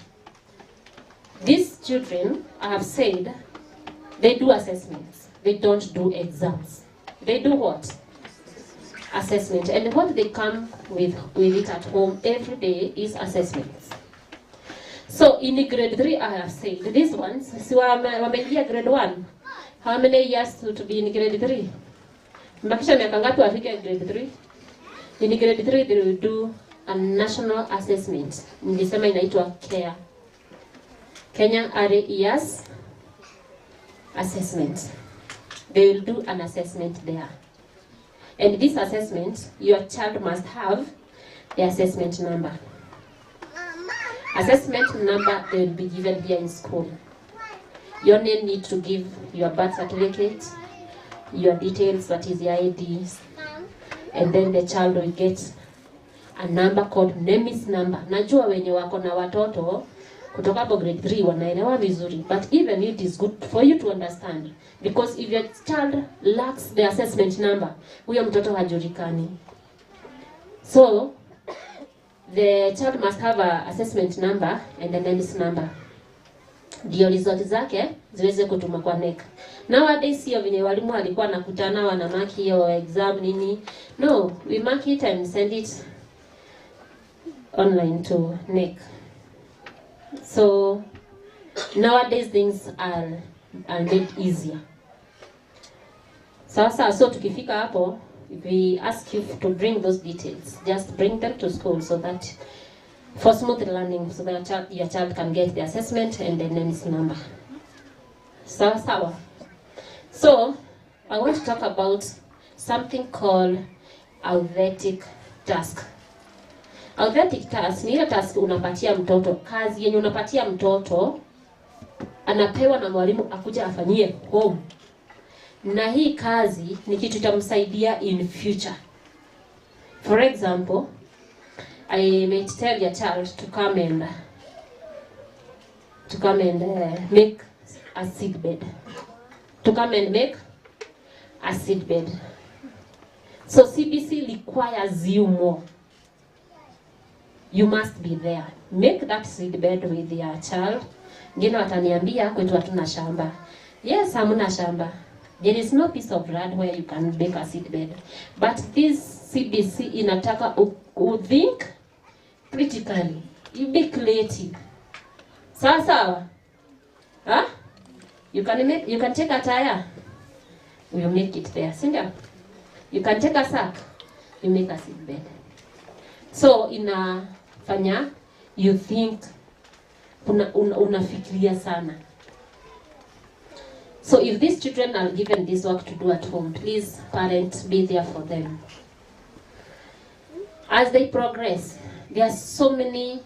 These children, I have said, they do assessments. They don't do exams. They do what? Assessment. And what they come with it at home every day is assessments. So in grade 3, I have said, these ones, wameingia grade 1. How many years to be in grade 3? Mbakisha miaka ngapi wafike grade 3? In grade 3, they will do a national assessment. Nilisema inaitwa CARE. Kenya Early Years Assessment. They will do an assessment there. And this assessment, your child must have the assessment number. Assessment number they will be given here in school. You only need to give your birth certificate, your details, that is your IDs, and then the child will get a number called NEMIS number. Najua wenye wako na watoto kutoka hapo grade 3 wanaelewa vizuri, but even it is good for you to understand, because if your child lacks the assessment number, huyo mtoto hajulikani. So the child must have a assessment number and a NEMIS number. Ndio result zake ziweze kutuma kwa NEC. Nowadays sio vile walimu walikuwa nakutana wana mark hiyo exam nini. No, we mark it and send it online to NEC. So nowadays things are made easier. Sasa so tukifika hapo, we ask you to bring those details. Just bring them to school so that for smooth learning, so that your child can get the assessment and the NEMIS number. Sawa. So I want to talk about something called authentic task. Authentic task ni ile task unapatia mtoto, kazi yenye unapatia mtoto anapewa na mwalimu akuja afanyie home. Na hii kazi ni kitu kitamsaidia in future. For example, I might tell your child to come and make a seed bed. To come and make a seed bed. So CBC requires you more. You must be there. Make that seed bed with your child. Ngine wataniambia kwetu hatuna shamba. Yes, hamuna shamba. There is no piece of land where you can make a seed bed. But this CBC inataka think critically. You be creative. Sawa. Huh? You can take a tire. You make it there. Singa. You can take a sack. You make a seed bed. So inafanya you think unafikiria sana. So if these children are given this work to do at home, please parents be there for them. As they progress, there are so many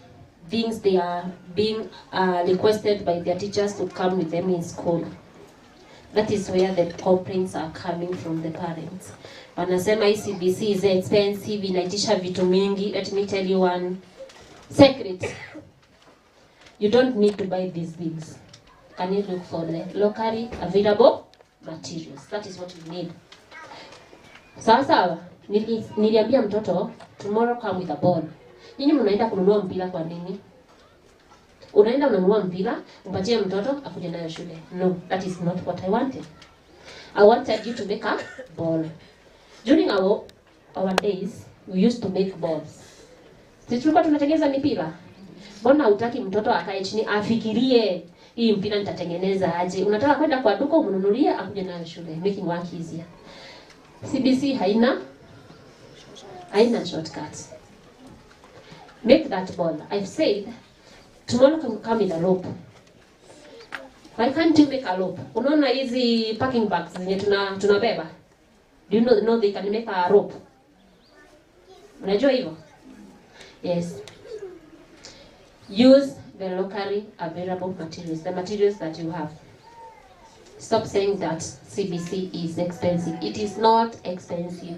things they are being requested by their teachers to come with them in school. That is where the complaints are coming from the parents. Wanasema CBC is expensive, inaitisha vitu mingi. Let me tell you one secret. You don't need to buy these things. Can you look for the locally available materials? That is what you need. Sawa. Niliambia mtoto, tomorrow come with a ball. Nyinyi mnaenda kununua mpira kwa nini? Unaenda unanunua mpira, umpatie mtoto akuje nayo shule. No, that is not what I wanted. I wanted you to make a ball. During our days, we used to make balls. Sisi tulikuwa tunatengeneza mipira. Mbona hutaki mtoto akae chini afikirie hii mpira nitatengeneza aje? Unataka kwenda kwa duka umnunulie akuje nayo shule. Making work easier. CBC haina shortcuts. Make that ball. I've said tomorrow can come with a rope. Why can't you make a rope? Unaona hizi packing bags zenye tunabeba? Do you know they can make a rope? Unajua hivyo? Yes. Use the locally available materials, the materials that you have. Stop saying that CBC is expensive. It is not expensive.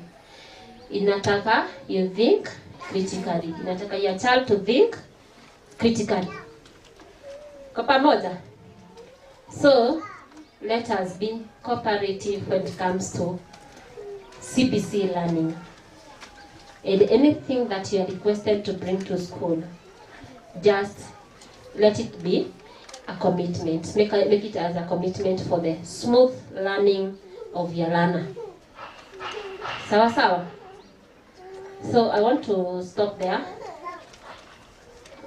Inataka you think critically. Inataka your child to think critically. Kwa pamoja. So, let us be cooperative when it comes to CBC learning. And anything that you are requested to bring to school, just let it be a commitment. Make it as a commitment for the smooth learning of your learner. Sawa. So I want to stop there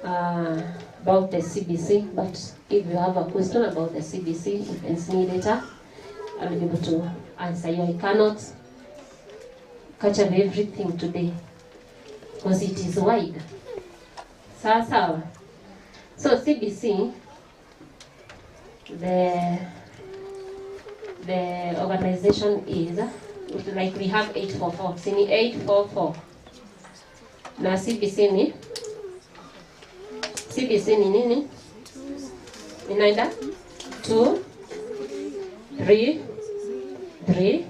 about the CBC, but if you have a question about the CBC, you can see me later. I'll be able to answer you. I cannot catch up everything today. because it is wide. Sawa. So CBC, the organization is like we have 844. Sini 844. Na CBC ni nini? Inaenda 2 3 3.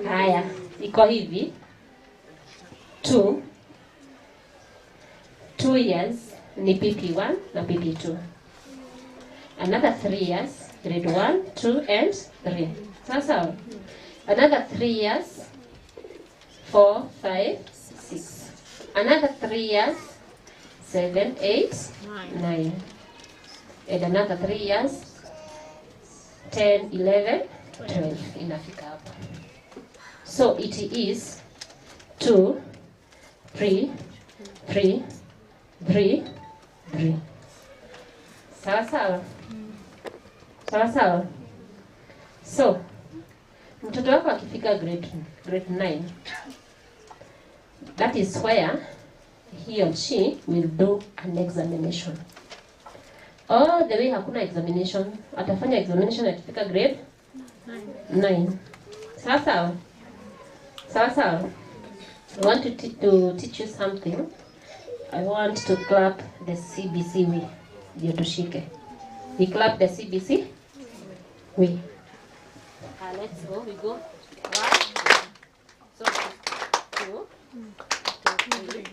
Haya, iko hivi. 2 years ni PP1 na PP2. Another 3 years, grade 1, 2 and 3. Sasa another 3 years, 4, 5, 6. Another 3 years, 7, 8, 9. And another 3 years, 10, 11, 12. Inafika hapo. So it is 2, 3, 3, 3, 3. Sawa. So mtoto wako akifika grade 9, that is where he or she will do an examination. All the way hakuna examination, atafanya examination akifika grade 9. Sawa. I want to teach you something. I want to clap the CBC way. Ndio tushike. We clap the CBC way. Let's go. We go. 1, 2. So 2, 3.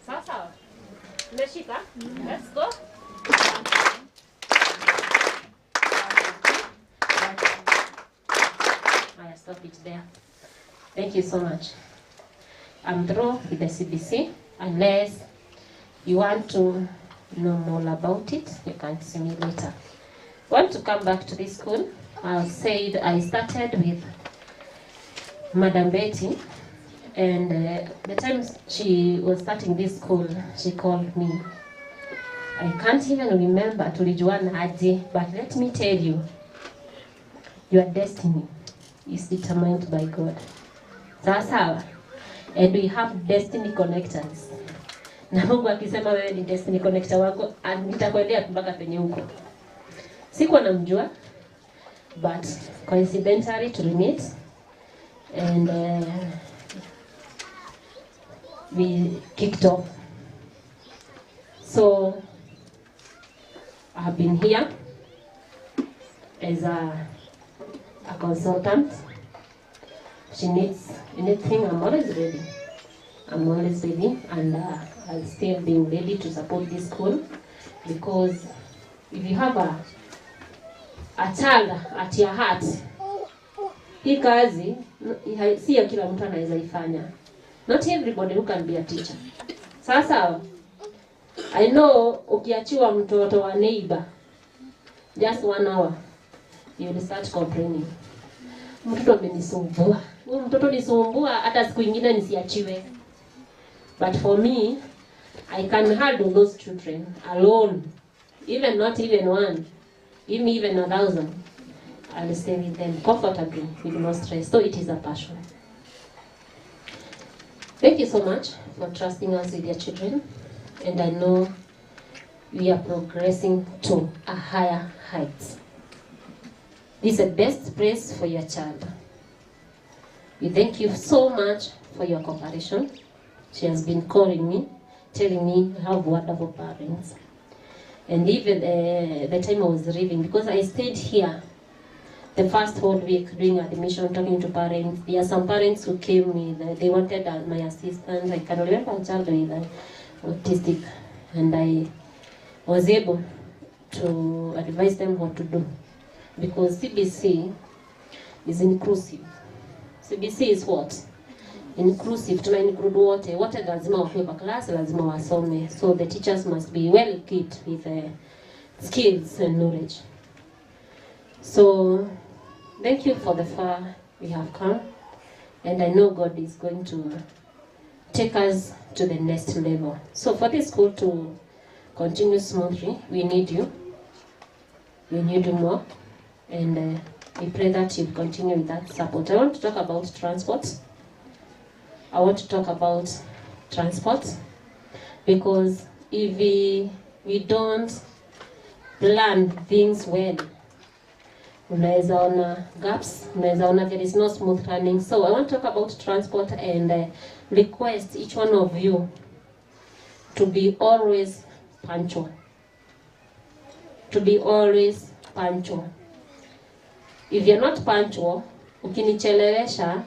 Sawa. Umeshika? Let's go. I stop it there. Thank you so much. I'm through with the CBC. Unless you want to know more about it, you can see me later. Want to come back to this school? I said I started with Madam Betty, and the time she was starting this school, she called me. I can't even remember tulijuana aje, but let me tell you, your destiny is determined by God. Sawa. And we have destiny connectors. Na Mungu akisema wewe ni destiny connector wako, nitakwendea mpaka penye huko. Sikuwa namjua, but coincidentally to meet, and we kicked off. So I have been here as a consultant. She needs anything, I'm always ready. And I'll still be ready to support this school, because if you have a child at your heart, hii kazi si ya kila mtu anaweza ifanya. Not everybody who can be a teacher. Sasa I know ukiachiwa mtoto wa neighbor just 1 hour, you will start complaining. Mtoto amenisumbua. Mtoto nisumbua hata siku nyingine nisiachiwe. But for me, I can handle those children alone. Even not even one. Give me even 1,000. I'll stay with them comfortably with no stress. So it is a passion. Thank you so much for trusting us with your children. And I know we are progressing to a higher height. This is the best place for your child. We thank you so much for your cooperation. She has been calling me, telling me how wonderful parents. And even the time I was leaving, because I stayed here the first whole week doing admission, talking to parents. There are some parents who came with, they wanted my assistance. I can remember a child with autistic, and I was able to advise them what to do. Because CBC is inclusive. CBC is what? Inclusive. Tuna include wote lazima wakuwe kwa class, lazima wasome. So the teachers must be well equipped with skills and knowledge. So thank you for the far we have come, and I know God is going to take us to the next level. So for this school to continue smoothly, we need you. We need you more. And We pray that you continue with that support. I want to talk about transport. I want to talk about transport because if we don't plan things well, unaweza ona gaps, unaweza ona there is no smooth running. So I want to talk about transport and request each one of you to be always punctual. To be always punctual. If you're not punctual, ukinichelewesha,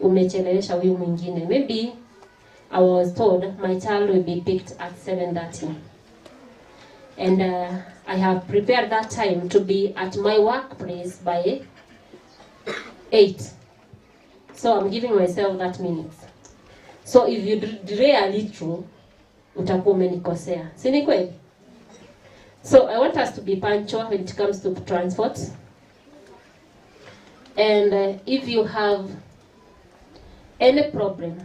umechelewesha huyu mwingine. Maybe I was told my child will be picked at 7:30. And I have prepared that time to be at my workplace by 8. So I'm giving myself that minute. So if you delay a little, utakuwa umenikosea. Si ni kweli? So I want us to be punctual when it comes to transport. And if you have any problem,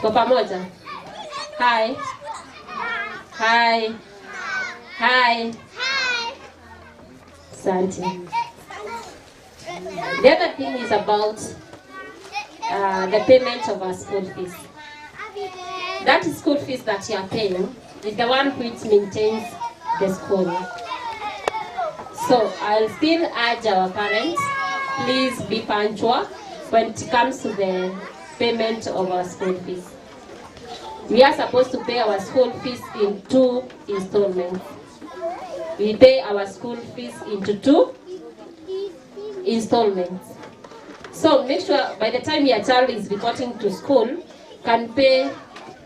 kwa pamoja. Hi. Hi. Hi. Santi. The other thing is about the payment of our school fees. That school fees that you are paying is the one which maintains the school. So I'll still urge our parents, please be punctual when it comes to the payment of our school fees. We are supposed to pay our school fees in 2 installments. We pay our school fees into 2 installments. So make sure by the time your child is reporting to school, can pay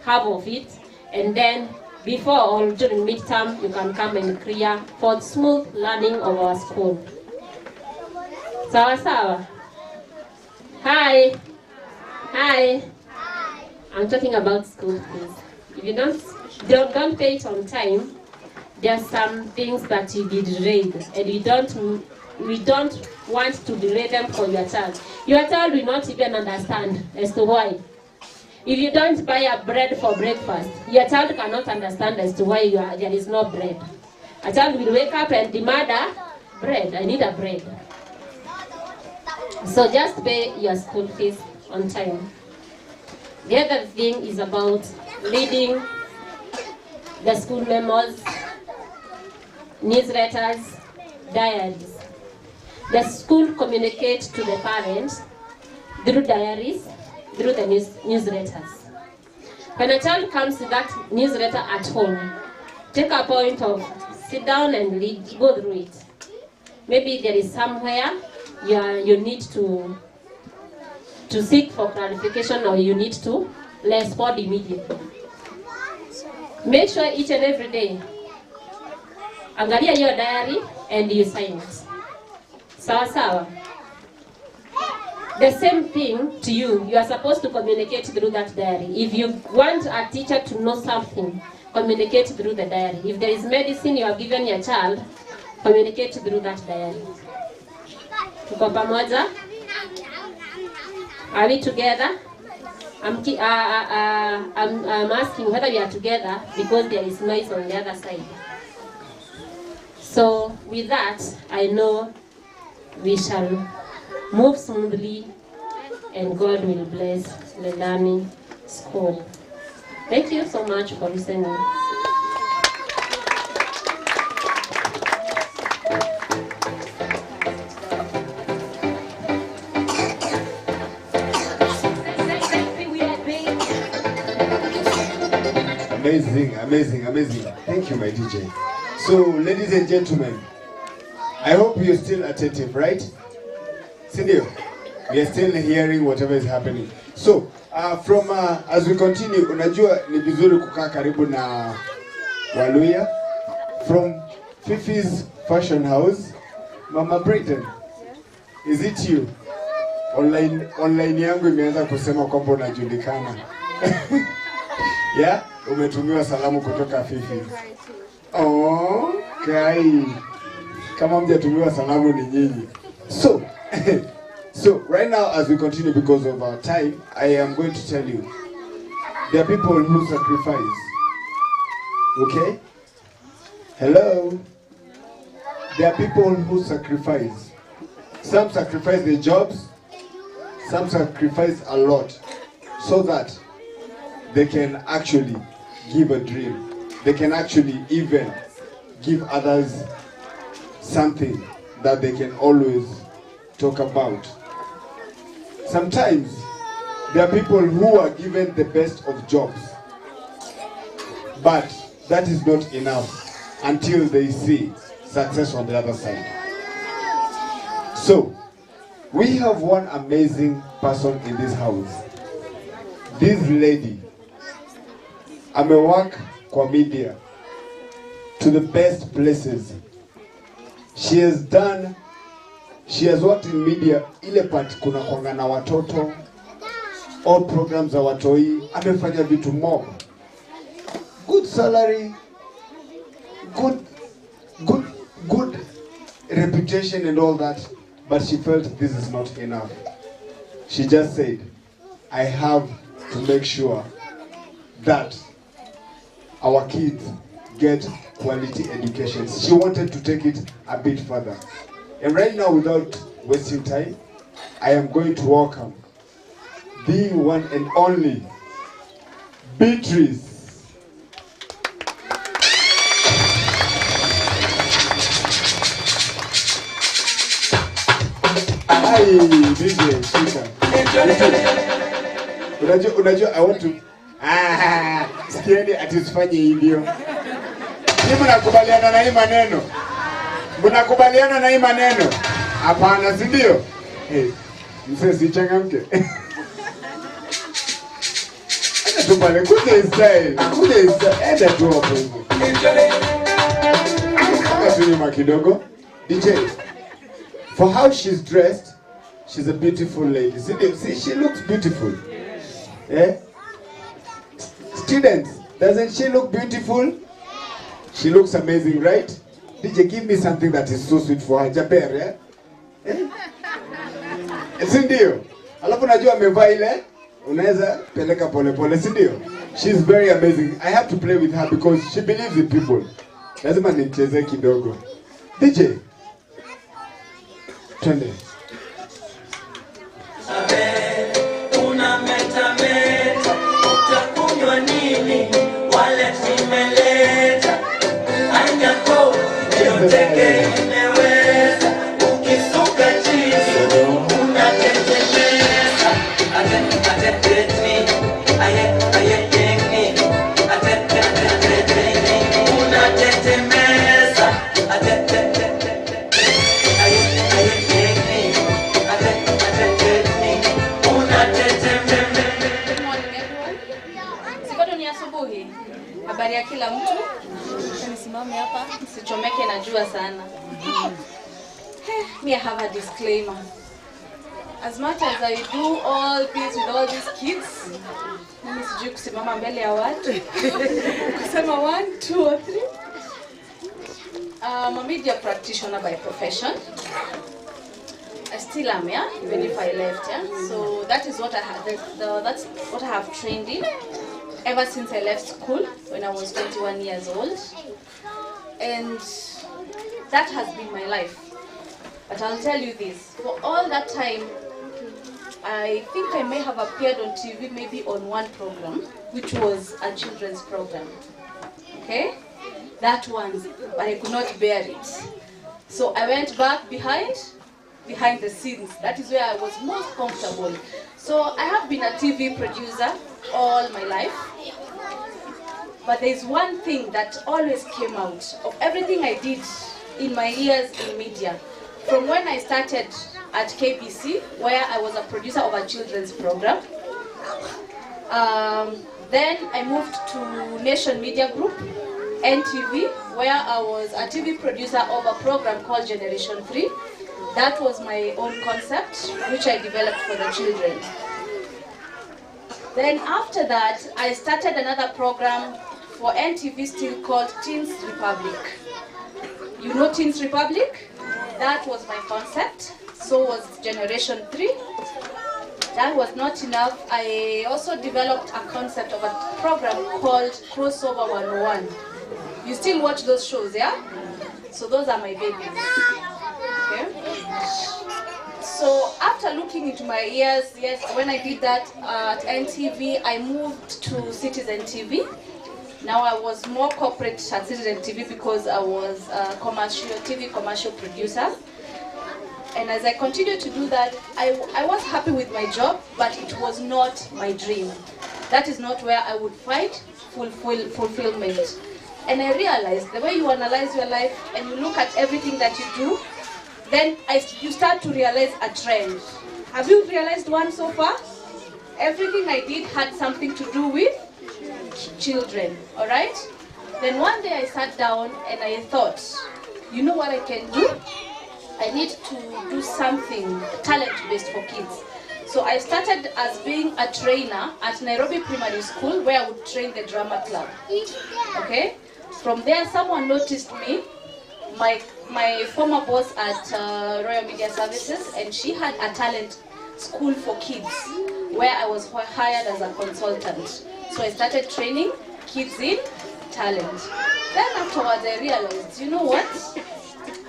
half of it, and then before or during midterm, you can come and clear for smooth learning of our school. Sawa sawa. Hi. Hi. I'm talking about school fees. If you don't pay it on time, there are some things that you be delayed, and we don't want to delay them for your child. Your child will not even understand as to why. If you don't buy a bread for breakfast, your child cannot understand as to why there is no bread. A child will wake up and demand a bread. I need a bread. So just pay your school fees on time. The other thing is about reading the school memos, newsletters, diaries. The school communicates to the parents through diaries, through the newsletters. When a child comes to that newsletter at home, take a point of sit down and read, go through it. Maybe there is somewhere you need to seek for clarification, or you need to respond immediately. Make sure each and every day, angalia your diary and you sign it. Sawa sawa. The same thing to you. You are supposed to communicate through that diary. If you want a teacher to know something, communicate through the diary. If there is medicine you have given your child, communicate through that diary. Tuko pamoja? Are we together? I'm asking whether we are together because there is noise on the other side. So with that, I know we shall move smoothly and God will bless Lelani School. Thank you so much for listening. Amazing, amazing, amazing. Thank you, my DJ. So, ladies and gentlemen, I hope you're still attentive, right? Cindy, we are still hearing whatever is happening. So, as we continue, unajua ni vizuri kukaa karibu na Waluya from Fifi's Fashion House, Mama Britain. Is it you? Online yangu imeanza kusema kwamba unajulikana. Yeah? Umetumiwa salamu kutoka Fifi. Oh, kai. Kama mjatumiwa salamu ni nyinyi. So right now as we continue because of our time, I am going to tell you. There are people who sacrifice. Okay? Hello? There are people who sacrifice. Some sacrifice their jobs. Some sacrifice a lot so that they can actually give a dream. They can actually even give others something that they can always talk about. Sometimes there are people who are given the best of jobs, but that is not enough until they see success on the other side. So, we have one amazing person in this house. This lady, amework kwa media to the best places. She has worked in media, ile part kuna kwanga na watoto, all programs za watoi, amefanya vitu mob. Good salary, good reputation and all that, but she felt this is not enough. She just said, I have to make sure that our kids get quality education. She wanted to take it a bit further. And right now, without wasting time, I am going to welcome the one and only Beatrice. Hi, DJ, shika. Unajua, I want to sikieni atisifanye hivyo. Ni mnakubaliana na hii maneno? Mnakubaliana na hii maneno? Hapana, si ndio? Mzee si changamke. Ana tu pale kuja style. Enda tu hapo hivyo. Kama kidogo. DJ, for how she's dressed, she's a beautiful lady. See, she looks beautiful. Eh? Students, doesn't she look beautiful? She looks amazing, right? DJ, give me something that is so sweet for her. Jaber, eh? Si ndio? Alafu najua amevaa ile, unaweza peleka pole pole, si ndio? She's very amazing. I have to play with her because she believes in people. Lazima nicheze kidogo. DJ, twende. Habari ya kila mtu. Nisimame hapa, sichomeke na jua sana. Me, I have a disclaimer. As much as I do all this with all these kids, mimi sijui kusimama mbele ya watu. Kusema 1, 2 or 3. I'm a media practitioner by profession. I still am, yeah, even if I left, yeah. So that is what I have. That's what I have trained in ever since I left school when I was 21 years old, and that has been my life. But I'll tell you this: for all that time, I think I may have appeared on TV, maybe on one program, which was a children's program. Okay, that one, but I could not bear it. So I went back behind the scenes. That is where I was most comfortable. So I have been a TV producer all my life. But there's one thing that always came out of everything I did in my years in media. From when I started at KBC, where I was a producer of a children's program. Then I moved to Nation Media Group, NTV, where I was a TV producer of a program called Generation 3. That was my own concept, which I developed for the children. Then after that, I started another program for NTV still called Teens Republic. You know Teens Republic? That was my concept. So was Generation 3. That was not enough. I also developed a concept of a program called Crossover 101. You still watch those shows, yeah? So those are my babies. Okay? So after looking into my years, yes, when I did that at NTV, I moved to Citizen TV. Now I was more corporate at Citizen TV because I was a TV commercial producer. And as I continued to do that, I was happy with my job, but it was not my dream. That is not where I would find fulfillment. And I realized the way you analyze your life and you look at everything that you do, then you start to realize a trend. Have you realized one so far? Everything I did had something to do with children, all right? Then one day I sat down and I thought, you know what I can do? I need to do something talent-based for kids. So I started as being a trainer at Nairobi Primary School where I would train the drama club. Okay? From there, someone noticed me, my former boss at Royal Media Services, and she had a talent school for kids where I was hired as a consultant. So I started training kids in talent. Then afterwards I realized, you know what?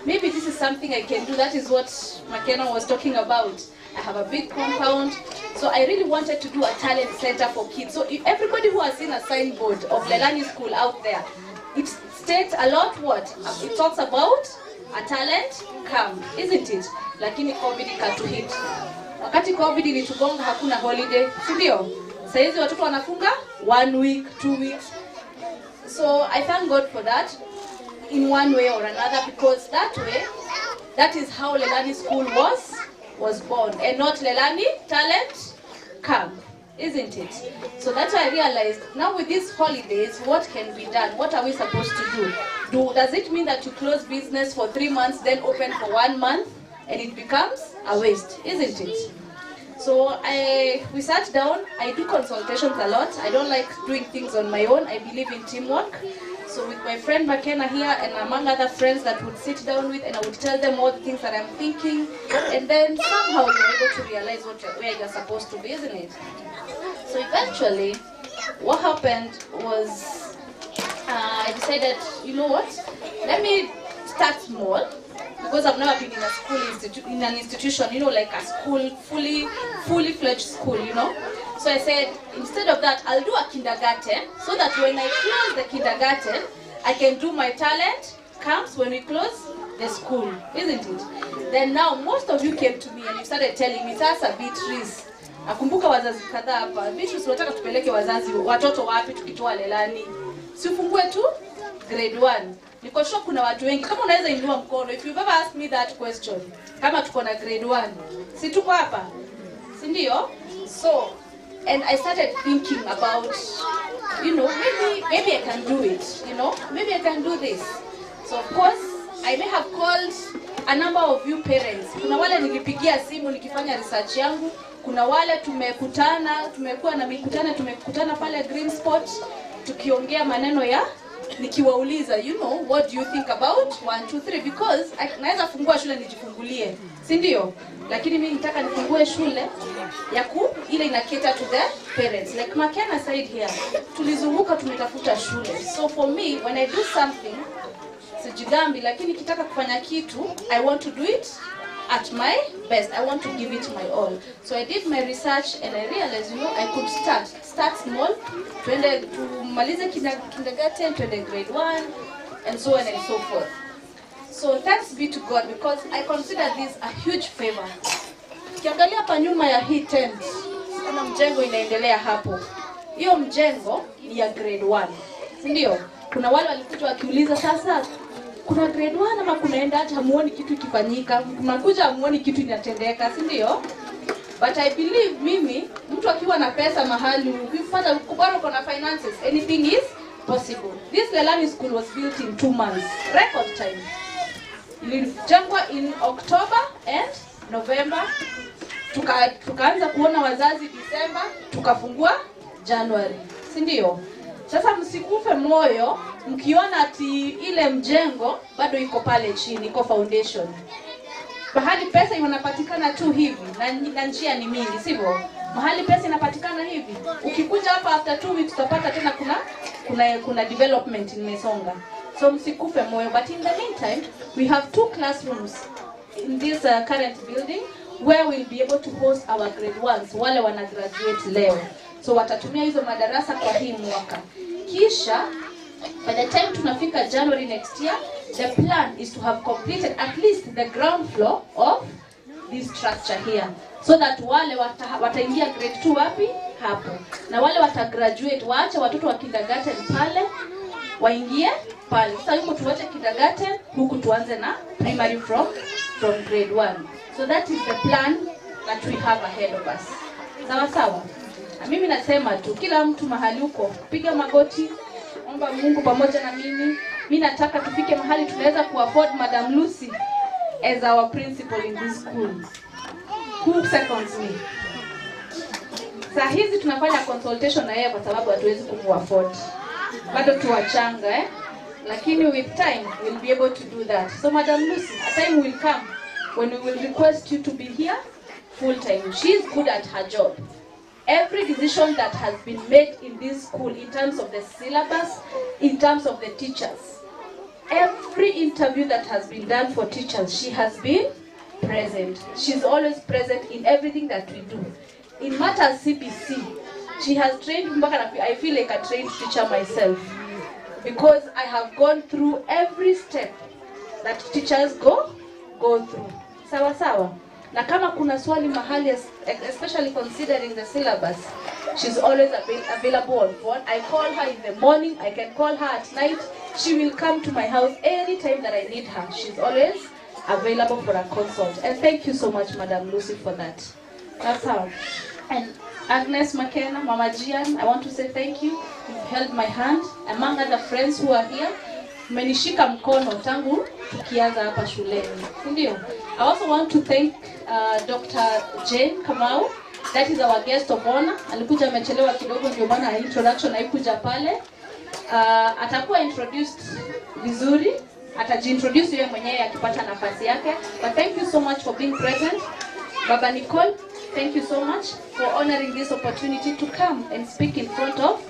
Maybe this is something I can do. That is what McKenna was talking about. I have a big compound, so I really wanted to do a talent center for kids. So if everybody who has seen a signboard of Lelani School out there, it states a lot what? It talks about a talent camp, isn't it? Lakini COVID ikatuhit. Wakati COVID ilitugonga hakuna holiday, si ndio? Saizi watoto wanafunga 1 week, 2 weeks. So I thank God for that in one way or another, because that way, that is how Lelani School was born, and not Lelani Talent Camp, isn't it? So that's why I realized, now with these holidays, what can be done? What are we supposed to do? Does it mean that you close business for 3 months, then open for 1 month, and it becomes a waste, isn't it? So we sat down. I do consultations a lot. I don't like doing things on my own. I believe in teamwork. So with my friend McKenna here and among other friends that would sit down with, and I would tell them all the things that I'm thinking, and then somehow you're able to realize where you're supposed to be, isn't it? So eventually, what happened was I decided, you know what? Let me start small, because I've never been in a school in an institution, you know, like a school, fully fledged school, you know. So I said, instead of that, I'll do a kindergarten, so that when I close the kindergarten, I can do my talent camps when we close the school, isn't it? Then now, most of you came to me and you started telling me, sasa Beatrice, nakumbuka wazazi kadhaa hapa, Beatrice unataka tupeleke watoto wapi tukitoa Lelani? Si ufungue tu grade 1. Niko sure kuna watu wengi, kama unaweza inua mkono, if you've ever asked me that question, kama tuko na grade 1, si tuko hapa? Si ndio? So, and I started thinking about, you know, maybe I can do it, you know, maybe I can do this. So of course, I may have called a number of you parents. Kuna wale nilipigia simu nikifanya research yangu, kuna wale tumekutana pale Green Spot, tukiongea maneno ya, nikiwauliza, you know, what do you think about 1, 2, 3, because naweza fungua shule nijifungulie, si ndio? Lakini mimi nitaka nifungue shule ya ile ina cater to the parents. Like McKenna said here, tulizunguka tumetafuta shule. So for me, when I do something, sijigambi, lakini kitaka kufanya kitu, I want to do it at my best. I want to give it my all. So I did my research and I realized, you know, I could start small, tumalize kindergarten, grade 1, and so on and so forth. So thanks be to God, because I consider this a huge favor. Kiangalia hapa nyuma ya hii tent, kuna mjengo inaendelea hapo. Hiyo mjengo ni ya grade 1. Ndio? Kuna wale walikuja wakiuliza, sasa kuna grade 1 ama kunaenda hata hamuoni kitu kifanyika, mnakuja hamuoni kitu inatendeka, si ndio? But I believe mimi, mtu akiwa na pesa mahali, ukipata kubaro kuna finances, anything is possible. This Lelani School was built in 2 months, record time. Ilijengwa in October and November. Tukaanza kuona wazazi December, tukafungua January. Si ndio? Sasa msikufe moyo mkiona ati ile mjengo bado iko pale chini, iko foundation. Mahali pesa inapatikana tu hivi na njia ni mingi, sivyo? Mahali pesa inapatikana hivi. Ukikuja hapa after 2 weeks utapata tena kuna development imesonga. So msikufe moyo, but in the meantime we have 2 classrooms in this current building where we'll be able to host our grade 1s wale wana graduate leo. So watatumia hizo madarasa kwa hii mwaka. Kisha by the time tunafika January next year, the plan is to have completed at least the ground floor of this structure here, so that wale wataingia grade 2 wapi hapo, na wale watagraduate waache watoto wa kindergarten pale waingie pale. Sasa huko tuache kindergarten, huku tuanze na primary from grade 1. So that is the plan that we have ahead of us. Sawa sawa. Na mimi nasema tu kila mtu mahali huko piga magoti, omba Mungu pamoja na mimi. Mimi nataka tufike mahali tunaweza kuafford Madam Lucy as our principal in this school. Who seconds me? Saa hizi tunafanya consultation na yeye kwa sababu hatuwezi kumuafford. Bado tuwachanga lakini with time we'll be able to do that. So Madam Lucy, a time will come when we will request you to be here full time. She is good at her job. Every decision that has been made in this school in terms of the syllabus, in terms of the teachers, every interview that has been done for teachers, she has been present. She's always present in everything that we do. In matters CPC, she has trained, I feel like a trained teacher myself, because I have gone through every step that teachers go through. Sawa sawa. Na kama kuna swali mahali, especially considering the syllabus, she's always available on phone. I call her in the morning, I can call her at night. She will come to my house anytime that I need her. She's always available for a consult. And thank you so much, Madam Lucy, for that. That's how. And Agnes McKenna, Mama Gian, I want to say thank you. You've held my hand, among other friends who are here. Menishika mkono tangu tukianza hapa shuleni. Ndio. I also want to thank Dr. Jane Kamau. That is our guest of honor. Alikuja amechelewa kidogo ndio maana introduction haikuja pale. Atakuwa introduced vizuri. Atajiintroduce yeye mwenyewe akipata nafasi yake. But thank you so much for being present. Baba Nicole, thank you so much for honoring this opportunity to come and speak in front of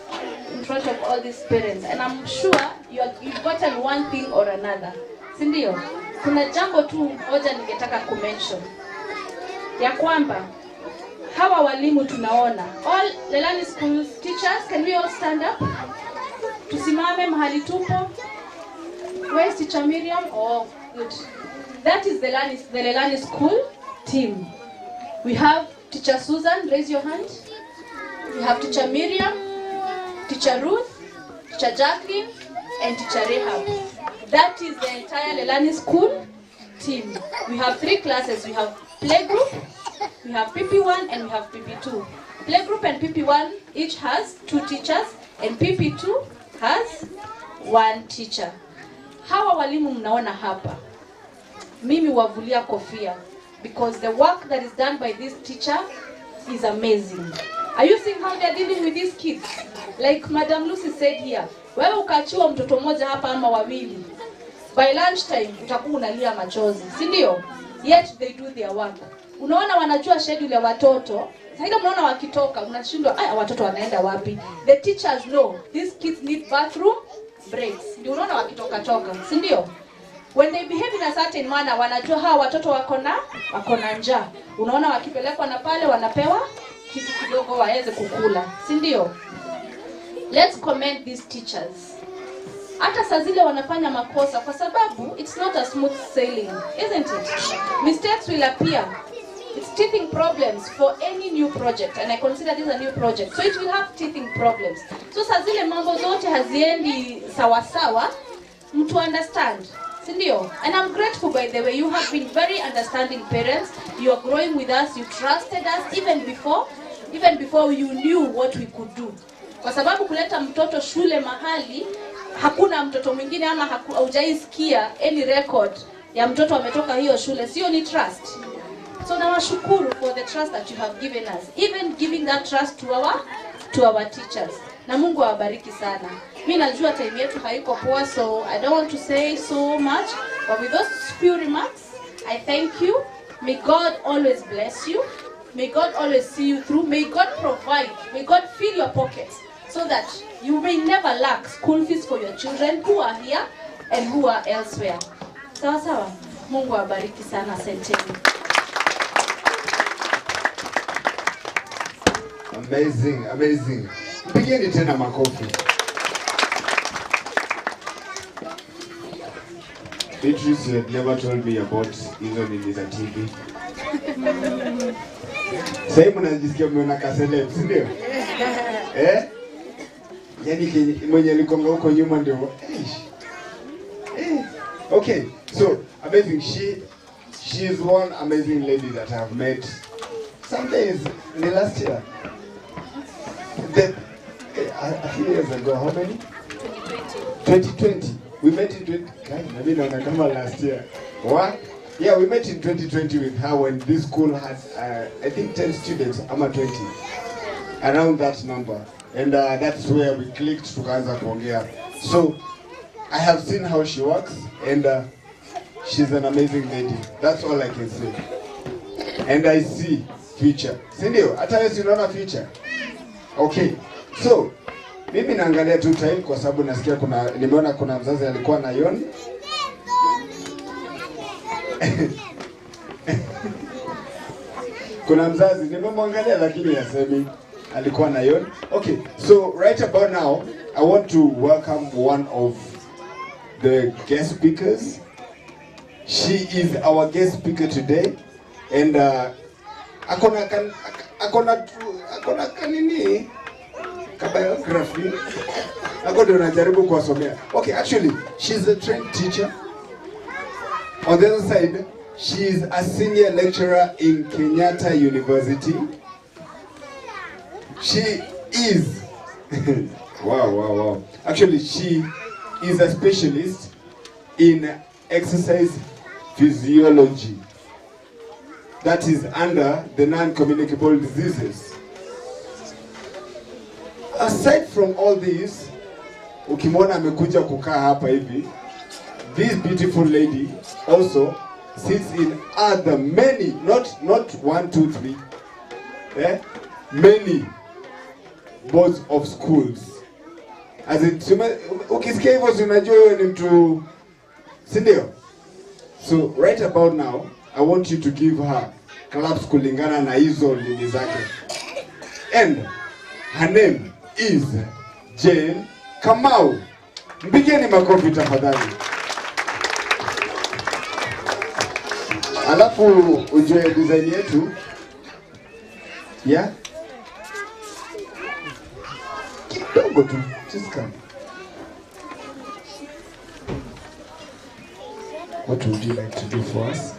all these parents. And I'm sure you've gotten one thing or another. Sindio? Kuna jambo tu moja ningetaka kumention. Ya kwamba hawa walimu tunaona. All Lelani school teachers, can we all stand up? Tusimame mahali tupo. Where is Teacher Miriam? Oh, good. That is the Lelani school team. We have Teacher Susan, raise your hand. We have Teacher Miriam, Teacher Ruth, Teacher Jacqueline, and Teacher Rehab. That is the entire Lelani school team. We have 3 classes. We have playgroup, we have PP1, and we have PP2. Playgroup and PP1 each has 2 teachers, and PP2 has 1 teacher. Hawa walimu mnaona hapa, mimi wavulia kofia, because the work that is done by this teacher is amazing. Are you seeing how they are dealing with these kids? Like Madam Lucy said here, wewe ukachiwa mtoto mmoja hapa ama wawili, by lunchtime utakuwa unalia machozi, si ndio? Yet they do their work. Unaona wanajua schedule ya watoto. Sasa mnaona wakitoka unashindwa watoto wanaenda wapi? The teachers know these kids need bathroom breaks. Ndio unaona wakitoka toka, si ndio? When they behave in a certain manner, wanajua hawa watoto wako na njaa. Unaona wakipelekwa na pale wanapewa kitu kidogo waweze kukula, si ndio? Let's commend these teachers. Hata saa zile wanafanya makosa kwa sababu it's not a smooth sailing, isn't it? Mistakes will appear. It's teething problems for any new project, and I consider this a new project. So it will have teething problems. So saa zile mambo zote haziendi sawa sawa, mtu understand. Sindio? And I'm grateful, by the way. You have been very understanding parents. You are growing with us. You trusted us even before you knew what we could do. Kwa sababu kuleta mtoto shule mahali hakuna mtoto mwingine ama haujaisikia any record ya mtoto ametoka hiyo shule, sio ni trust. So nawashukuru for the trust that you have given us, even giving that trust to our teachers. Na Mungu awabariki sana. Mimi najua time yetu haiko poa, so I don't want to say so much, but with those few remarks, I thank you. May God always bless you. May God always see you through. May God provide. May God fill your pockets so that you may never lack school fees for your children who are here and who are elsewhere. Sawa sawa. Mungu awabariki sana. Asanteni. Amazing, amazing. Pigeni tena makofi. Beatrice, you had never told me about hizo nini za TV. Sasa mnajisikia mmeona kaseleb, si ndio? Yaani mwenye alikonga huko nyuma ndio. Okay, so amazing. She is one amazing lady that I have met some days in the last year. A few years ago, how many? 2020. We met in 2020. Last year. What? Yeah, we met in 2020 with her when this school had, I think, 10 students, I'm 20, around that number. And that's where we clicked tukaanza kuongea. So, I have seen how she works, and she's an amazing lady. That's all I can say. And I see future. Sindio, hata wewe unaona future? Okay, so mimi naangalia tu time kwa sababu nasikia nimeona kuna mzazi alikuwa na yon. Kuna mzazi nimemwangalia lakini yasemi alikuwa na yon. Okay, so right about now I want to welcome one of the guest speakers. She is our guest speaker today, and akona kanini biography. Akodo najaribu kuwasomea. Okay, actually, she's a trained teacher. On the other side, she is a senior lecturer in Kenyatta University. She is wow. Actually, she is a specialist in exercise physiology. That is under the non-communicable diseases. Aside from all these, ukimwona amekuja kukaa hapa hivi, this beautiful lady also sits in other many, not 1, 2, 3, many boards of schools. As in, ukisikia hivyo unajua wewe ni mtu, si ndio? So right about now, I want you to give her claps kulingana na hizo nini zake. And her name is Jane Kamau. Mpigeni makofi tafadhali. Alafu ujue design yetu. Yeah? Kidogo tu, just come. What would you like to do for us?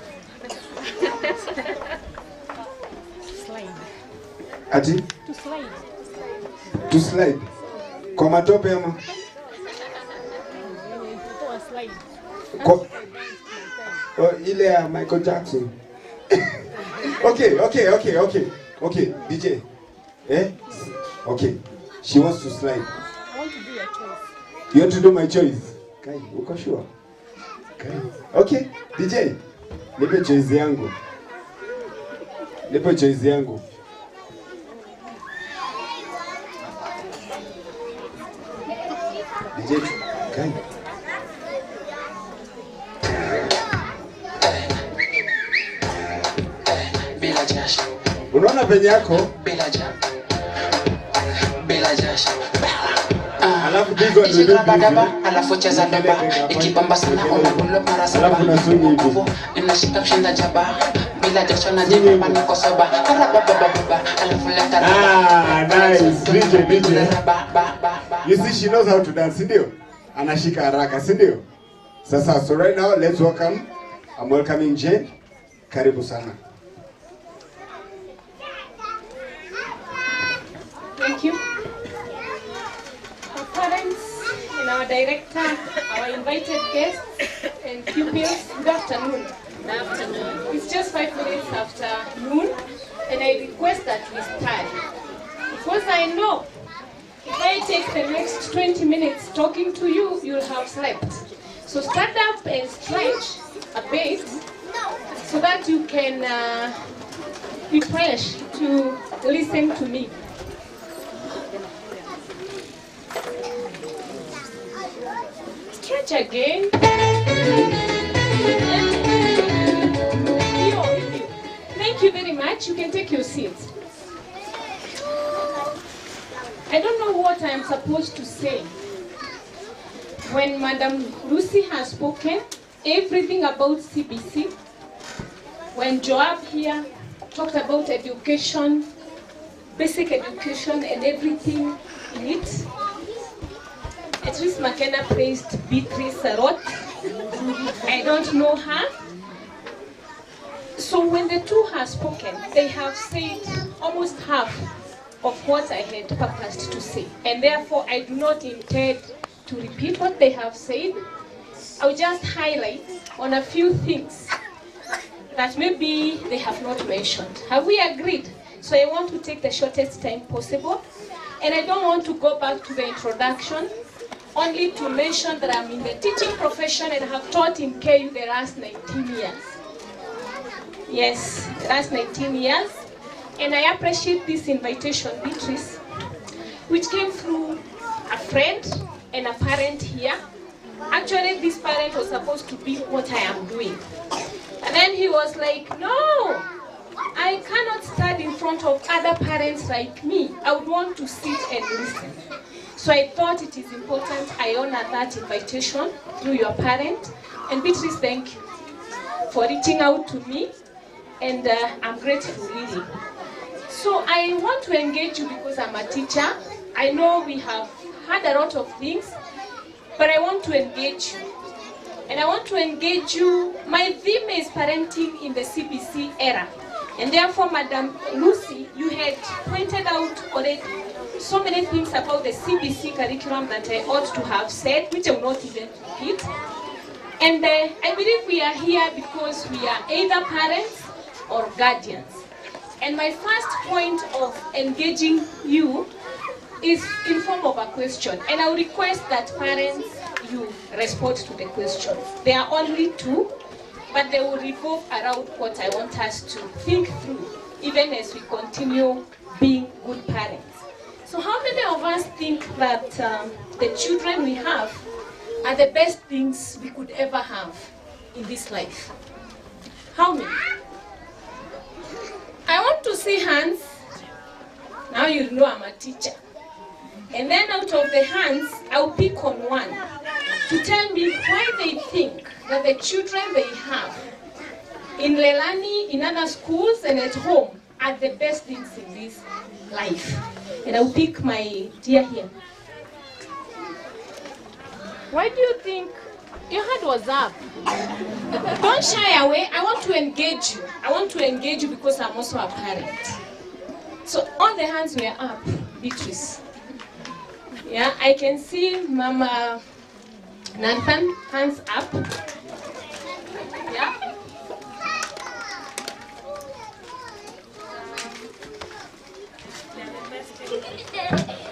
Slide. Ati? To slide. To slide. Kwa matope ama? Slide. Ile ya Michael Jackson. Okay, DJ. Okay. She wants to slide. I want to do your choice. You want to do my choice? Kai, uko sure? Kai. Okay, DJ. Nipe choice yangu. DJ, Kai. Unaona penye yako? Bila jasho. Alafu bigo ndio alafu cheza daba ikibamba sana unakulo mara saba. Alafu nasuni hivi. Ninashika kushinda jaba bila jasho na jibamba niko soba. Baba alafu leta nice. DJ. You see she knows how to dance, ndio? Anashika haraka, ndio? Sasa, so right now let's welcome, I'm welcoming Jane. Karibu sana. Thank you. Our parents, in our our director, our invited guests, and pupils. Good afternoon. Good afternoon. It's just 5 minutes after noon, and I request that we start. Because I know if I take the next 20 minutes talking to you, you'll have slept. So stand up and stretch a bit so that you can be fresh to listen to me. Stretch again. Thank you very much. You can take your seats. I don't know what I am supposed to say. When Madam Lucy has spoken everything about CBC, when Joab here talked about education, basic education and everything in it, at least McKenna praised Beatrice a lot. I don't know her. So when the two have spoken, they have said almost half of what I had purposed to say. And therefore, I do not intend to repeat what they have said. I'll just highlight on a few things that maybe they have not mentioned. Have we agreed? So I want to take the shortest time possible. And I don't want to go back to the introduction, only to mention that I'm in the teaching profession and have taught in KU the last 19 years. Yes, the last 19 years. And I appreciate this invitation, Beatrice, which came through a friend and a parent here. Actually, this parent was supposed to be what I am doing. And then he was like, no, I cannot stand in front of other parents like me. I would want to sit and listen. So I thought it is important I honor that invitation through your parent. And Beatrice, thank you for reaching out to me. And I'm grateful, really. So I want to engage you because I'm a teacher. I know we have had a lot of things, but I want to engage you. And I want to engage you. My theme is parenting in the CBC era. And therefore, Madam Lucy, you had pointed out already so many things about the CBC curriculum that I ought to have said, which I will not even repeat. And I believe we are here because we are either parents or guardians. And my first point of engaging you is in form of a question. And I will request that parents, you respond to the question. There are only two, but they will revolve around what I want us to think through, even as we continue being good parents. So how many of us think that the children we have are the best things we could ever have in this life? How many? I want to see hands. Now you know I'm a teacher. And then out of the hands, I'll pick on one to tell me why they think that the children they have in Lelani, in other schools, and at home are the best things in this life. And I'll pick my dear here. Why do you think your hand was up? Don't shy away. I want to engage you. I want to engage you because I'm also a parent. So all the hands were up, Beatrice. Yeah, I can see Mama Nathan, hands up. Yeah.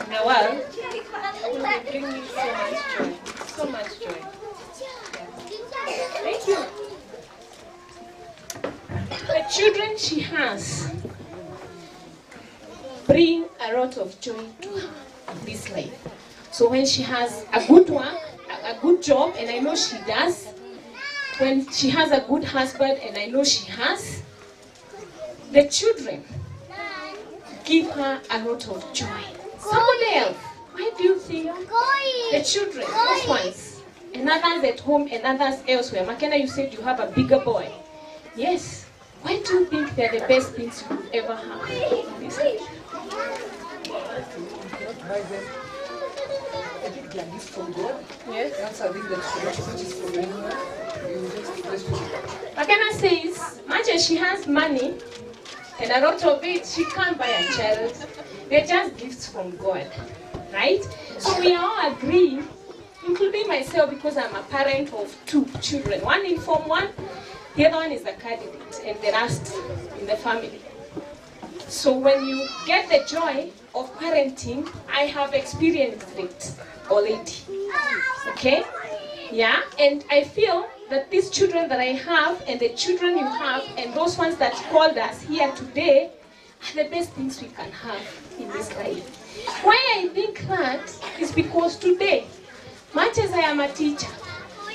Nawal, you will bring me so much joy. So much joy. Thank you. The children she has bring a lot of joy to her in this life. So when she has a good work, a good job, and I know she does, when she has a good husband, and I know she has, the children give her a lot of joy. Somebody else, why do you think the children, those ones, and others at home and others elsewhere? McKenna, you said you have a bigger boy. Yes. Why do you think they're the best things you could ever have in this life? I think they are gifts from God. Yes. That's a thing that is from anyone. You just bless me. McKenna says, much as she has money, and a lot of it, she can't buy a child. They're just gifts from God, right? So we all agree including myself, because I'm a parent of 2 children. One in Form 1, the other one is a candidate, and the rest in the family. So when you get the joy of parenting, I have experienced it already. Okay? Yeah, and I feel that these children that I have, and the children you have, and those ones that called us here today, are the best things we can have in this life. Why I think that is because today, much as I am a teacher,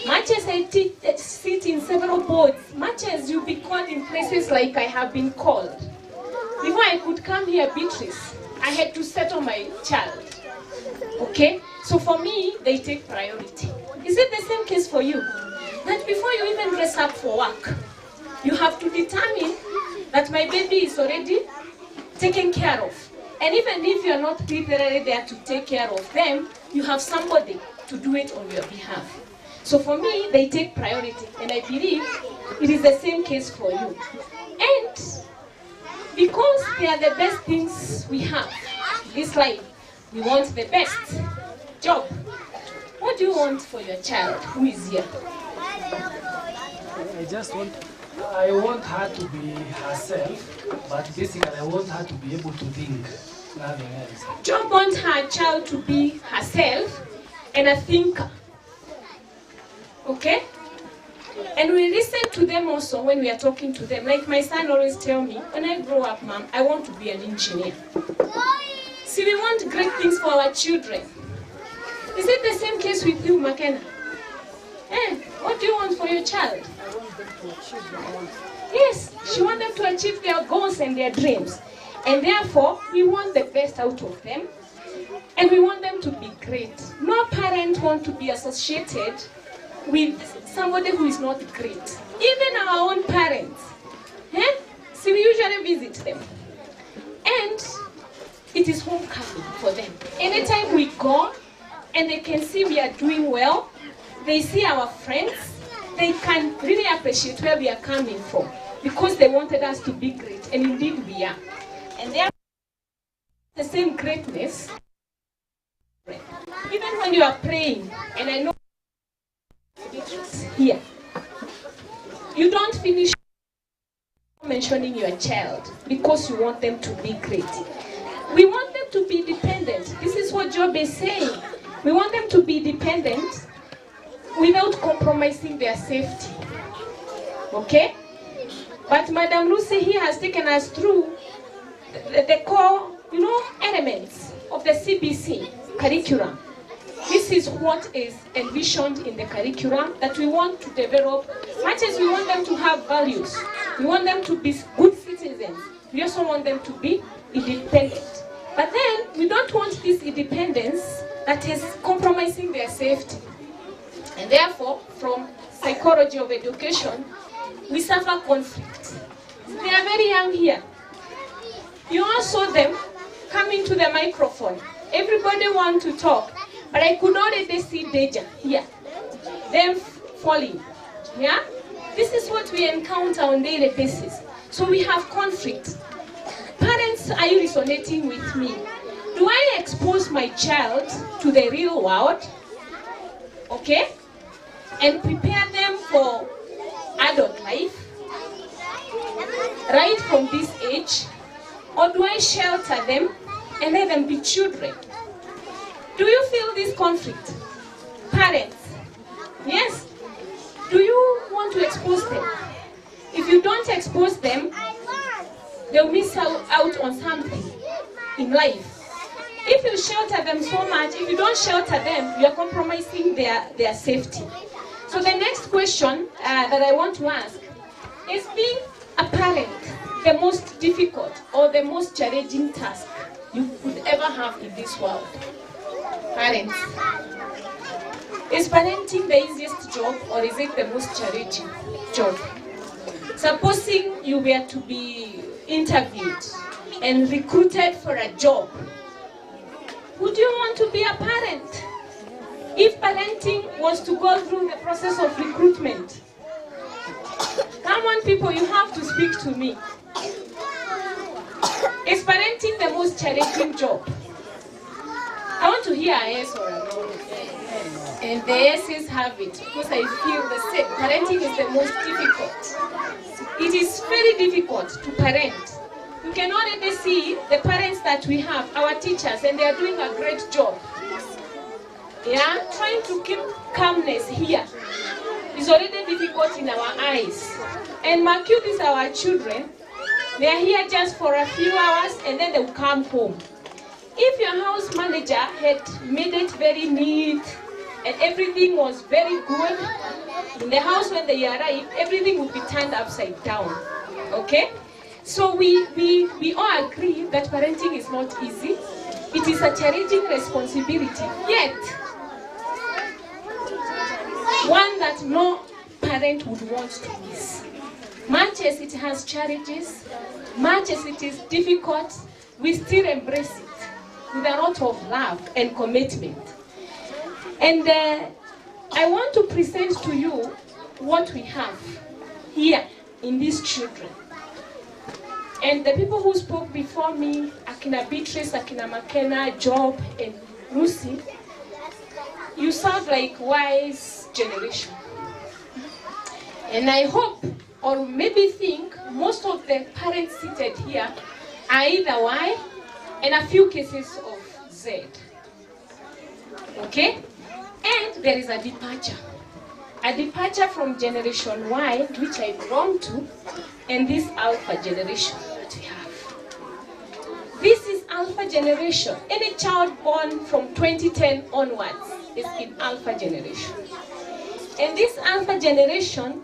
much as I sit in several boards, much as you be called in places like I have been called, before I could come here, Beatrice, I had to settle my child. Okay? So for me, they take priority. Is it the same case for you? That before you even dress up for work, you have to determine that my baby is already taken care of. And even if you are not literally there to take care of them, you have somebody to do it on your behalf. So for me, they take priority. And I believe it is the same case for you. And because they are the best things we have in this life, we want the best job. What do you want for your child who is here? I want her to be herself, but basically I want her to be able to think, nothing else. Job wants her child to be herself and a thinker. Okay? And we listen to them also when we are talking to them. Like my son always tell me, when I grow up, Mom, I want to be an engineer. See, we want great things for our children. Is it the same case with you, McKenna? What do you want for your child? I want them to achieve their goals. Yes, she wants them to achieve their goals and their dreams. And therefore, we want the best out of them. And we want them to be great. No parent wants to be associated with somebody who is not great. Even our own parents. So we usually visit them. And it is homecoming for them. Anytime we go and they can see we are doing well, they see our friends, they can really appreciate where we are coming from because they wanted us to be great, and indeed we are. And they are the same greatness. Even when you are praying, and I know here, you don't finish mentioning your child because you want them to be great. We want them to be dependent. This is what Job is saying. We want them to be dependent without compromising their safety. Okay? But Madam Lucy here has taken us through the core, elements of the CBC curriculum. This is what is envisioned in the curriculum that we want to develop. Much as we want them to have values, we want them to be good citizens, we also want them to be independent. But then, we don't want this independence that is compromising their safety. And therefore, from psychology of education, we suffer conflict. They are very young here. You all saw them coming to the microphone. Everybody wants to talk, but I could already see danger here. Them falling. Yeah? This is what we encounter on a daily basis. So we have conflict. Parents, are you resonating with me? Do I expose my child to the real world? Okay? And prepare them for adult life? Right from this age? Or do I shelter them and let them be children? Do you feel this conflict? Parents? Yes? Do you want to expose them? If you don't expose them, they'll miss out on something in life. If you shelter them so much, if you don't shelter them, you are compromising their safety. So the next question that I want to ask is, being a parent the most difficult or the most challenging task you could ever have in this world? Parents. Is parenting the easiest job or is it the most challenging job? Supposing you were to be interviewed and recruited for a job, would you want to be a parent? If parenting was to go through the process of recruitment, come on people, you have to speak to me. Is parenting the most challenging job? I want to hear a yes or a no. And the S's have it, because I feel the same. Parenting is the most difficult. It is very difficult to parent. You can already see the parents that we have, our teachers, and they are doing a great job. Yeah, trying to keep calmness here is already difficult in our eyes. And mark you, these are our children. They are here just for a few hours and then they will come home. If your house manager had made it very neat and everything was very good, in the house when they arrive, everything would be turned upside down. Okay? So we all agree that parenting is not easy. It is a challenging responsibility, yet one that no parent would want to miss. Much as it has challenges, much as it is difficult, we still embrace it with a lot of love and commitment. And I want to present to you what we have here in these children. And the people who spoke before me, Akina Beatrice, Akina McKenna, Job, and Lucy, you sound like wise generation. And I hope, or maybe think, most of the parents seated here are either Y and a few cases of Z. Okay? And there is a departure from generation Y, which I belong to, and this alpha generation that we have. This is alpha generation. Any child born from 2010 onwards is in alpha generation. And this alpha generation,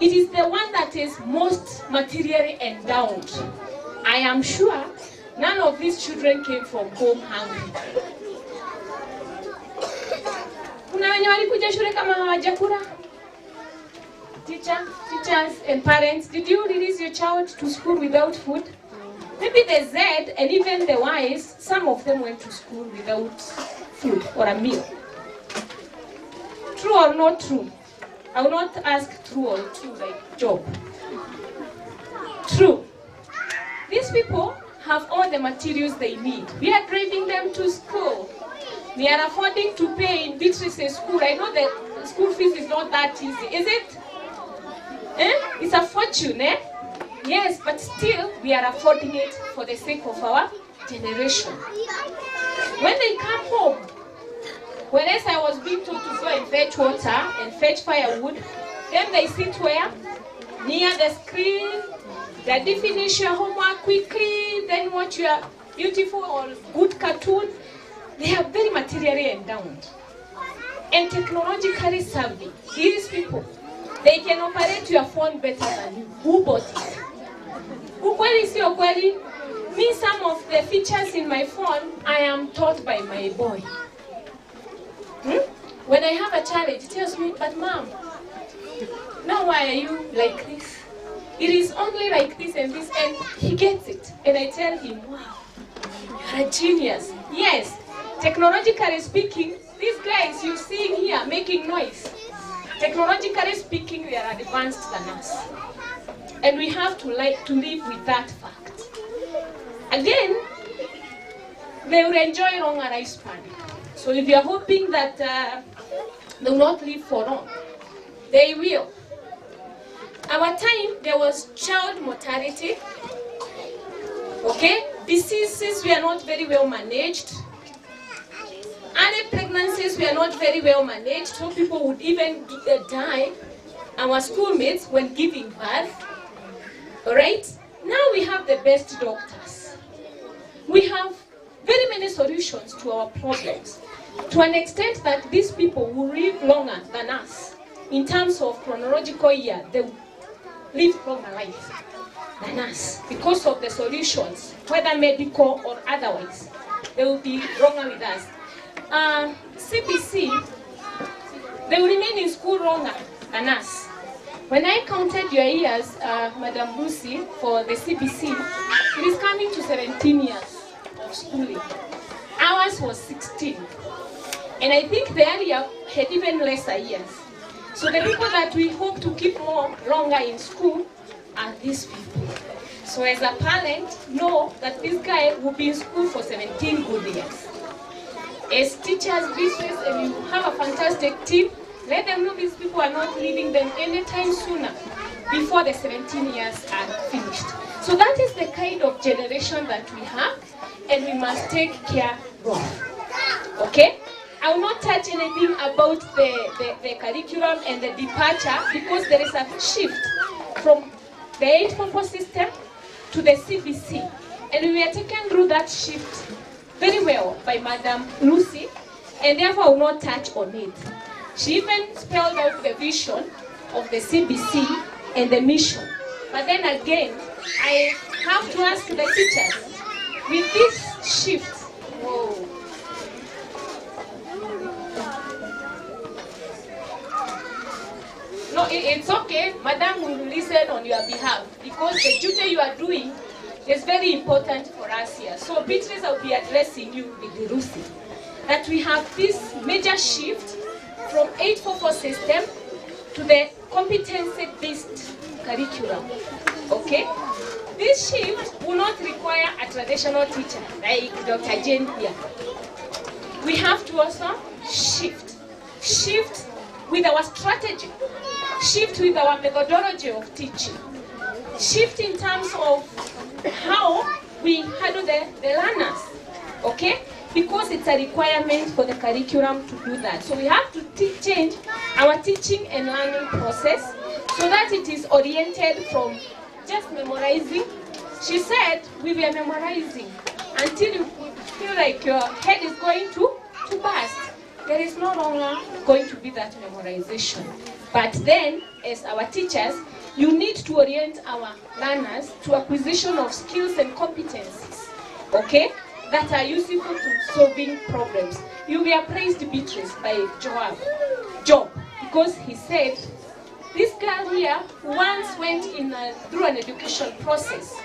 it is the one that is most materially endowed. I am sure none of these children came from home hungry. Kuna wenye walikuja shule kama hawajakula? Teachers and parents, did you release your child to school without food? Maybe the Z and even the Ys, some of them went to school without food or a meal. True or not true? I will not ask true or true like Job. True. These people have all the materials they need. We are driving them to school. We are affording to pay in Beatrice's school. I know that school fees is not that easy, is it? It's a fortune, eh? Yes, but still we are affording it for the sake of our generation. When they come home, whereas I was being told to go and fetch water and fetch firewood, then they sit where? Near the screen. They finish your homework quickly, then watch your beautiful or good cartoon. They are very materially endowed and technologically savvy. These people, they can operate your phone better than you. Who bought it? Ukweli si ukweli? Me, some of the features in my phone, I am taught by my boy. When I have a challenge, he tells me, but mom, now why are you like this? It is only like this, and he gets it. And I tell him, wow, you're a genius. Yes, technologically speaking, these guys you see here making noise, technologically speaking, they are advanced than us. And we have to live with that fact. Again, they will enjoy longer lifespan. So if you are hoping that they will not live for long, they will. Our time, there was child mortality. Okay? Diseases were not very well managed. Early pregnancies were not very well managed. Some people would even die. Our schoolmates when giving birth. Alright? Now we have the best doctors. We have very many solutions to our problems. To an extent that these people will live longer than us. In terms of chronological year, they will live longer life than us. Because of the solutions, whether medical or otherwise, they will be longer with us. CBC, they will remain in school longer than us. When I counted your years, Madam Lucy, for the CBC, it is coming to 17 years of schooling. Ours was 16. And I think the area had even lesser years. So the people that we hope to keep longer in school are these people. So as a parent, know that this guy will be in school for 17 good years. as teachers, business, and you have a fantastic team, let them know these people are not leaving them anytime sooner before the 17 years are finished. So that is the kind of generation that we have, and we must take care of. Okay? I will not touch anything about the curriculum and the departure, because there is a shift from the 844 system to the CBC. And we were taken through that shift very well by Madam Lucy, and therefore I will not touch on it. She even spelled out the vision of the CBC and the mission. But then again, I have to ask the teachers, with this shift, whoa. No, it's okay. Madam will listen on your behalf, because the duty you are doing is very important for us here. So Beatrice, I'll be addressing you with Lucy, that we have this major shift from 844 system to the competency-based curriculum. Okay? This shift will not require a traditional teacher like Dr. Jane here. We have to also shift. Shift with our strategy. Shift with our methodology of teaching. Shift in terms of how we handle the learners. Okay? Because it's a requirement for the curriculum to do that. So we have to change our teaching and learning process so that it is oriented from just memorizing. She said we were memorizing until you feel like your head is going to burst. There is no longer going to be that memorization. But then, as our teachers, you need to orient our learners to acquisition of skills and competencies, okay, that are useful to solving problems. You were praised, Beatrice, by Job, because he said, this girl here once went through an education process,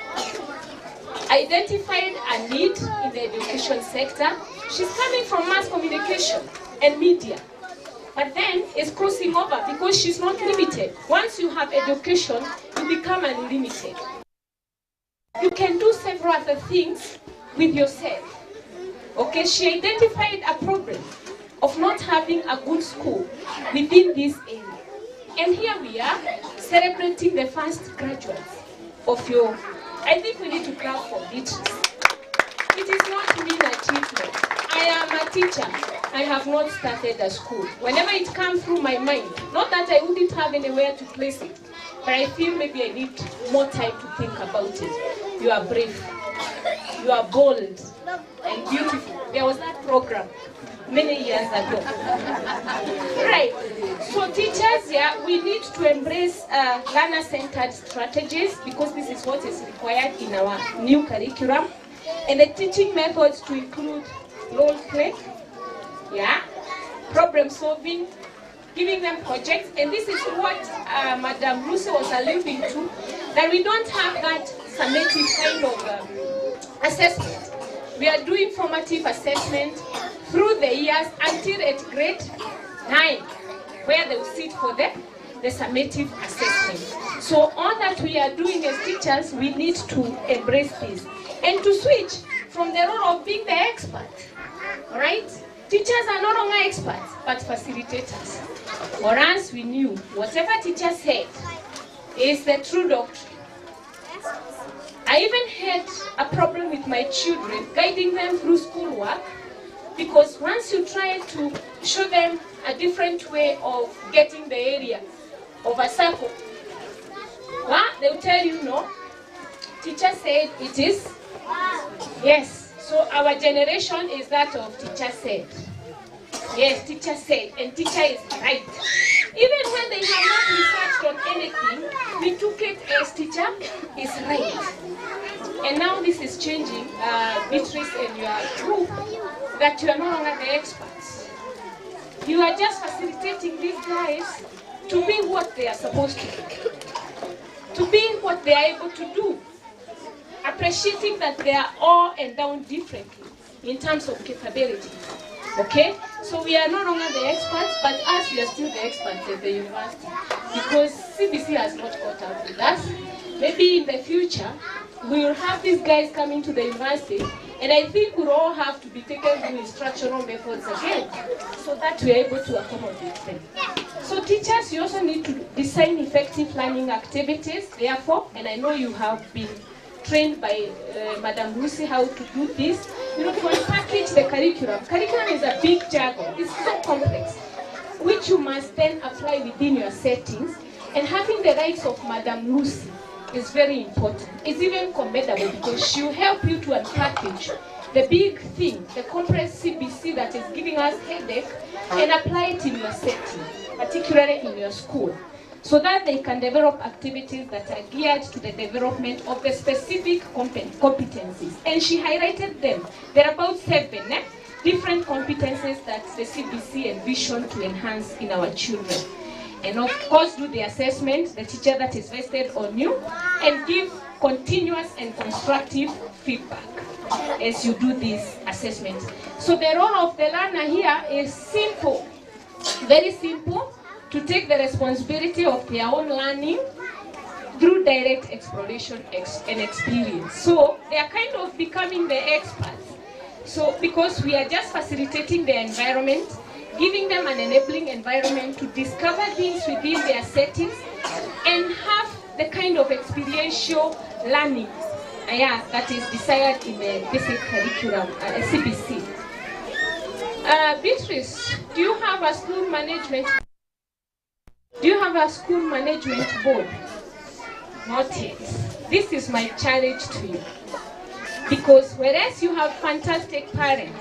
identified a need in the education sector. She's coming from mass communication and media, but then is crossing over because she's not limited. Once you have education, you become unlimited. You can do several other things with yourself. Okay, she identified a problem of not having a good school within this area. And here we are celebrating the first graduates of your, I think we need to clap for Beatrice. It is not mean achievement. I am a teacher. I have not started a school. Whenever it comes through my mind, not that I wouldn't have anywhere to place it, but I feel maybe I need more time to think about it. You are brave. You are bold and beautiful. There was that program many years ago. Right. So teachers, yeah, we need to embrace learner-centered strategies, because this is what is required in our new curriculum. And the teaching methods to include role play, yeah, problem solving, giving them projects. And this is what Madam Lucy was alluding to, that we don't have that summative kind of assessment. We are doing formative assessment through the years until at grade 9, where they will sit for the summative assessment. So all that we are doing as teachers, we need to embrace this and to switch from the role of being the expert. All right? Teachers are no longer experts, but facilitators. For us, we knew whatever teacher said is the true doctrine. I even had a problem with my children guiding them through schoolwork, because once you try to show them a different way of getting the area of a circle, well, they will tell you no. Teacher said it is. Yes. So our generation is that of teacher said. Yes, teacher said, and teacher is right. Even when they have not researched on anything, we took it as teacher is right. And now this is changing, Beatrice and your group, that you are no longer the experts. You are just facilitating these guys to be what they are supposed to do, to be what they are able to do, appreciating that they are all endowed differently in terms of capability. Okay? So we are no longer the experts, but us, we are still the experts at the university, because CBC has not caught up with us. Maybe in the future, we will have these guys coming to the university And I think we all have to be taken through instructional methods again, so that we are able to accommodate them. So teachers, you also need to design effective learning activities, therefore, and I know you have been trained by Madam Lucy how to do this, you know, to unpackage the curriculum. Curriculum is a big jargon, it's so complex, which you must then apply within your settings, and having the rights of Madam Lucy is very important. It's even commendable because she will help you to unpackage the big thing, the compressed CBC that is giving us headache, and apply it in your setting, particularly in your school, so that they can develop activities that are geared to the development of the specific competencies. And she highlighted them. There are about 7 different competencies that the CBC envisioned to enhance in our children. And of course, do the assessment, the teacher that is vested on you, and give continuous and constructive feedback as you do these assessments. So the role of the learner here is simple, very simple, to take the responsibility of their own learning through direct exploration and experience. So they are kind of becoming the experts. So because we are just facilitating the environment, giving them an enabling environment to discover things within their settings and have the kind of experiential learning that is desired in the basic curriculum, CBC. Beatrice, do you have a school management? Do you have a school management board? Not yet. This is my challenge to you. Because whereas you have fantastic parents,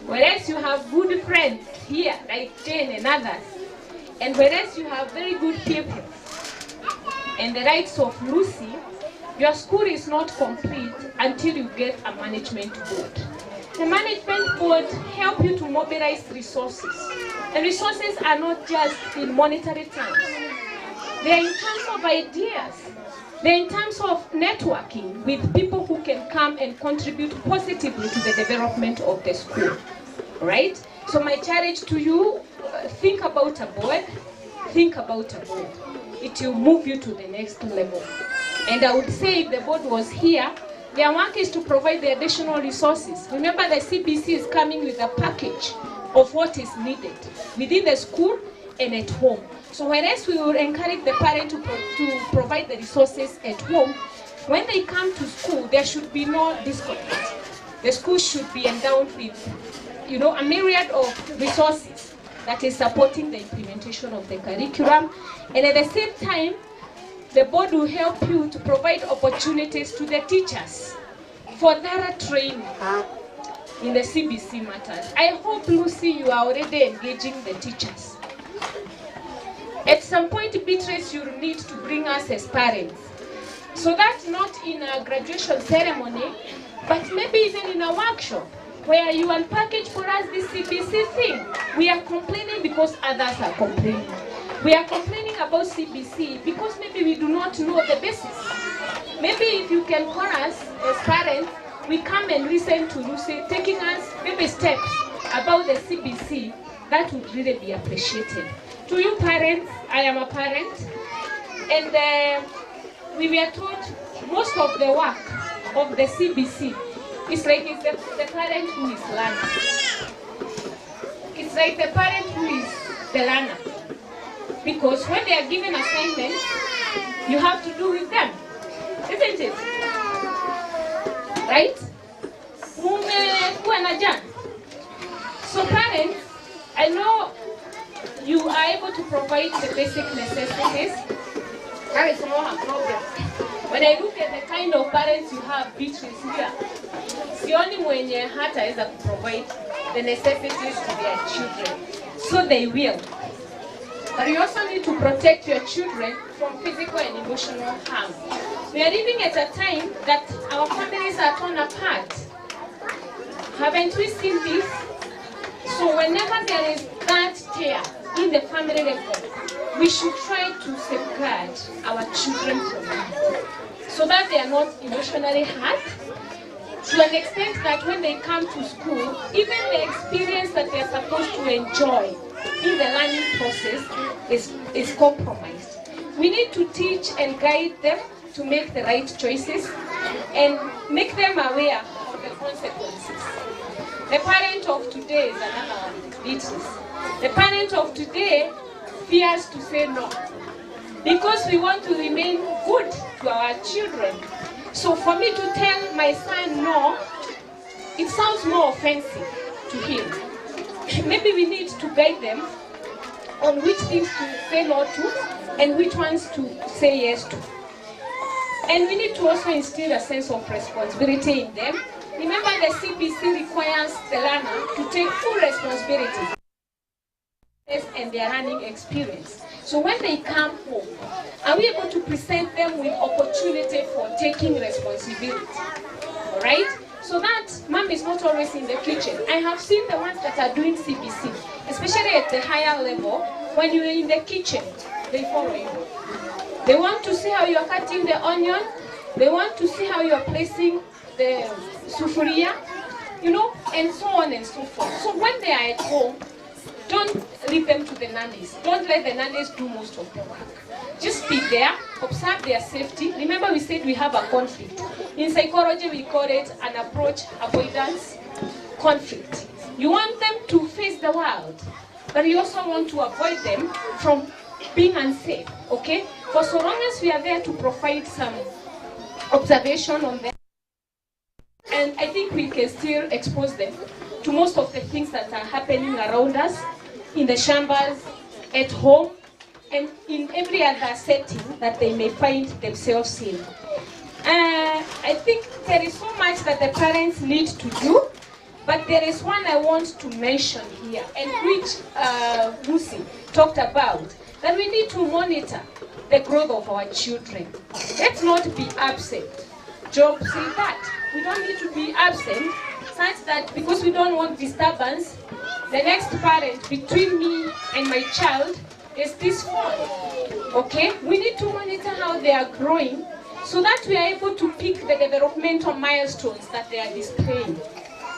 whereas you have good friends here, like Jane and others, and whereas you have very good people, and the rights of Lucy, your school is not complete until you get a management board. The management board help you to mobilize resources. And resources are not just in monetary terms. They are in terms of ideas. They are in terms of networking with people who can come and contribute positively to the development of the school. Right? So my challenge to you, think about a board. Think about a board. It will move you to the next level. And I would say if the board was here, their work is to provide the additional resources. Remember, the CBC is coming with a package of what is needed within the school and at home. So whereas we will encourage the parent to provide the resources at home, when they come to school, there should be no disconnect. The school should be endowed with, you know, a myriad of resources that is supporting the implementation of the curriculum. And at the same time, the board will help you to provide opportunities to the teachers for thorough training in the CBC matters. I hope, Lucy, you are already engaging the teachers. At some point, Beatrice, you will need to bring us as parents. So that's not in a graduation ceremony, but maybe even in a workshop where you unpackage for us this CBC thing. We are complaining because others are complaining. We are complaining about CBC because maybe we do not know the basis. Maybe if you can call us as parents, we come and listen to Lucy, taking us maybe steps about the CBC, that would really be appreciated. To you parents, I am a parent, and we were taught most of the work of the CBC. It's like it's the parent who is learning. It's like the parent who is the learner. Because when they are given assignments, you have to do with them, isn't it? Right? So parents, I know you are able to provide the basic necessities. That is not a problem. When I look at the kind of parents you have, Beatrice here, sioni mwenye hataweza provide the necessities to their children. So they will. But you also need to protect your children from physical and emotional harm. We are living at a time that our families are torn apart. Haven't we seen this? So whenever there is that tear in the family level, we should try to safeguard our children from that, so that they are not emotionally hurt, to an extent that when they come to school, even the experience that they are supposed to enjoy in the learning process is compromised. We need to teach and guide them to make the right choices and make them aware of the consequences. The parent of today is another one, Beatrice. The parent of today fears to say no because we want to remain good to our children. So for me to tell my son no, it sounds more offensive to him. Maybe we need to guide them on which things to say no to and which ones to say yes to. And we need to also instill a sense of responsibility in them. Remember, the CPC requires the learner to take full responsibility and their learning experience. So when they come home, are we able to present them with opportunity for taking responsibility? All right? So that mom is not always in the kitchen. I have seen the ones that are doing CPC, especially at the higher level. When you're in the kitchen, they follow you. They want to see how you're cutting the onion. They want to see how you're placing the sufuria, you know, and so on and so forth. So when they are at home, don't leave them to the nannies. Don't let the nannies do most of the work. Just be there, observe their safety. Remember we said we have a conflict. In psychology we call it an approach avoidance conflict. You want them to face the world, but you also want to avoid them from being unsafe, okay? For so long as we are there to provide some observation on them, and I think we can still expose them to most of the things that are happening around us, in the chambers, at home, and in every other setting that they may find themselves in. I think there is so much that the parents need to do, but there is one I want to mention here, and which Lucy talked about, that we need to monitor the growth of our children. Let's not be absent. Job said that. We don't need to be absent, such that because we don't want disturbance, the next parent between me and my child is this phone. Okay? We need to monitor how they are growing so that we are able to pick the developmental milestones that they are displaying.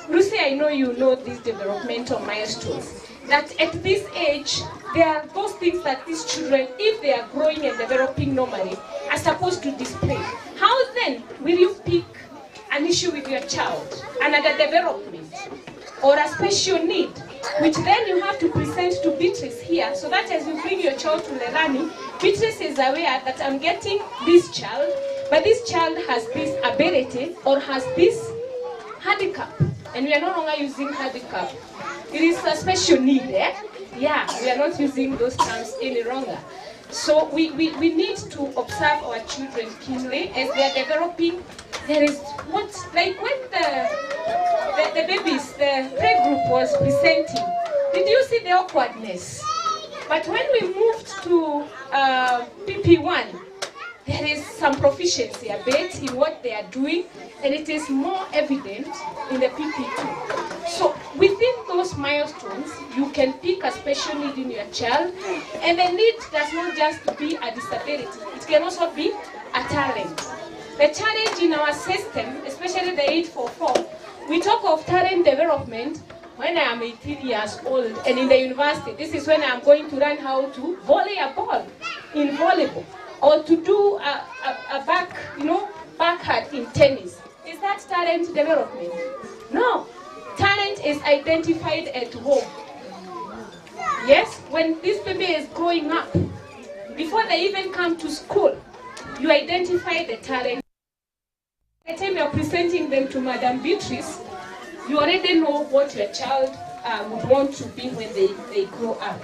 Lucy, I know you know these developmental milestones. That at this age, there are those things that these children, if they are growing and developing normally, are supposed to display. How then will you pick an issue with your child, another development, or a special need, which then you have to present to Beatrice here, so that as you bring your child to Lelani, Beatrice is aware that I'm getting this child, but this child has this ability or has this handicap, and we are no longer using handicap. It is a special need, eh? Yeah, we are not using those terms any longer. So we need to observe our children keenly as they are developing. There is what, like when the babies, the playgroup was presenting, did you see the awkwardness? But when we moved to PP1, there is some proficiency a bit in what they are doing, and it is more evident in the PP2. So within those milestones, you can pick a special need in your child, and the need does not just be a disability, it can also be a talent. The challenge in our system, especially the 844, we talk of talent development when I am 18 years old, and in the university, this is when I am going to learn how to volley a ball in volleyball, or to do a backhand in tennis. Is that talent development? No. Talent is identified at home. Yes, when this baby is growing up, before they even come to school, you identify the talent. By the time you're presenting them to Madam Beatrice, you already know what your child would want to be when they grow up.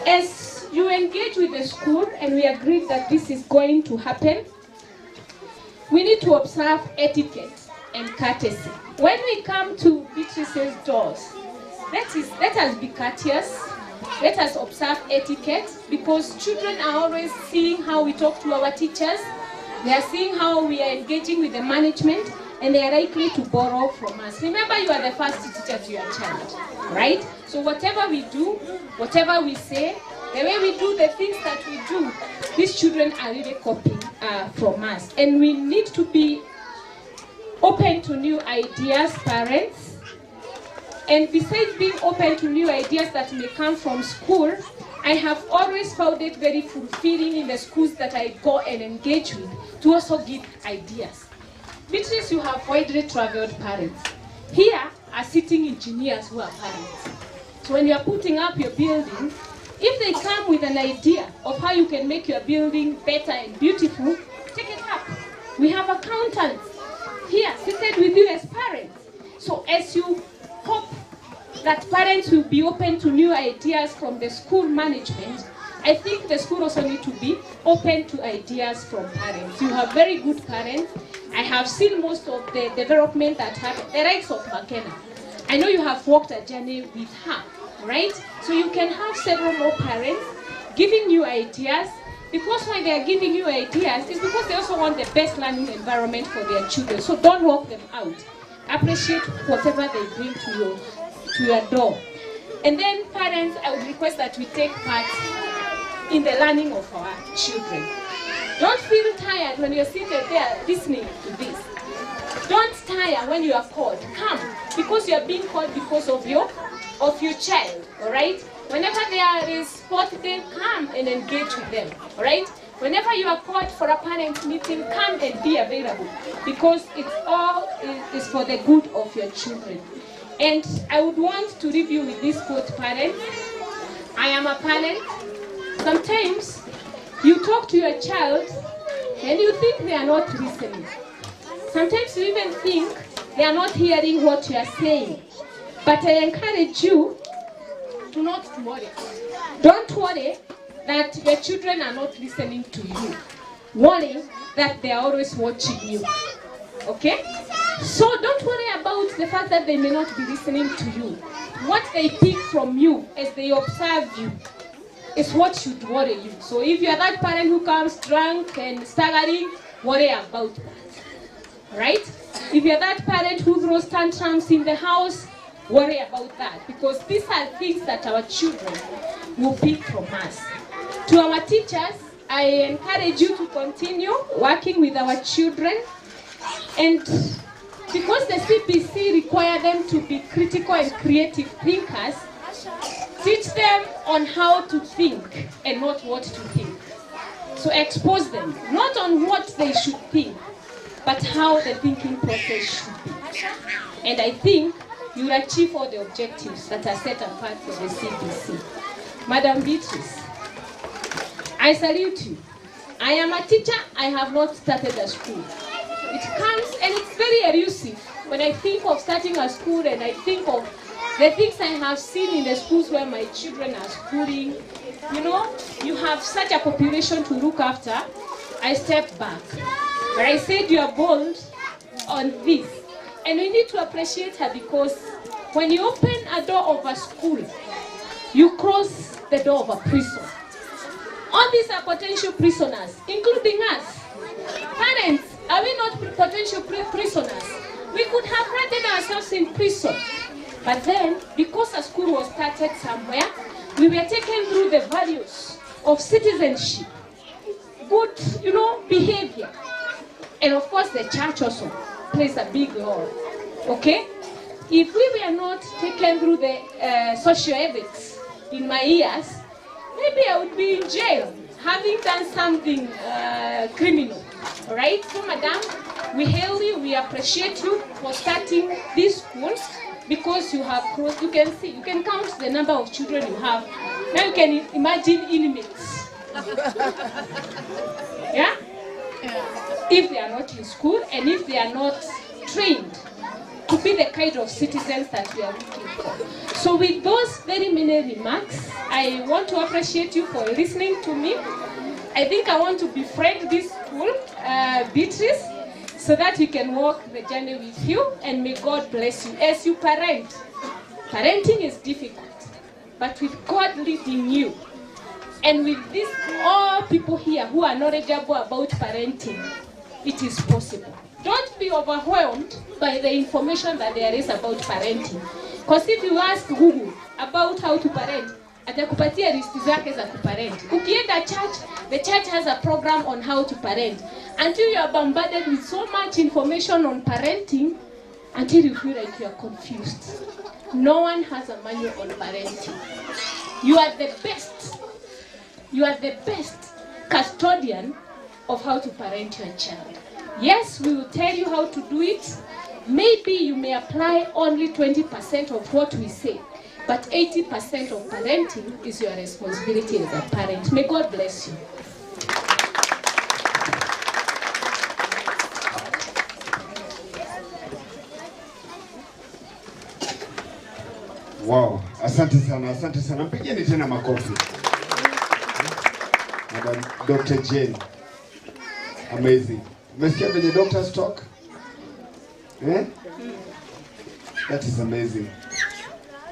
As you engage with the school, and we agree that this is going to happen, we need to observe etiquette and courtesy. When we come to Beatrice's doors, let us be courteous, let us observe etiquette, because children are always seeing how we talk to our teachers, they are seeing how we are engaging with the management, and they are likely to borrow from us. Remember, you are the first teacher to your child, right? So whatever we do, whatever we say, the way we do the things that we do, these children are really copying from us. And we need to be open to new ideas, parents. And besides being open to new ideas that may come from school, I have always found it very fulfilling in the schools that I go and engage with to also give ideas. Beatrice, you have widely traveled parents. Here are sitting engineers who are parents. So when you are putting up your building, if they come with an idea of how you can make your building better and beautiful, take it up. We have accountants here seated with you as parents. So as you hope that parents will be open to new ideas from the school management, I think the school also need to be open to ideas from parents. You have very good parents. I have seen most of the development that happened, the likes of McKenna. I know you have walked a journey with her, right? So you can have several more parents giving you ideas, because why they are giving you ideas is because they also want the best learning environment for their children. So don't walk them out. Appreciate whatever they bring to your door. And then parents, I would request that we take part in the learning of our children. Don't feel tired when you're seated there listening to this. Don't tire when you are called. Come, because you are being called because of your child, all right? Whenever there is sport day, come and engage with them, all right? Whenever you are called for a parent meeting, come and be available, because it's all is for the good of your children. And I would want to leave you with this quote, parents. I am a parent. Sometimes you talk to your child and you think they are not listening. Sometimes you even think they are not hearing what you are saying. But I encourage you to not worry. Don't worry that your children are not listening to you. Worry that they are always watching you. Okay? So don't worry about the fact that they may not be listening to you. What they pick from you as they observe you is what should worry you. So if you are that parent who comes drunk and staggering, worry about that. Right? If you are that parent who throws tantrums in the house, worry about that. Because these are things that our children will pick from us. To our teachers, I encourage you to continue working with our children. And because the CPC require them to be critical and creative thinkers, teach them on how to think and not what to think. So expose them, not on what they should think, but how the thinking process should be. And I think you will achieve all the objectives that are set apart for the CPC. Madam Beatrice, I salute you. I am a teacher, I have not started a school. It comes and it's very elusive. When I think of starting a school and I think of the things I have seen in the schools where my children are schooling, you know, you have such a population to look after, I step back. But I said you are bold on this. And we need to appreciate her, because when you open a door of a school, you cross the door of a prison. All these are potential prisoners, including us. Parents, are we not potential prisoners? We could have rented ourselves in prison. But then, because a school was started somewhere, we were taken through the values of citizenship, good, behavior. And of course, the church also plays a big role. Okay? If we were not taken through the social ethics in my years, maybe I would be in jail, having done something criminal. All right? So, madam, we hail you, we appreciate you for starting this school, because you have crossed, you can see, you can count the number of children you have. Now you can imagine inmates. Yeah? If they are not in school and if they are not trained to be the kind of citizens that we are looking for. So with those very many remarks, I want to appreciate you for listening to me. I think I want to befriend this school, Beatrice, so that we can walk the journey with you, and may God bless you. As you parent, parenting is difficult, but with God leading you, and with this all people here who are knowledgeable about parenting, it is possible. Don't be overwhelmed by the information that there is about parenting. Because if you ask Google about how to parent, atakupatia listi zake za kuparent. Ukienda church, the church has a program on how to parent. Until you are bombarded with so much information on parenting, until you feel like you are confused. No one has a manual on parenting. You are the best. You are the best custodian of how to parent your child. Yes, we will tell you how to do it. Maybe you may apply only 20% of what we say, but 80% of parenting is your responsibility as a parent. May God bless you. Wow, asante sana, asante sana. Mpigeni tena makofi. Madam Dr. Jane. Amazing. Umesikia venye doctors talk? Eh? That is amazing.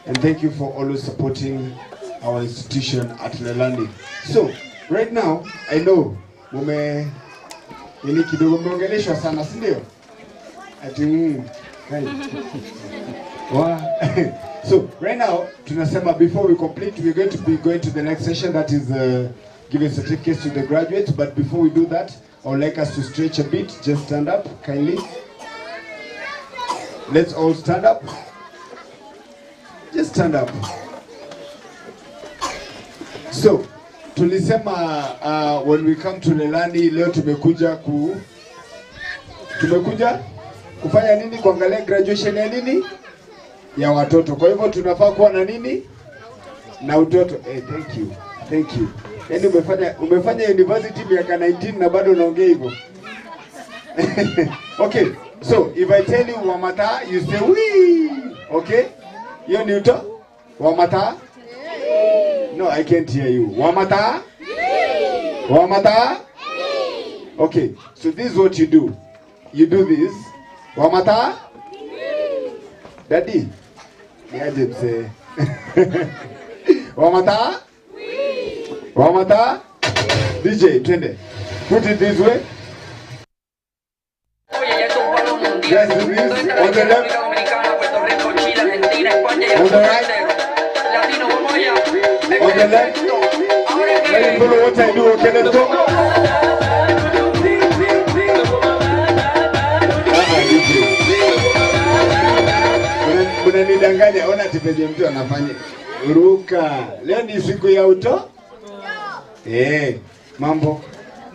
And thank you for always supporting our institution at Lelani. So, right now, I know ili kidogo mmeongeleshwa sana, si ndio? Ati So, right now, tunasema before we complete, we're going to be going to the next session, that is giving certificates to the graduates. But before we do that, I would like us to stretch a bit. Just stand up, kindly. Let's all stand up. Just stand up. So, tulisema when we come to Lelani, leo tumekuja kufanya nini? Kuangalia graduation ya nini? Ya watoto. Kwa hivyo tunafaa kuwa na nini? Na utoto. Thank you. Thank you. Yaani umefanya university miaka 19 na bado unaongea hivyo. Okay. So, if I tell you Wamata, you say wee. Okay? Hiyo ni uto? Wamata? No, I can't hear you. Wamata? Wamata? Okay. So this is what you do. You do this. Wamata? Daddy? Yeah, just say. Wamata? Wamata? DJ, twende. Put it this way. Yes, do this. On the left. On the right. On the left. Let me follow what I do. Okay, let's go. Unanidanganya, ona tipeje mtu anafanya ruka. Leo ni siku ya uto? Mambo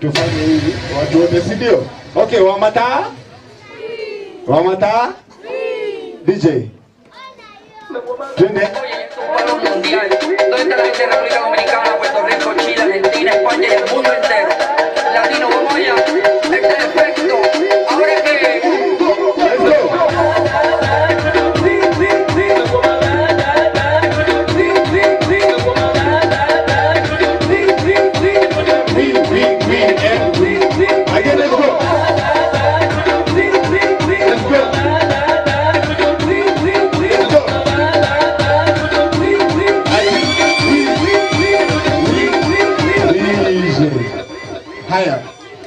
tufanye hivi watu wote, si ndio? Okay, Wamata? Wamata? DJ. Twende. ¿Dónde está la gente de República Dominicana, Puerto Rico, Chile, Argentina, España y el mundo entero? Latino, vamos allá. Este es efecto. Ahora que...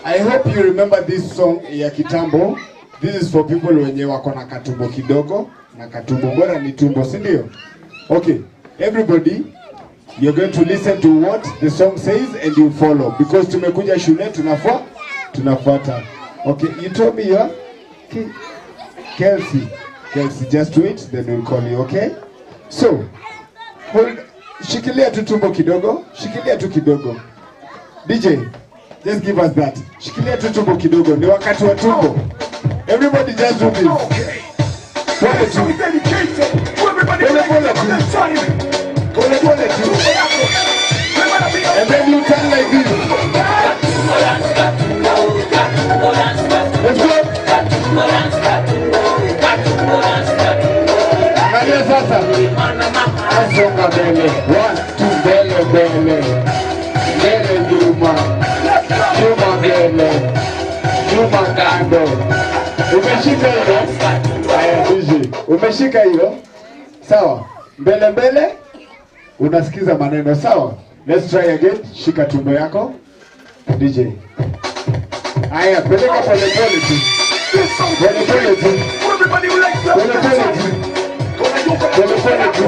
I hope you remember this song ya kitambo. This is for people wenye wako na katumbo kidogo, na katumbo bora ni tumbo, si ndio? Okay, everybody, you're going to listen to what the song says and you follow, because tumekuja shule tunafuata. Okay, you told me your Kelsey, just wait, then we'll call you, okay? So, shikilia tu tumbo kidogo, shikilia tu kidogo. DJ, just give us that. Shikilia tu tumbo kidogo, ni wakati wa tumbo. Everybody just do this. Pole tu. Pole tu. And then you turn like this. Let's go. Angalia sasa. Asonga mbele. 1, 2, mbele mbele. Mbele nyuma. Nyuma mbele. Nyuma kando. Umeshika hilo? Haya, DJ. Umeshika hilo? Sawa. Mbele mbele. Unasikiza maneno, sawa? Let's try again. Shika tumbo yako. DJ. Haya, peleka pole pole tu. Pole pole tu. Pole pole tu. Pole pole tu.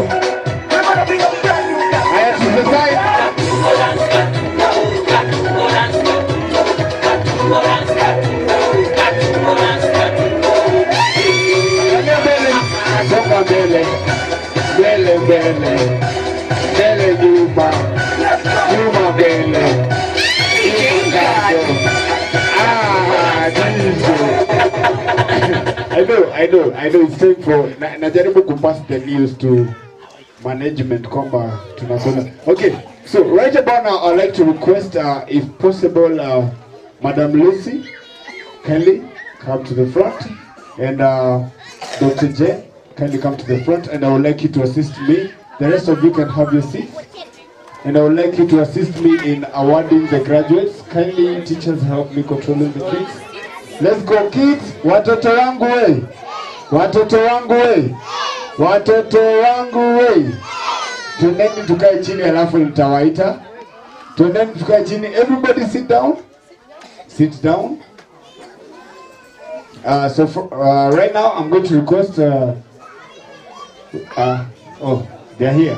Haya, to the side. Songa mbele, mbele mbele, mbele nyuma, nyuma mbele, nyuma kando. DJ. know. It's time for najaribu kupass the news to management kwamba tunasoma. Okay, so right about now I'd like to request if possible Madam Lucy kindly come to the front, and Dr. J kindly come to the front, and I would like you to assist me. The rest of you can have your seats, and I would like you to assist me in awarding the graduates. Kindly teachers help me controlling the kids. Let's go kids. Watoto wangu we. Watoto wangu we. Watoto wangu we. Tuneni tukae chini alafu nitawaita. Tuneni tukae chini. Everybody sit down. Sit down. So for, right now I'm going to request oh, they're here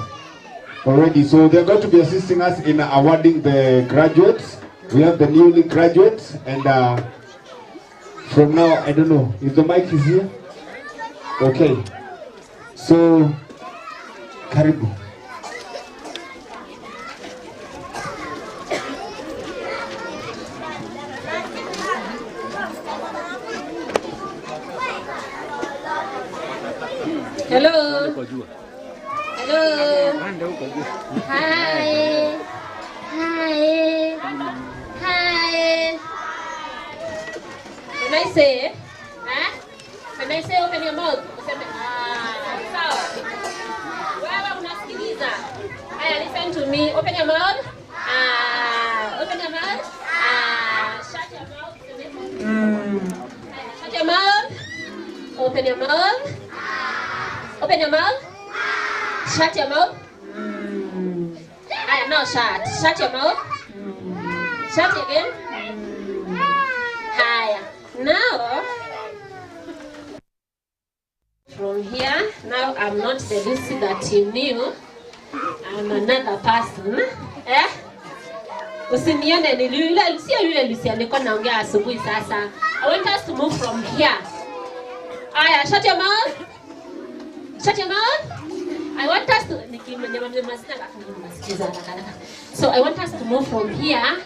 already. So they're going to be assisting us in awarding the graduates. We have the newly graduates, and from now, I don't know if the mic is here. Okay. So, karibu. Hello. Hello. Hi. Hi. Hi. When I say, when I say open your mouth, useme sawa. Wewe unasikiliza. Haya, listen to me. Open your mouth. Open your mouth. Shut your mouth. Shut your mouth. Open your mouth. Open your mouth. Shut your mouth. I am not shut. Shut your mouth. Shut again. Hi. Now, from here, now I'm not the Lucy that you knew. I'm another person. Usinione ni yule, sio yule Lucy alikuwa naongea asubuhi sasa. I want us to move from here. Aya, shut your mouth. Shut your mouth. I want us to so I want us to move from here.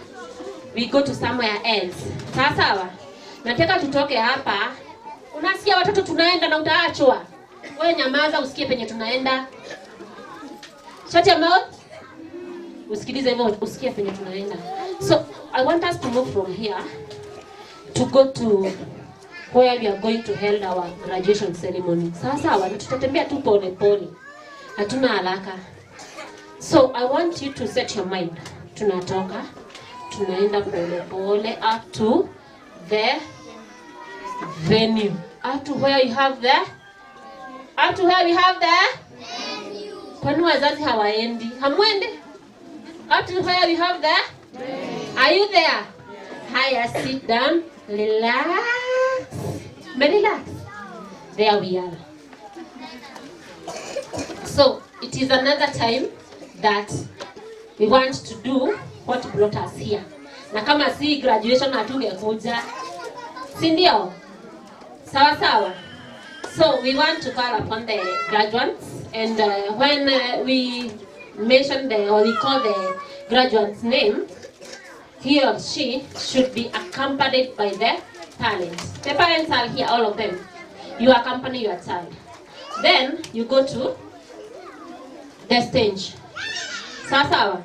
We go to somewhere else. Sawa. Nataka tutoke hapa. Unasikia watoto tunaenda na utaachwa. Wewe nyamaza usikie penye tunaenda. Shut your mouth. Usikilize hivyo usikie penye tunaenda. So I want us to move from here to go to where we are going to hold our graduation ceremony. Sawa, tutatembea tu pole pole. Hatuna haraka. So I want you to set your mind. Tunatoka, tunaenda pole pole up to the venue. Up to where you have the up to where we have the kwani wazazi hawaendi? Hamwende? Up to where we have the are you there? Haya, sit down, relax. Relax. There we are. So it is another time that we want to do what brought us here. Na kama si graduation hatungekuja. Si ndio? Sawa sawa. So we want to call upon the graduates, and when we mention or we call the graduate's name, he or she should be accompanied by the parents. The parents are here, all of them. You accompany your child. Then you go to the stage. Sawa.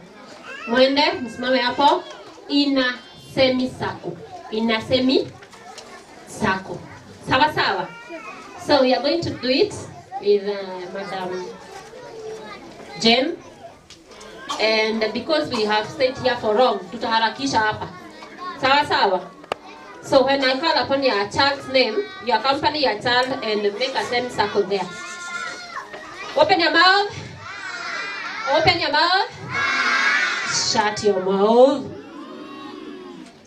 Mwende, msimame hapo. Ina semi circle. Ina semi circle. Sawa. So we are going to do it with Madam Jen. And because we have stayed here for long, tutaharakisha hapa. Sawa. So when I call upon your child's name, you accompany your child and make a semicircle there. Open your mouth. Open your mouth. Shut your mouth.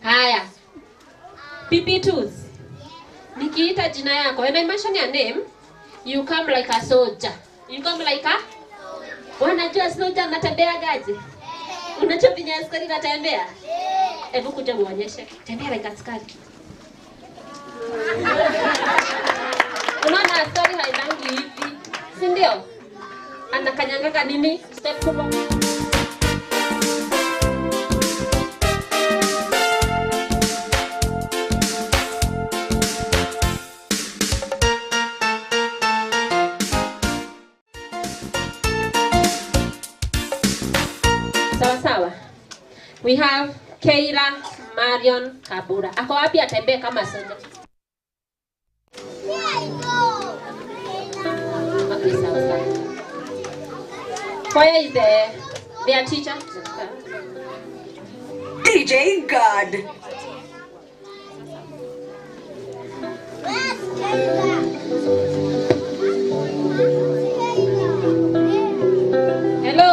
Haya. PP2s. Nikiita jina yako, when I mention your name, you come like a soldier. You come like a unajua soldier anatembea gaje? Unajua pinya askari anatembea? Hebu kuja muonyeshe. Tembea like askari. Unaona askari haidangi hivi. Si ndio? Anakanyangaka nini? Step kubwa. We have Keira Marion Kabura. Ako wapi atembee kama soja? Okay, sawa. Where is their teacher? DJ God. Hello.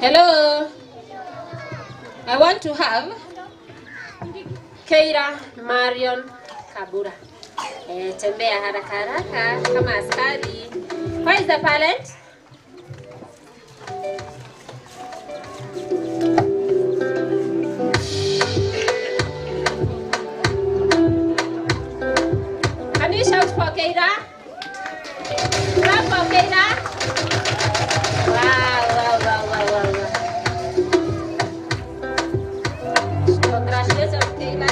Hello. I want to have Keira Marion Kabura. Tembea haraka haraka kama askari. Where is the parent? Can you shout for Keira? Clap for Keira. Wow. Congratulations, Keira.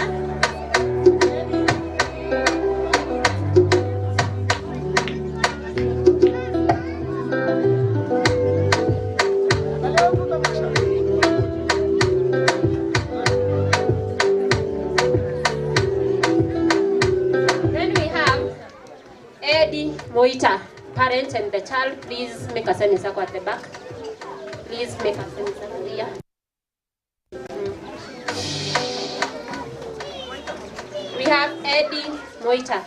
Then we have Eddie Moita, parent and the child. Please make a sign at the back. Please make a sign here. We have Eddie Moita.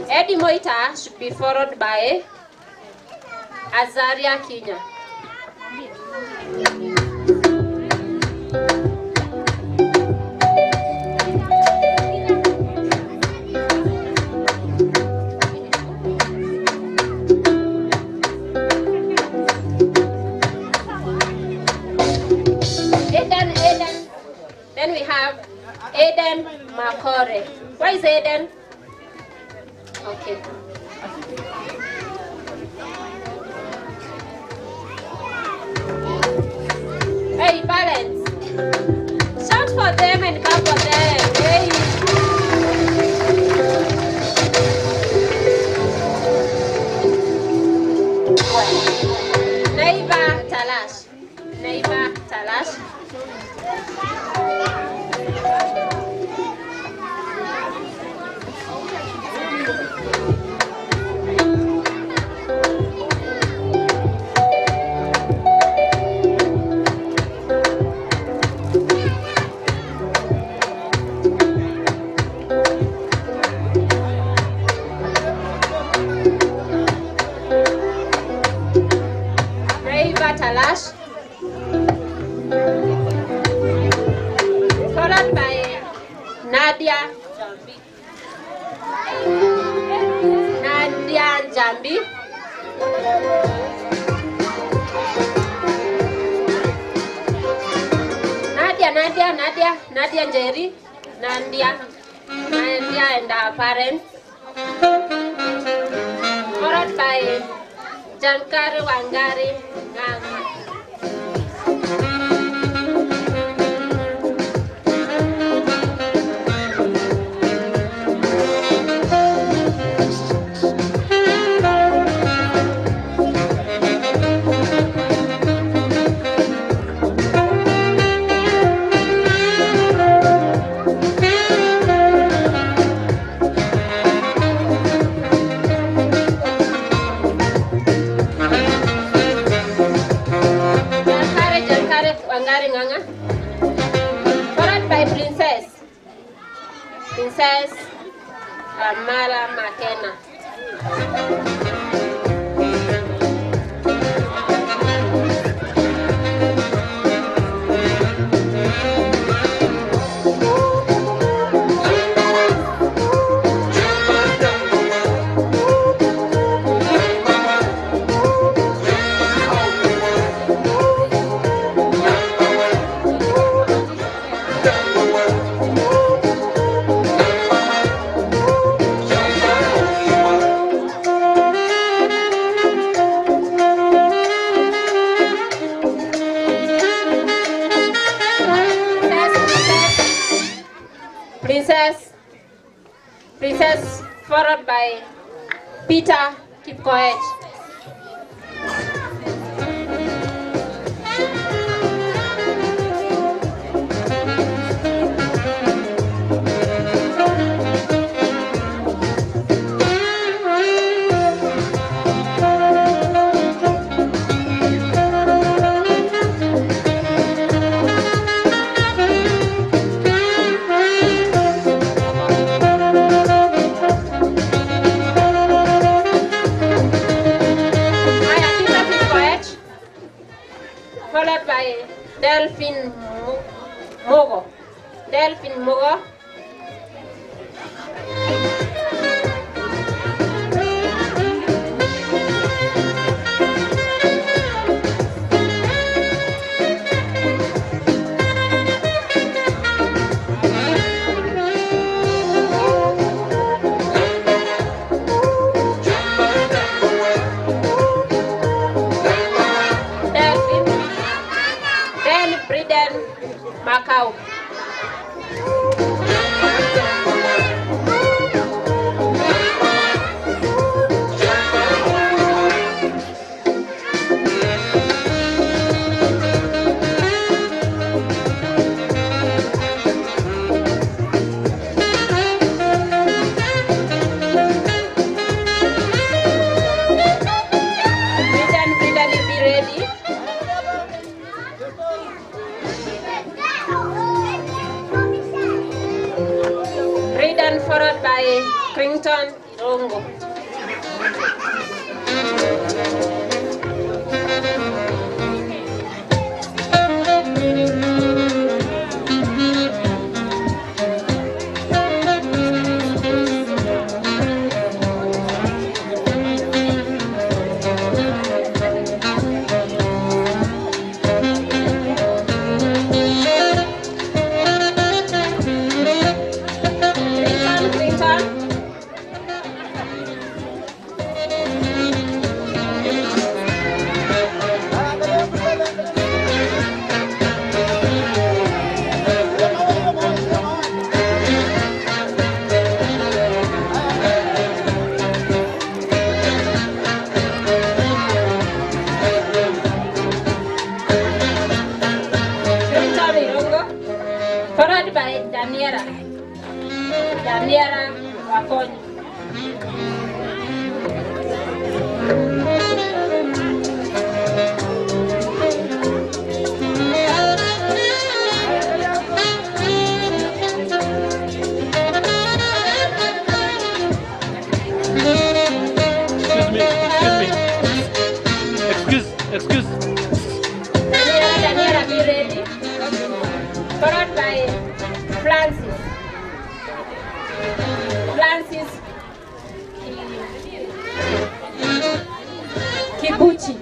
Eddie Moita should be followed by Azaria Kenya. Eden. Then we have Eden Makore. Where is Eden? Okay. Hey, parents. Shout for them and clap for them. Hey. Neighbor Talash. Talash, followed by Nadia Jambi. Nadia Njeri, Nadia and her parents, followed by Jankari Wangari Nganga. Followed by Princess Amara Makena. Princess, followed by Peter Kipkoech. Followed by Delphine Mogo. Macau. Followed by Crington Rongo. Followed by Daniela Wakonyi. Excuse. Daniela, be ready. Followed by Francis Kibuchi.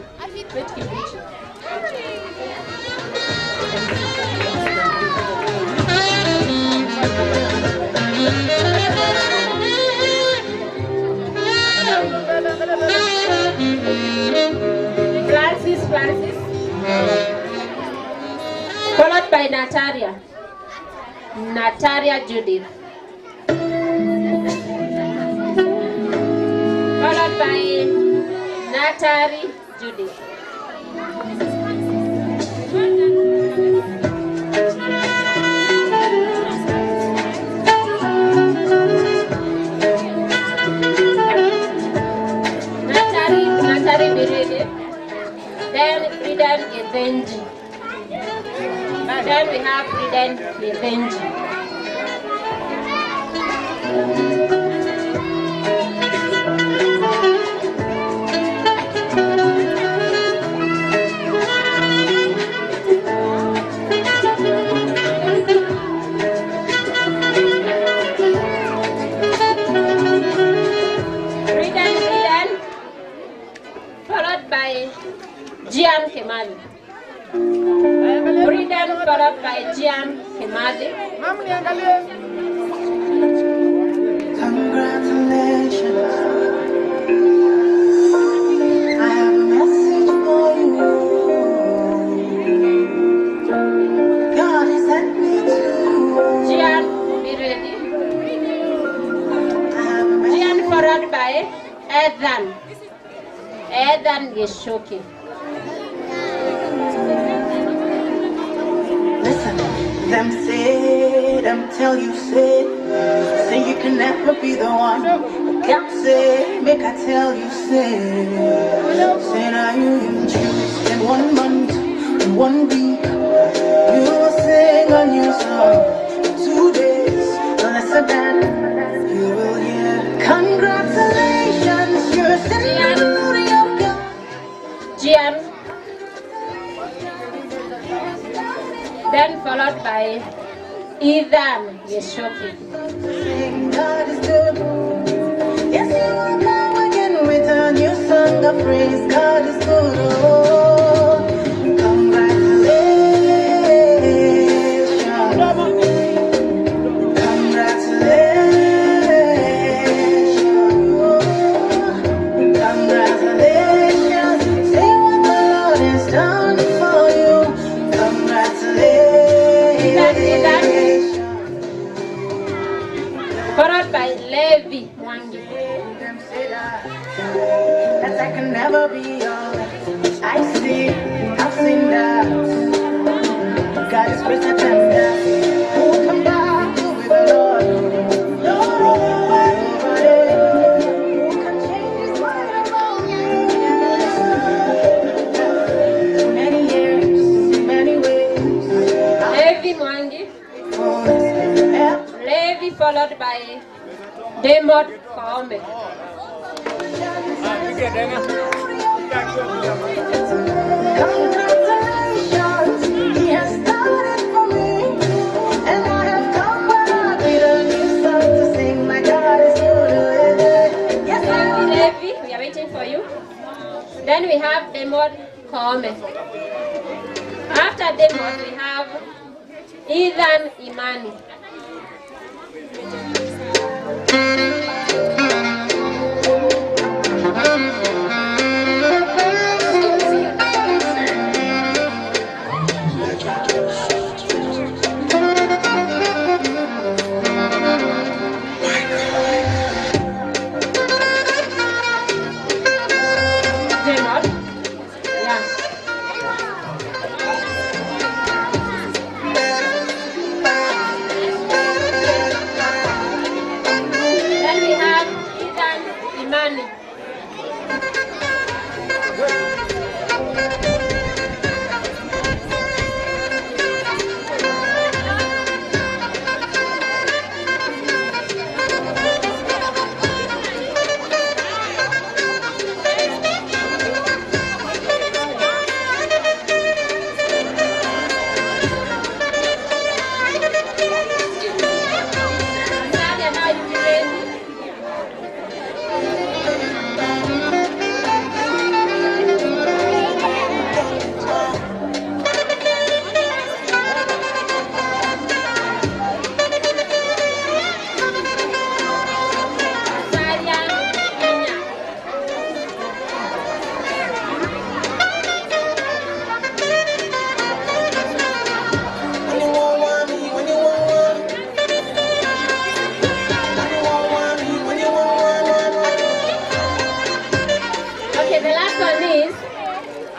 Francis. Followed by Nataria Judith. Followed by Natari Judith. Natari Birede. Then Friden Evenji. Then we have Friden Evenji. Followed by Gian Kemali. Friden followed by Gian Kemali. Congratulations. I have a message for you. God has sent me to Gian, be ready. Ethan Geshoki. Listen, them tell you say you can never be the one. God say, make I tell you say now you choose in 1 month, in 1 week, you will sing a new song. 2 days, no less than you will hear. Congratulations, you're sitting in the beauty of God. Gian. Then followed by Ethan Yeshoki. God is good. Yes, you will come again with a new song of praise. God is good. Oh, congratulations. Congratulations. Say what the Lord has done for you. Congratulations. Followed by Levi Mwangi. That I can never be yours. I've seen that. God is greater than that. Who can back to with the Lord? Nobody. Who can change his mind about you? Many years, many ways. Levi Mwangi. Levi followed by Demod Kome. Congratulations, he has done it for me, and I have come where I didn't used to sing. My God is good. Yes, Levi, we are waiting for you. Then we have Demod Kome. After Demod, we have Ethan Imani.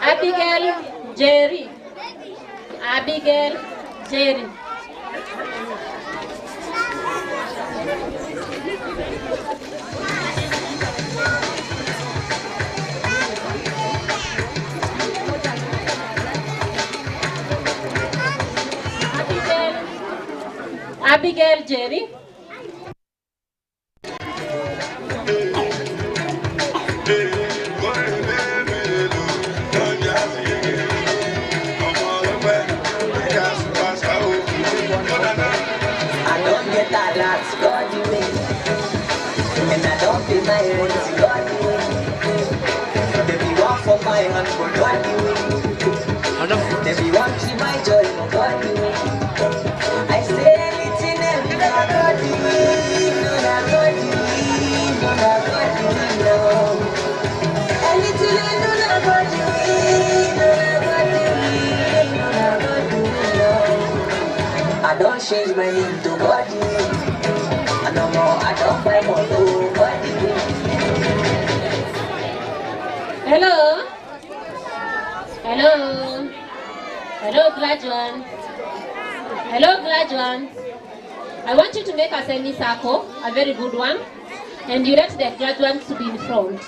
Abigail Jerry. Abigail Jerry. God you win, and I don't pay my rent, God you win. There be one for my hand, but God you win. There be one to my joy, but God you win. I say anything else, no God you win, no God you win, no God you win, no. Anything else, no God you win, no God you win, no God you win, no. I don't change my name to God you win. No more, I don't buy more, nobody. Hello, graduates. Hello, graduates. I want you to make a semicircle, a very good one, and you let the graduates to be in front.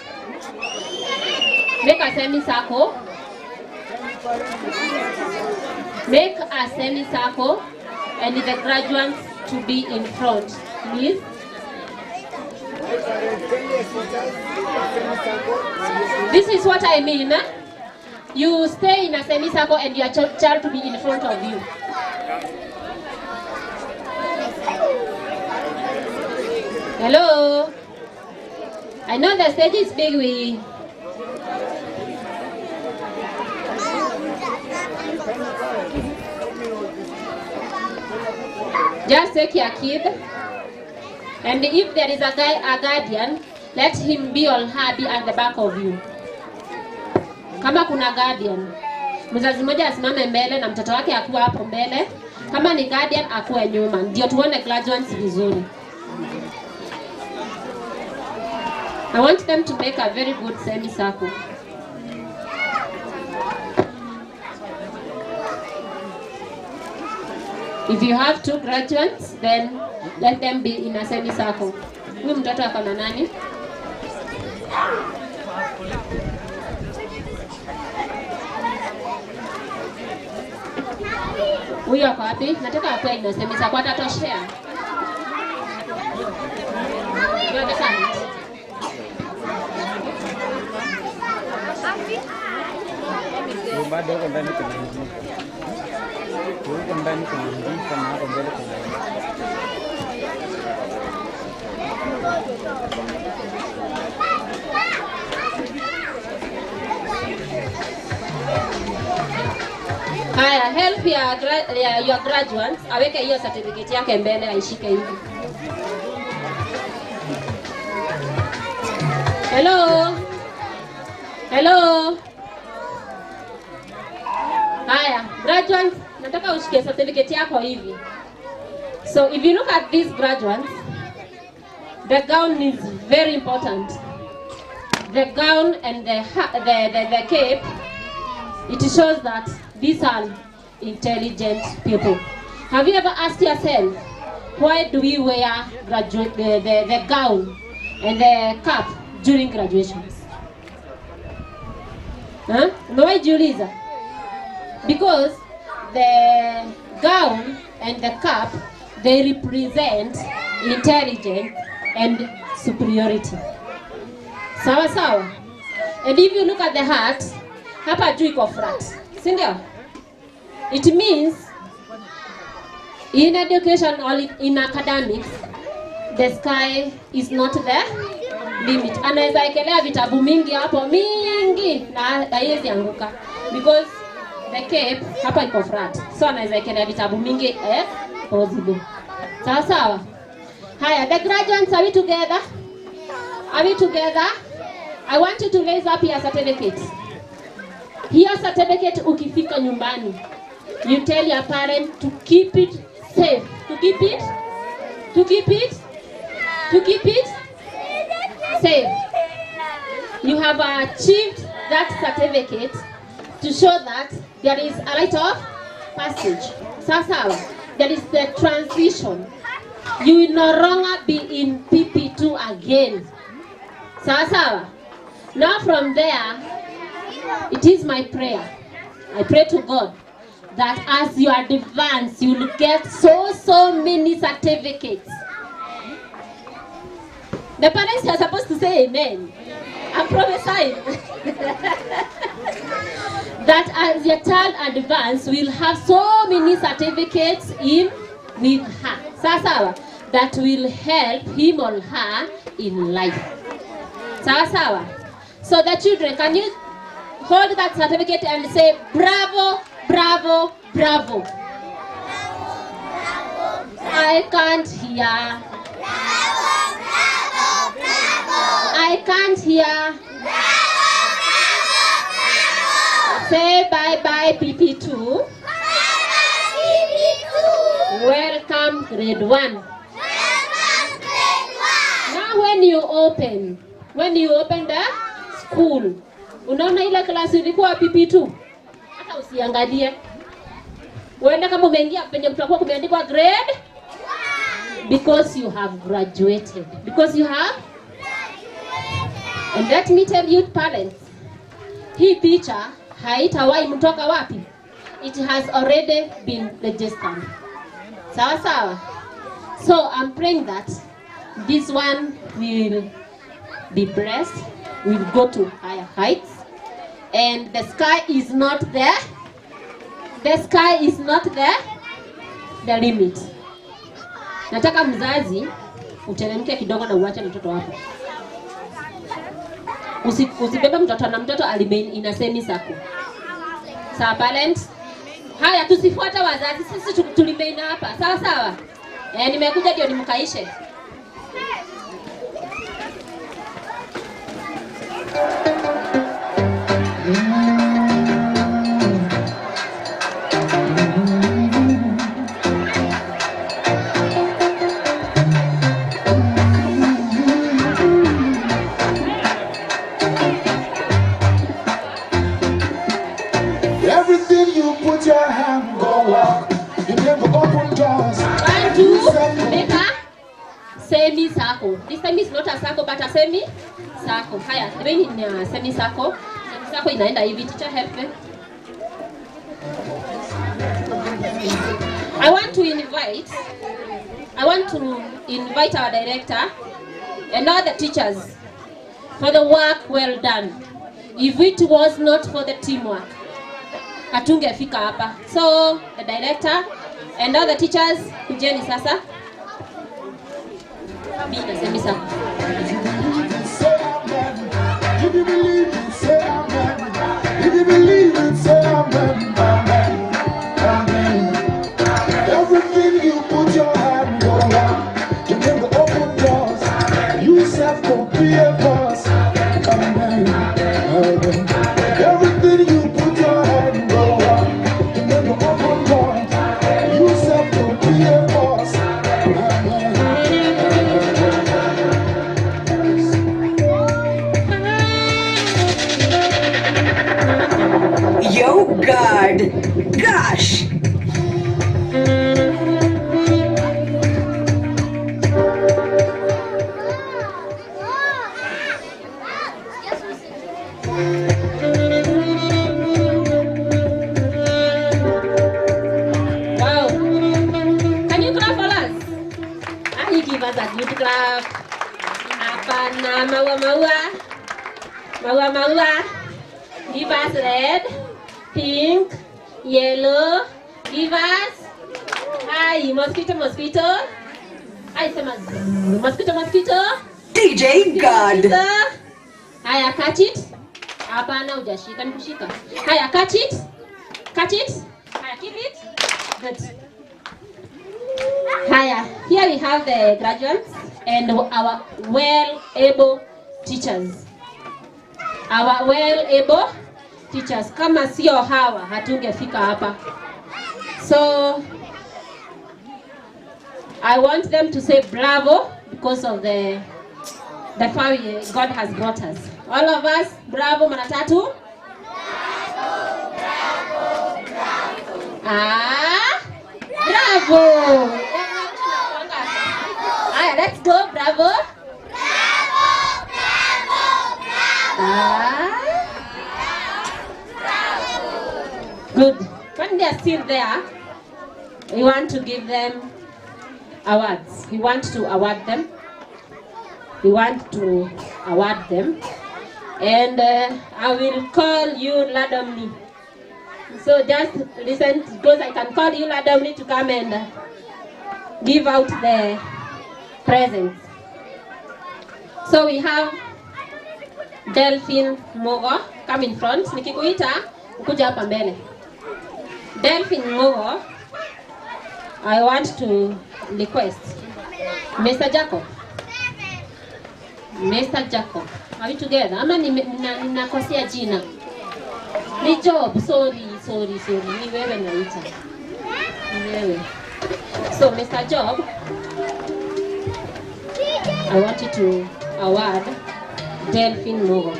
Make a semicircle. Make a semicircle, and the graduates to be in front, please. This is what I mean. You stay in a semicircle and your child to be in front of you. Hello. I know the stage is big. Just take your kid, and if there is a guardian, let him be or her be at the back of you. Kama kuna guardian, mzazi mmoja asimame mbele na mtoto wake akuwa hapo mbele. Kama ni guardian akuwe nyuma, ndio tuone graduates vizuri. I want them to make a very good semicircle. If you have two graduates, then let them be in a semicircle. Huyu mtoto ako na nani? Huyu ako wapi? Nataka akuwe in a semicircle, atatoshea. You understand? Bado ndani kuna hizi. Huko ndani kuna hizi kama hapo mbele kuna. Haya, help your graduates aweke hiyo certificate yake mbele aishike hivi. Hello. Hello. Haya, graduates, nataka ushike certificate yako hivi. So if you look at these graduates, the gown is very important. The gown and the cape, it shows that these are intelligent people. Have you ever asked yourself, why do we wear the gown and the cap during graduations? Huh? Why, Julisa? Because the gown and the cap, they represent intelligence and superiority. Sawa sawa. And if you look at the hat, hapa juu iko flat. Si ndio? It means in education or in academics, the sky is not the limit. Anaweza ekelea vitabu mingi hapo mingi na haiwezi anguka because the cape hapa iko flat. So anaweza ekelea vitabu mingi possible. Sawa sawa. Haya, the graduates, are we together? Are we together? I want you to raise up your certificates. Here certificate ukifika nyumbani, you tell your parent to keep it safe. To keep it safe. You have achieved that certificate to show that there is a rite of passage. Sasa, there is the transition. You will no longer be in PP2 again. Sasa, now from there, it is my prayer. I pray to God that as you advance, you will get so many certificates. The parents are supposed to say amen. I'm prophesying that as your child advances, we'll have so many certificates in with her. Sawa, that will help him or her in life. Sawa. So the children, can you hold that certificate and say bravo, bravo, bravo? I can't hear. I can't hear. Say bye-bye PP2. Welcome grade 1. Now when you open the school, unaona ile class ilikuwa PP2. Hata usiangalie. Uende kama umeingia penye kutakuwa kumeandikwa grade because you have graduated. Because you have. And let me tell you parents, hii picha haitawahi mtoka wapi? It has already been registered. Sawa sawa. So I'm praying that this one will be blessed, will go to higher heights, and the sky is not there. The sky is not the limit. Nataka mzazi uteremke kidogo na uache mtoto wako. Usibebe mtoto na mtoto alimain inasemi sako. Sawa parents? Haya tusifuate wazazi, sisi tulimain hapa. Sawa sawa? Nimekuja ndio nimkaishe. Everything you put your hand go up. You never open doors. Semi circle. This time is not a circle but a semi circle. Haya, train in a semi circle. Semi circle inaenda hivi. Teacher help me. I want to invite our director and all the teachers for the work well done. If it was not for the teamwork, hatungefika hapa. So the director and all the teachers, kujeni sasa. Bina semi circle. Say amen. If you believe it, say amen. If you believe it, say amen. Amen. Amen. Everything you put your hand go up. You never open doors. You self go be a boss. Amen. Amen. Everything you put your hand go up. You never open doors. You self go be a boss. Amen. Yo, God. Gosh. Wow. Can you clap for us? You give us a good clap. Apana maua maua. Maua maua. Give us red, pink, yellow. Give us. Hi, mosquito, mosquito. Hi, sema mosquito, mosquito. DJ God. Haya, catch it. Hapana, hujashika, nikushika. Haya, catch it. Catch it. Haya, keep it. Good. Haya, here we have the graduates and our well-able teachers. Our well-able teachers. Kama sio hawa, hatungefika hapa. So, I want them to say bravo because of the far God has brought us. All of us, bravo mara tatu. Bravo. Alright, let's go, bravo. Good. When they are still there, we want to give them awards. We want to award them. We want to award them. And I will call you randomly. So just listen, because I can call you randomly to come and give out the presents. So we have Delphine Mogo, come in front. Nikikuita, ukuja hapa mbele. Delphine Mogo, I want to request Mr. Jacob. Mr. Jacob, are we together? Ama ninakosea jina. Ni Job, sorry. Ni wewe naita. Ni wewe. So Mr. Job, I want you to award Delphine Mogo.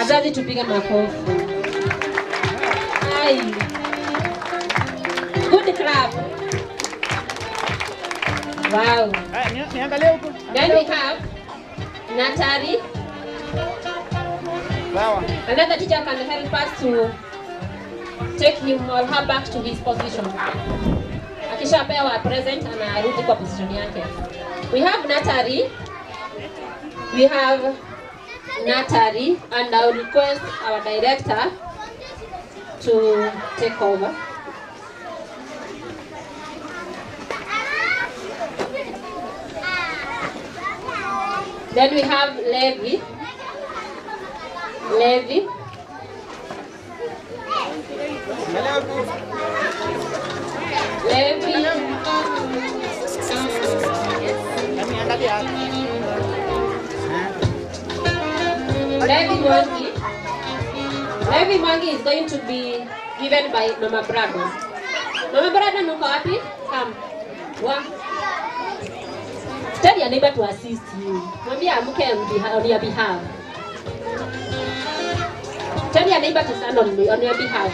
Azazi tupige makofi. Ai. have. Wow. Then we have Natari. Another teacher can help us to take him or her back to his position. Akishapewa present anarudi kwa position yake. We have Natari. We have Natari, and I will request our director to take over. Then we have Levi. Levi. Levi. Levi Mwangi is going to be given by Mama Brado. Mama Brado, nuko wapi? Come. Wa. Tell your neighbor to assist you. Mwambie amuke on your behalf. Tell your neighbor to stand on your behalf.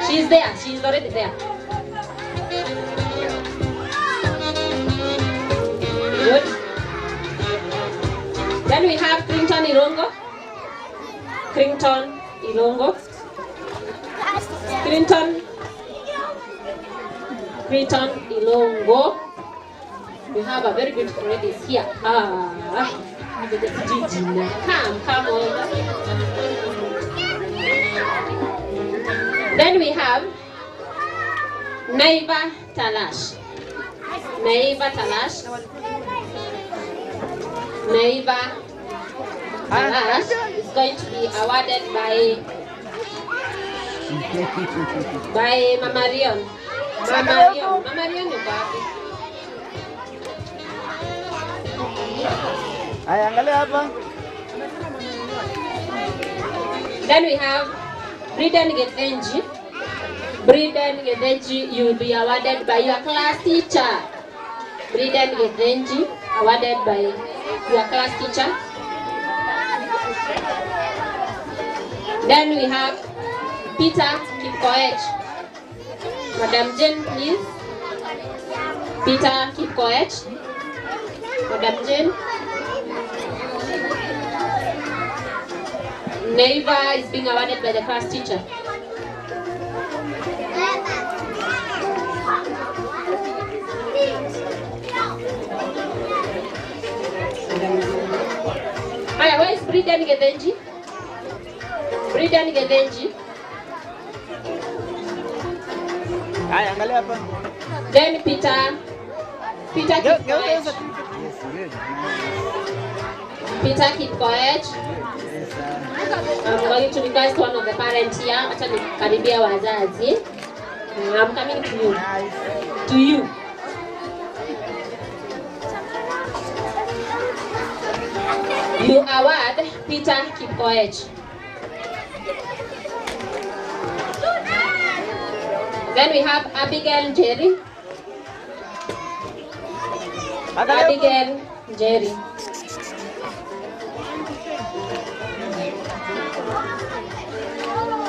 She's there. She's already there. Good. Then we have Clinton Ilongo. Clinton Ilongo. Clinton Ilongo. We have a very beautiful lady here. Come over. Then we have Naiva Talash. Naiva Talash. Naiva Talash is going to be awarded by Mama Rion. Mama Rion is happy. Then we have Briden Gedenji. Briden Gedenji, you will be awarded by your class teacher. Briden Gedenji, awarded by your class teacher. Then we have Peter Kipkoech. Madam Jane, please. Peter Kipkoech. Madam Jane. Neiva is being awarded by the class teacher. Aya, where is Briden Gedenji? Briden Gedenji. Aya, angalia hapa. Then Peter Kipkoech. Peter Kipkoech. I'm going to request one of the parents here. Acha nikaribia wazazi. I'm coming to you. To you. You award Peter Kipkoech. Then we have Abigail Jerry. Abigail Jerry.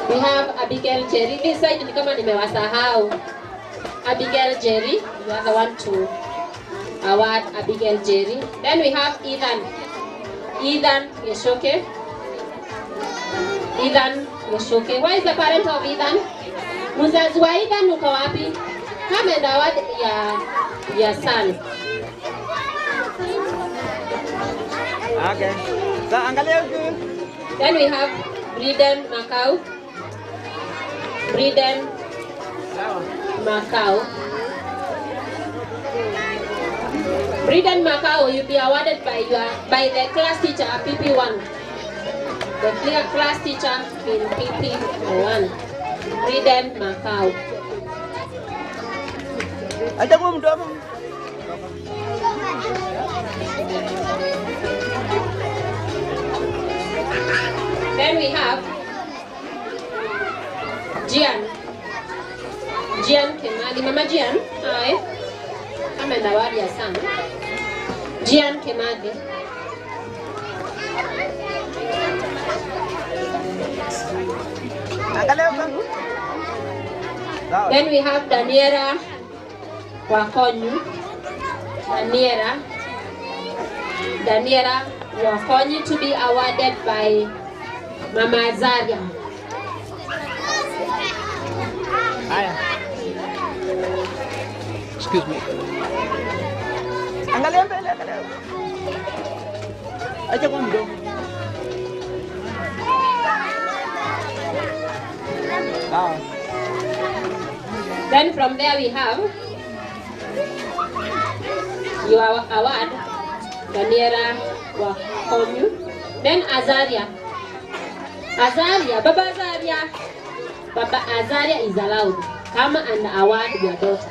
We have Abigail Jerry. This side ni kama nimewasahau. Abigail Jerry, you are the one to award Abigail Jerry. Then we have Ethan Yeshoke. Ethan Yeshoke. Where is the parent of Ethan? Mzazi wa Ethan uko wapi? Come and award your son. Okay. So angalia huku. Then we have Briden Macau. Briden Macau. Briden Macau, you'll be awarded by the class teacher PP1. The class teacher in PP1. Briden Macau. Acha kwa mtu hapo. Then we have Gian Kemali. Mama Gian, hi. I'm an award your son. Gian Kemali. Angalia huko. Then we have Daniela Wakonyu, Daniela Wakonyu to be awarded by Mama Azaria. Excuse me. Angalia mbele, angalia. Acha kwa mdomo. Then from there we have your award, Daniela Wakonyu. Then Azaria. Baba Azaria is allowed. Come and award your daughter.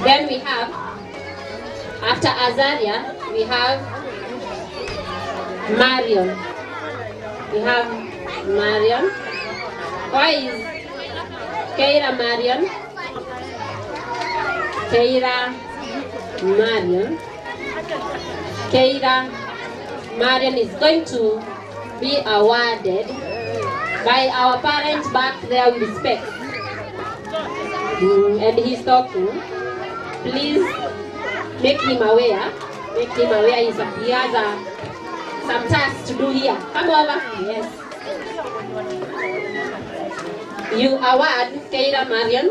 Then we have, after Azaria, we have Marion. Why is Keira Marion? Keira Marion is going to be awarded by our parents back there with respect. And he's talking. Please make him aware. He has some tasks to do here. Come over. Yes. You award Keira Marion.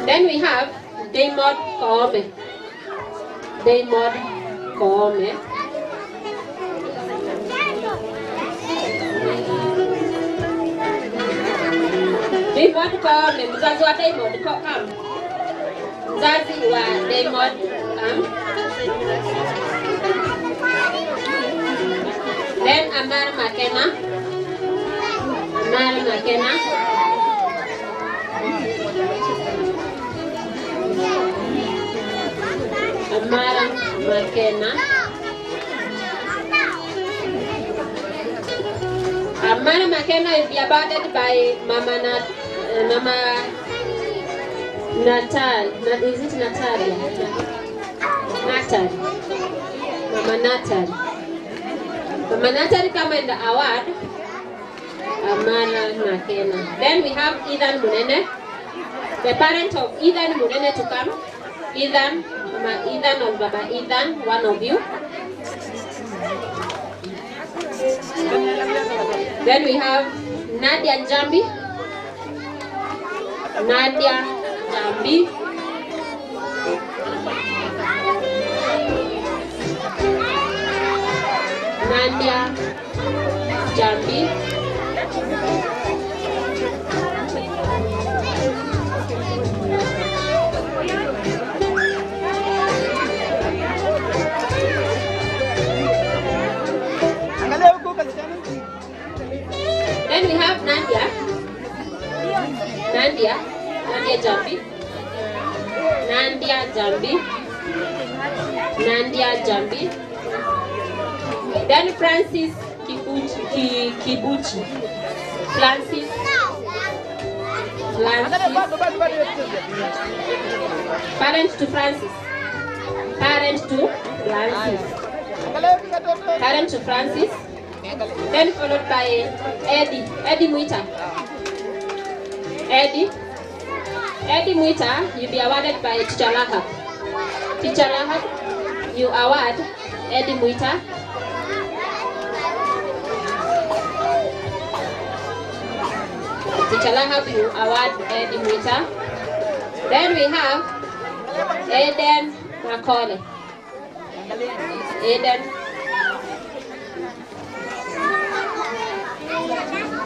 Then we have Daymond Koome. Daymond Koome mzazi wa Daymond Koome. Mzazi wa Daymond Koome. Then Amara Makena. Amara Makena. Amara Makena will be awarded by Mama Natal. Is it Natalia? Natal. Mama Natal. Mama Natal come in the award. Amara Makena. Then we have Ethan Munene. The parent of Ethan Munene to come. Ethan, Mama Ethan or Baba Ethan, one of you. Then we have Nadia Jambi. Nadia Jambi. Nadia Jambi. Then we have Nadia Jambi. Then Francis Kibuchi. Francis. Parent to Francis. Then followed by Eddie Muita. Eddie Muita, you'll be awarded by Teacher Lahab. Teacher Lahab, you award Eddie Muita. Teacher Lahab, you award Eddie Muita. Then we have Eden Makole.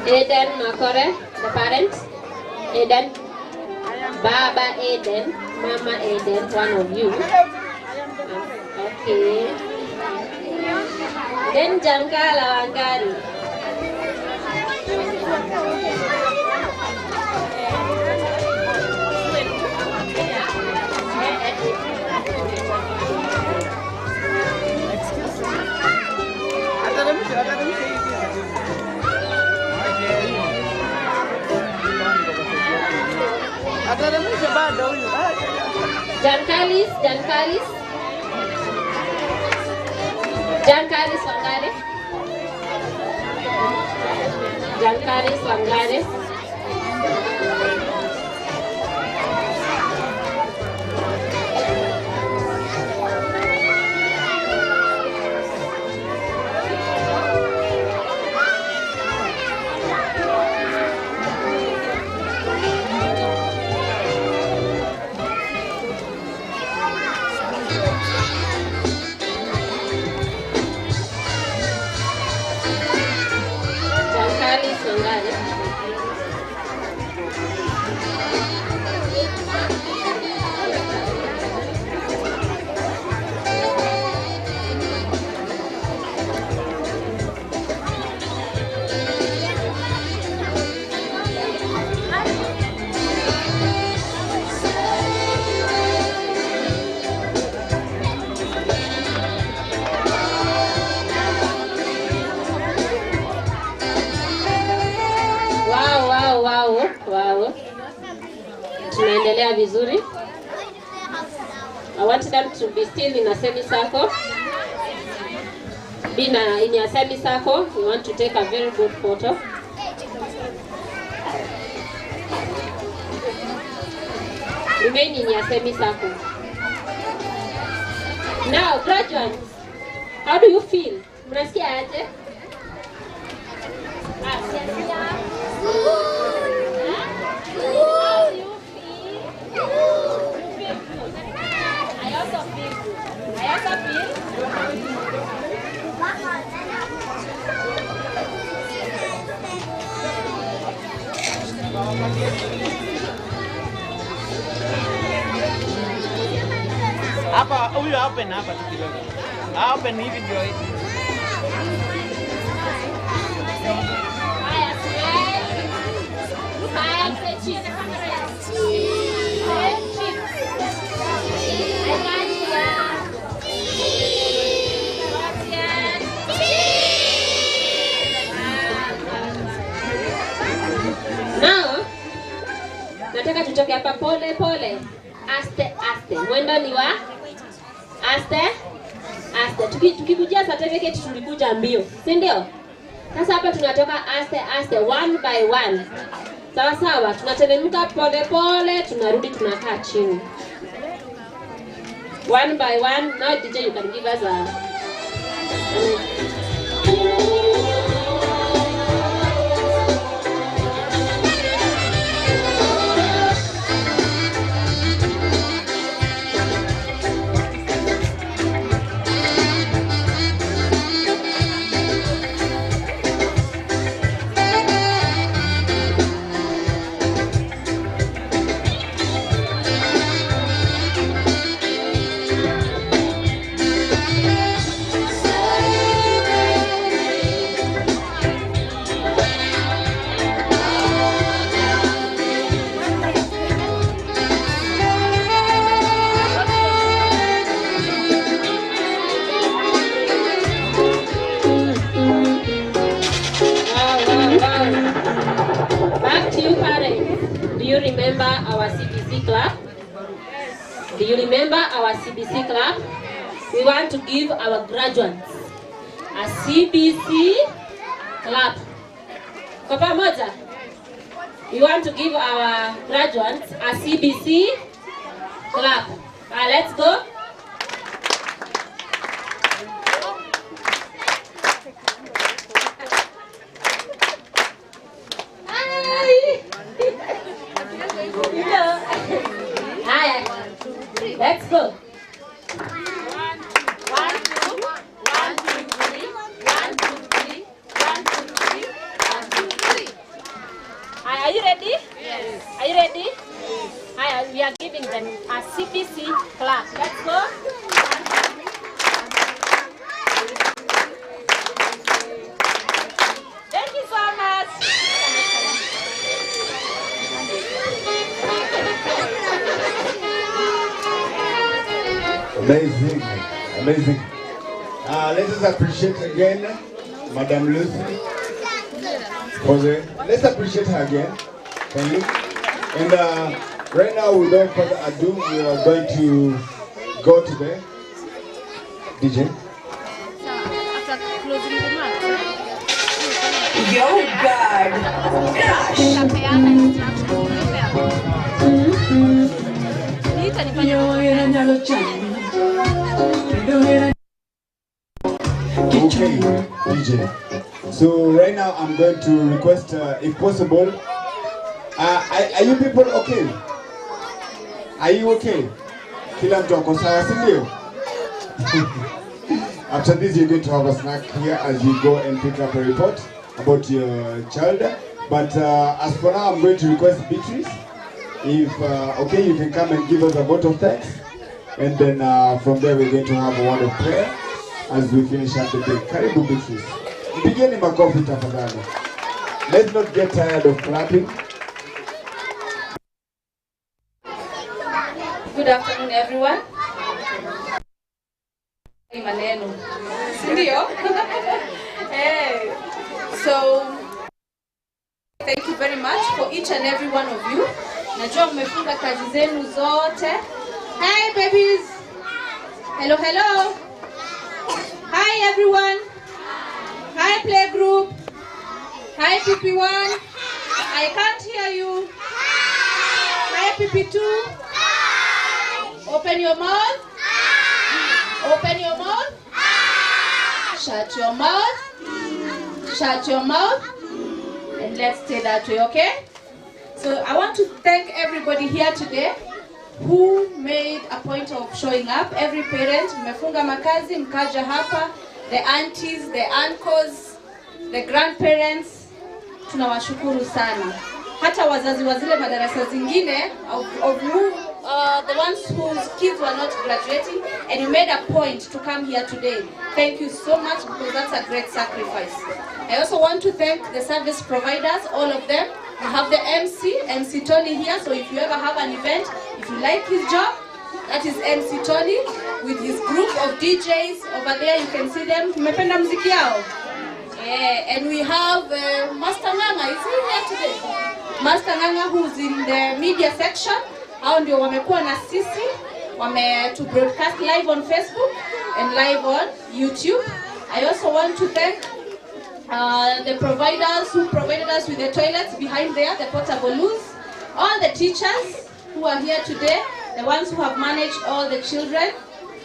Eden Makore, the parents. Eden, Baba Eden, Mama Eden, one of you. Okay. Then Jankala Wangari. Jankalis Wangare. Tunaendelea vizuri. I want them to be still in a semicircle. In a semicircle, we want to take a very good photo. Remain in your semicircle. Now, graduates, how do you feel? Mnasikia aje? Hapa huyu open hapa tu kidogo. Open hivi ndio hivi. Now, nataka tutoke hapa pole pole. Aste aste. Mwendo ni wa aste aste. Tukikujia certificate tulikuja mbio, si ndio? Sasa hapa tunatoka aste aste, one by one. Sawa sawa, tunateremka pole pole, tunarudi tunakaa chini. One by one. Now DJ, you can give us a remember our CBC club? Do you remember our CBC club? We want to give our graduates a CBC club. Kwa pamoja, we want to give our graduates a CBC club. Let's go. Let's go. 1, 2, 1, 2, 3, 1, 2, 3, 1, 2, 3, 1, 2, 3. Are you ready? Yes. Are you ready? Yes. We are giving them a CBC clap. Let's go. Thank you so much. Amazing, amazing. Let us appreciate again Madam Lucy. Let's appreciate her again. Thank you. And right now, without further ado, we are going to go to the DJ. Yo, God. Gosh. Okay, DJ. So right now I'm going to request, if possible, are you people okay? Are you okay? Kila mtu ako sawa, si ndio? After this, you're going to have a snack here as you go and pick up a report about your child. But as for now, I'm going to request Beatrice. If okay, you can come and give us a vote of thanks. And then from there, we're going to have a word of prayer as we finish up the day. Karibu Beatrice. Mpigeni makofi tafadhali. Let's not get tired of clapping. Good afternoon, everyone. Maneno. Sindio? Hey. So, thank you very much for each and every one of you Najua mmefunga kazi zenu zote. Hi babies. Hello, hello. Hi everyone. Hi playgroup. Hi PP1. I can't hear you. Hi PP2. Open your mouth. Open your mouth. Shut your mouth. Shut your mouth. And let's stay that way, okay? So I want to thank everybody here today who made a point of showing up. Every parent, mmefunga makazi, mkaja hapa, the aunties, the uncles, the grandparents, tunawashukuru sana. Hata wazazi wa zile madarasa zingine of who, the ones whose kids were not graduating, and you made a point to come here today. Thank you so much, because that's a great sacrifice. I also want to thank the service providers, all of them. We have the MC Tony here, so if you ever have an event, if you like his job, that is MC Tony with his group of DJs over there. You can see them. Tumependa muziki yao. And we have Master Nganga. Is he here today? Master Nganga, who's in the media section. Hao ndio wamekuwa na sisi, to broadcast live on Facebook and live on YouTube. I also want to thank the providers who provided us with the toilets behind there, the portable loos, all the teachers who are here today, the ones who have managed all the children.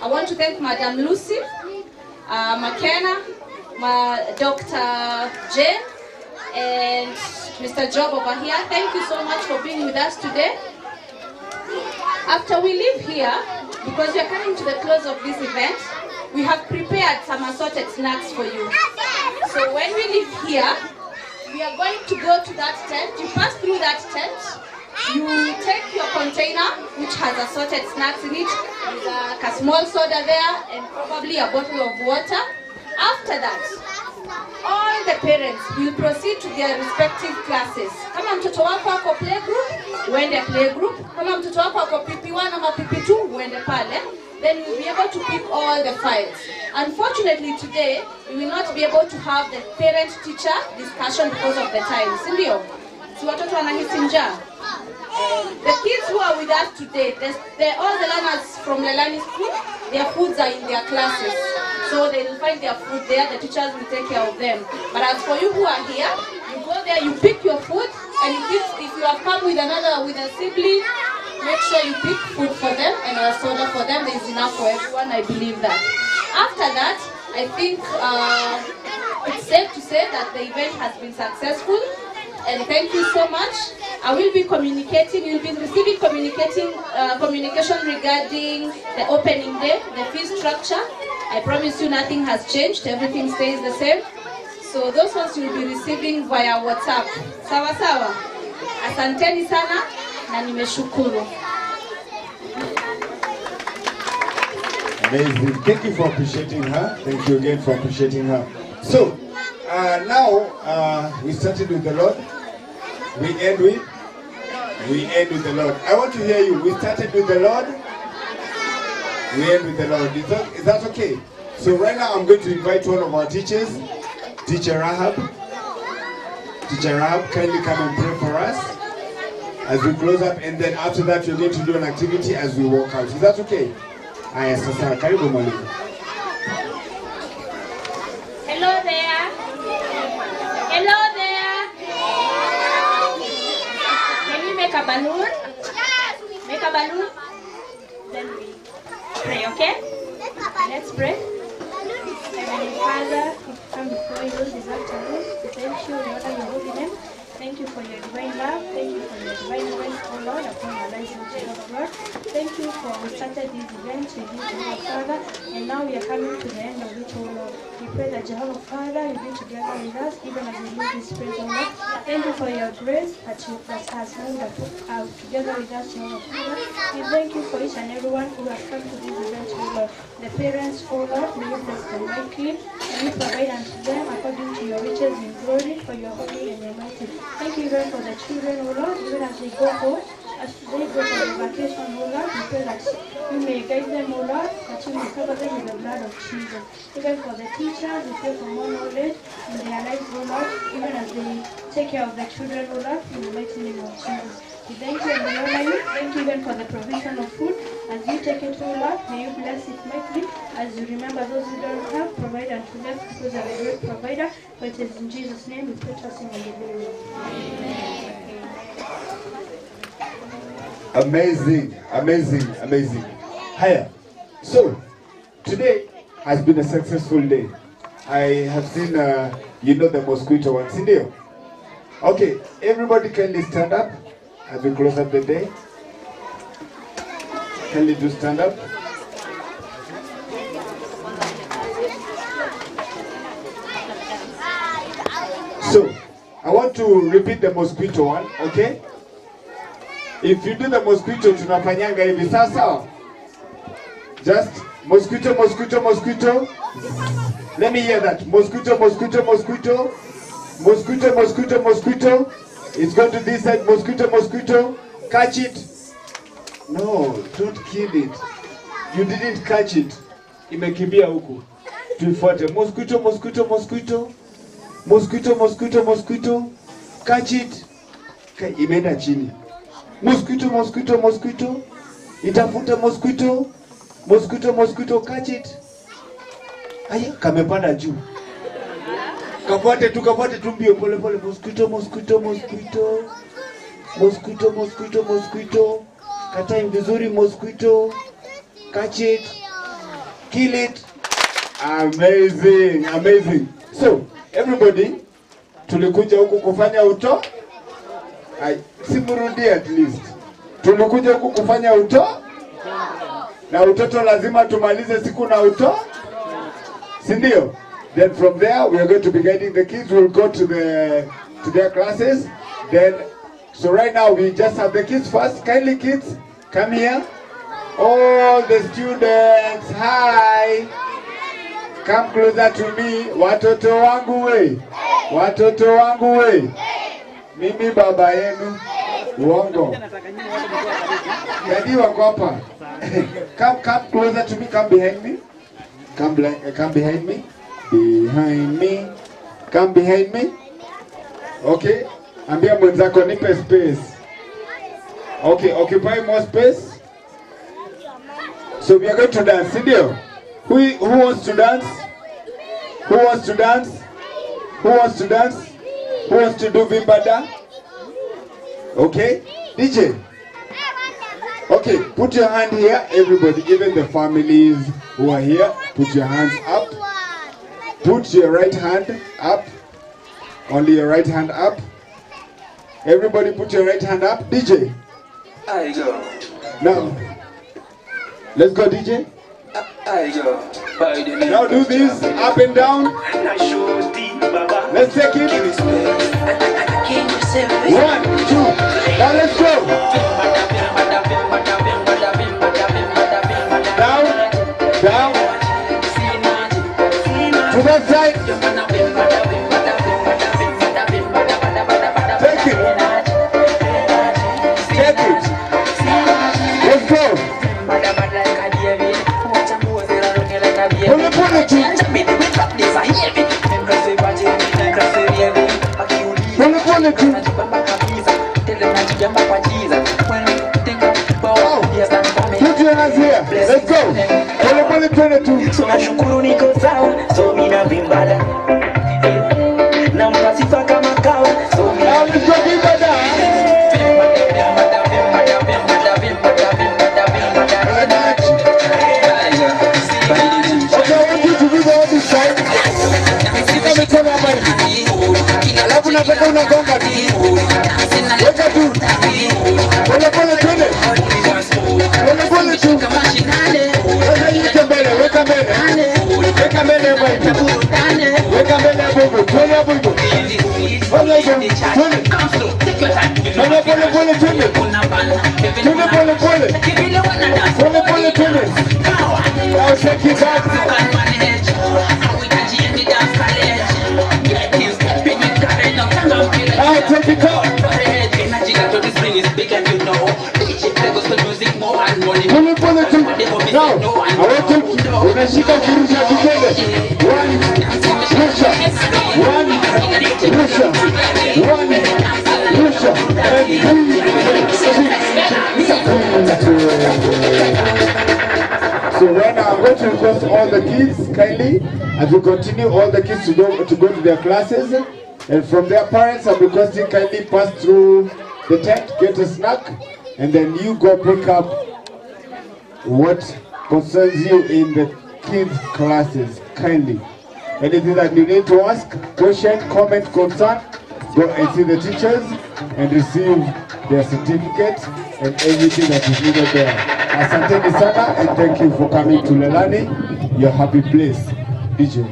I want to thank Madam Lucy, McKenna, Dr. Jane, and Mr. Job over here. Thank you so much for being with us today. After we leave here, because we are coming to the close of this event, we have prepared some assorted snacks for you. So when we leave here, we are going to go to that tent. You pass through that tent, you take your container, which has assorted snacks in it. There's a small soda there and probably a bottle of water. After that, all the parents will proceed to their respective classes. Kama mtoto wako ako playgroup, uende playgroup. Kama mtoto wako ako PP1 ama PP2, uende pale. Then we'll be able to pick all the files. Unfortunately today, we will not be able to have the parent-teacher discussion because of the time. Sindio? Si watoto wanahisi njaa. The kids who are with us today, all the learners from Lelani school, their foods are in their classes. So they will find their food there, the teachers will take care of them. But as for you who are here, you go there, you pick your food, and if you have come with a sibling, make sure you pick food for them and a soda for them. There is enough for everyone, I believe that. After that, I think it's safe to say that the event has been successful. And thank you so much. I will be communicating, you'll be receiving communication regarding the opening day, the fee structure. I promise you nothing has changed, everything stays the same. So those ones you'll be receiving via WhatsApp. Sawa sawa. Asanteni sana na nimeshukuru. Amazing. Thank you for appreciating her. Thank you again for appreciating her. So, now we started with the Lord. We end with the Lord. I want to hear you. We started with the Lord. We end with the Lord. Is that okay? So right now I'm going to invite one of our teachers, Teacher Rahab. Teacher Rahab, kindly come and pray for us as we close up, and then after that we're going to do an activity as we walk out. Is that okay? Aya, sasa karibu mwalimu. Hello there. Hello there. Can we make a balloon? Make a balloon. Then we pray, okay? Let's pray. Heavenly Father, we come before you this afternoon. We thank you, Lord, and your holy name. Thank you for your divine love. Thank you for your divine grace, oh Lord, upon our lives, oh Lord. Thank you for we started this event with you, Jehovah Father, and now we are coming to the end of it, oh Lord. We pray that Jehovah Father, you be together with us, even as we leave this praise, oh Lord. Thank you for your grace that has moved out together with us, Jehovah Father. We thank you for each and everyone who has come to this event, oh Lord. The parents, oh Lord, may you bless them mightily, and you provide unto them according to your riches in glory, for your holy and your mighty. Thank you very for the children, oh Lord, even as they go home, as they go for the vacation, oh Lord, we pray that you may guide them, oh Lord, that you may cover them with the blood of Jesus. Even for the teachers, we pray for more knowledge in their lives, oh Lord, even as they take care of the children, oh Lord, in the mighty name of Jesus. We thank you and we honor you. Thank you even for the provision of food. As you take it, O Lord, may you bless it mightily. As you remember those who don't have, provide unto them because you are a great provider. For it is in Jesus' name we pray, trusting and believing. Amazing, amazing, amazing. Higher. So, today has been a successful day. I have seen, you know, the mosquito ones in there. Okay, everybody kindly stand up as we close up the day. Kindly do stand up. So, I want to repeat the mosquito one, okay? If you do the mosquito, tunafanyanga hivi sasa. Just mosquito, mosquito, mosquito. Let me hear that. Mosquito, mosquito, mosquito. Mosquito, mosquito, mosquito. It's going to this side. Mosquito, mosquito. Catch it. No, don't kill it. You didn't catch it. Imekimbia huku. Tuifuate. Mosquito, mosquito, mosquito. Mosquito, mosquito, mosquito. Catch it. Imeenda chini. Mosquito, mosquito, mosquito. Itafuta mosquito. Mosquito, mosquito, catch it. Aya, kamepanda juu. Kafuate tu mbio pole pole. Mosquito, mosquito, mosquito. Mosquito, mosquito, mosquito. Kata vizuri mosquito. Catch it. Kill it. Amazing, amazing. So, everybody, tulikuja huku kufanya uto. Simurudi at least. Tulikuja huku kufanya uto. Na utoto lazima tumalize siku na uto. Sindio? Then from there we are going to be guiding the kids. We'll go to their classes. Then so right now we just have the kids first. Kindly kids, come here. All the students, hi. Come closer to me. Watoto wangu we. Watoto wangu we. Mimi baba yenu. Uongo. Yadi wako hapa. Come closer to me. Come behind me. Come behind me. Behind me. Come behind me. Okay. Ambia mwenzako nipe space. Okay, occupy more space. So we are going to dance, Sindio? Who wants to dance? Who wants to dance? Who wants to dance? Who wants to do vimbada? Okay, DJ. Okay, put your hand here, everybody, even the families who are here, put your hands up. Put your right hand up. Only your right hand up. Everybody put your right hand up. DJ. I go. Now, let's go, DJ. I go. Now do this up and down. Let's take it. 1, 2. Now let's go. Down, down. To that side. Take it. Take it. Let's go. Pull it to. Pull it to. Put your hands here. Let's go. Pull it to. So nashukuru niko sawa, so mina vimbada. Na mtasifa kama kawa, so mina vimbada. Alafu nataka unagonga tu. Weka tu. Pole pole twende. Pole pole tu. Sasa yike mbele, weka mbele. Weka mbele hapo. Weka mbele hapo. Twende hapo hivyo. Pole pole. Twende. Pole pole pole twende. Twende pole pole. Pole pole twende. Now shake it back. Now take it out. Pole tu. Now, I want you unashika kurusha kikombe. 1 rusha. 1 rusha. 1 rusha. And 3 So right now I'm going to request all the kids kindly, as we continue, all the kids to go to their classes, and from their parents I'm requesting kindly pass through the tent, get a snack, and then you go pick up what concerns you in the kids' classes kindly. Anything that you need to ask, question, comment, concern, go and see the teachers and receive their certificate and everything that is needed there. Asanteni sana, and thank you for coming to Lelani, your happy place. DJ.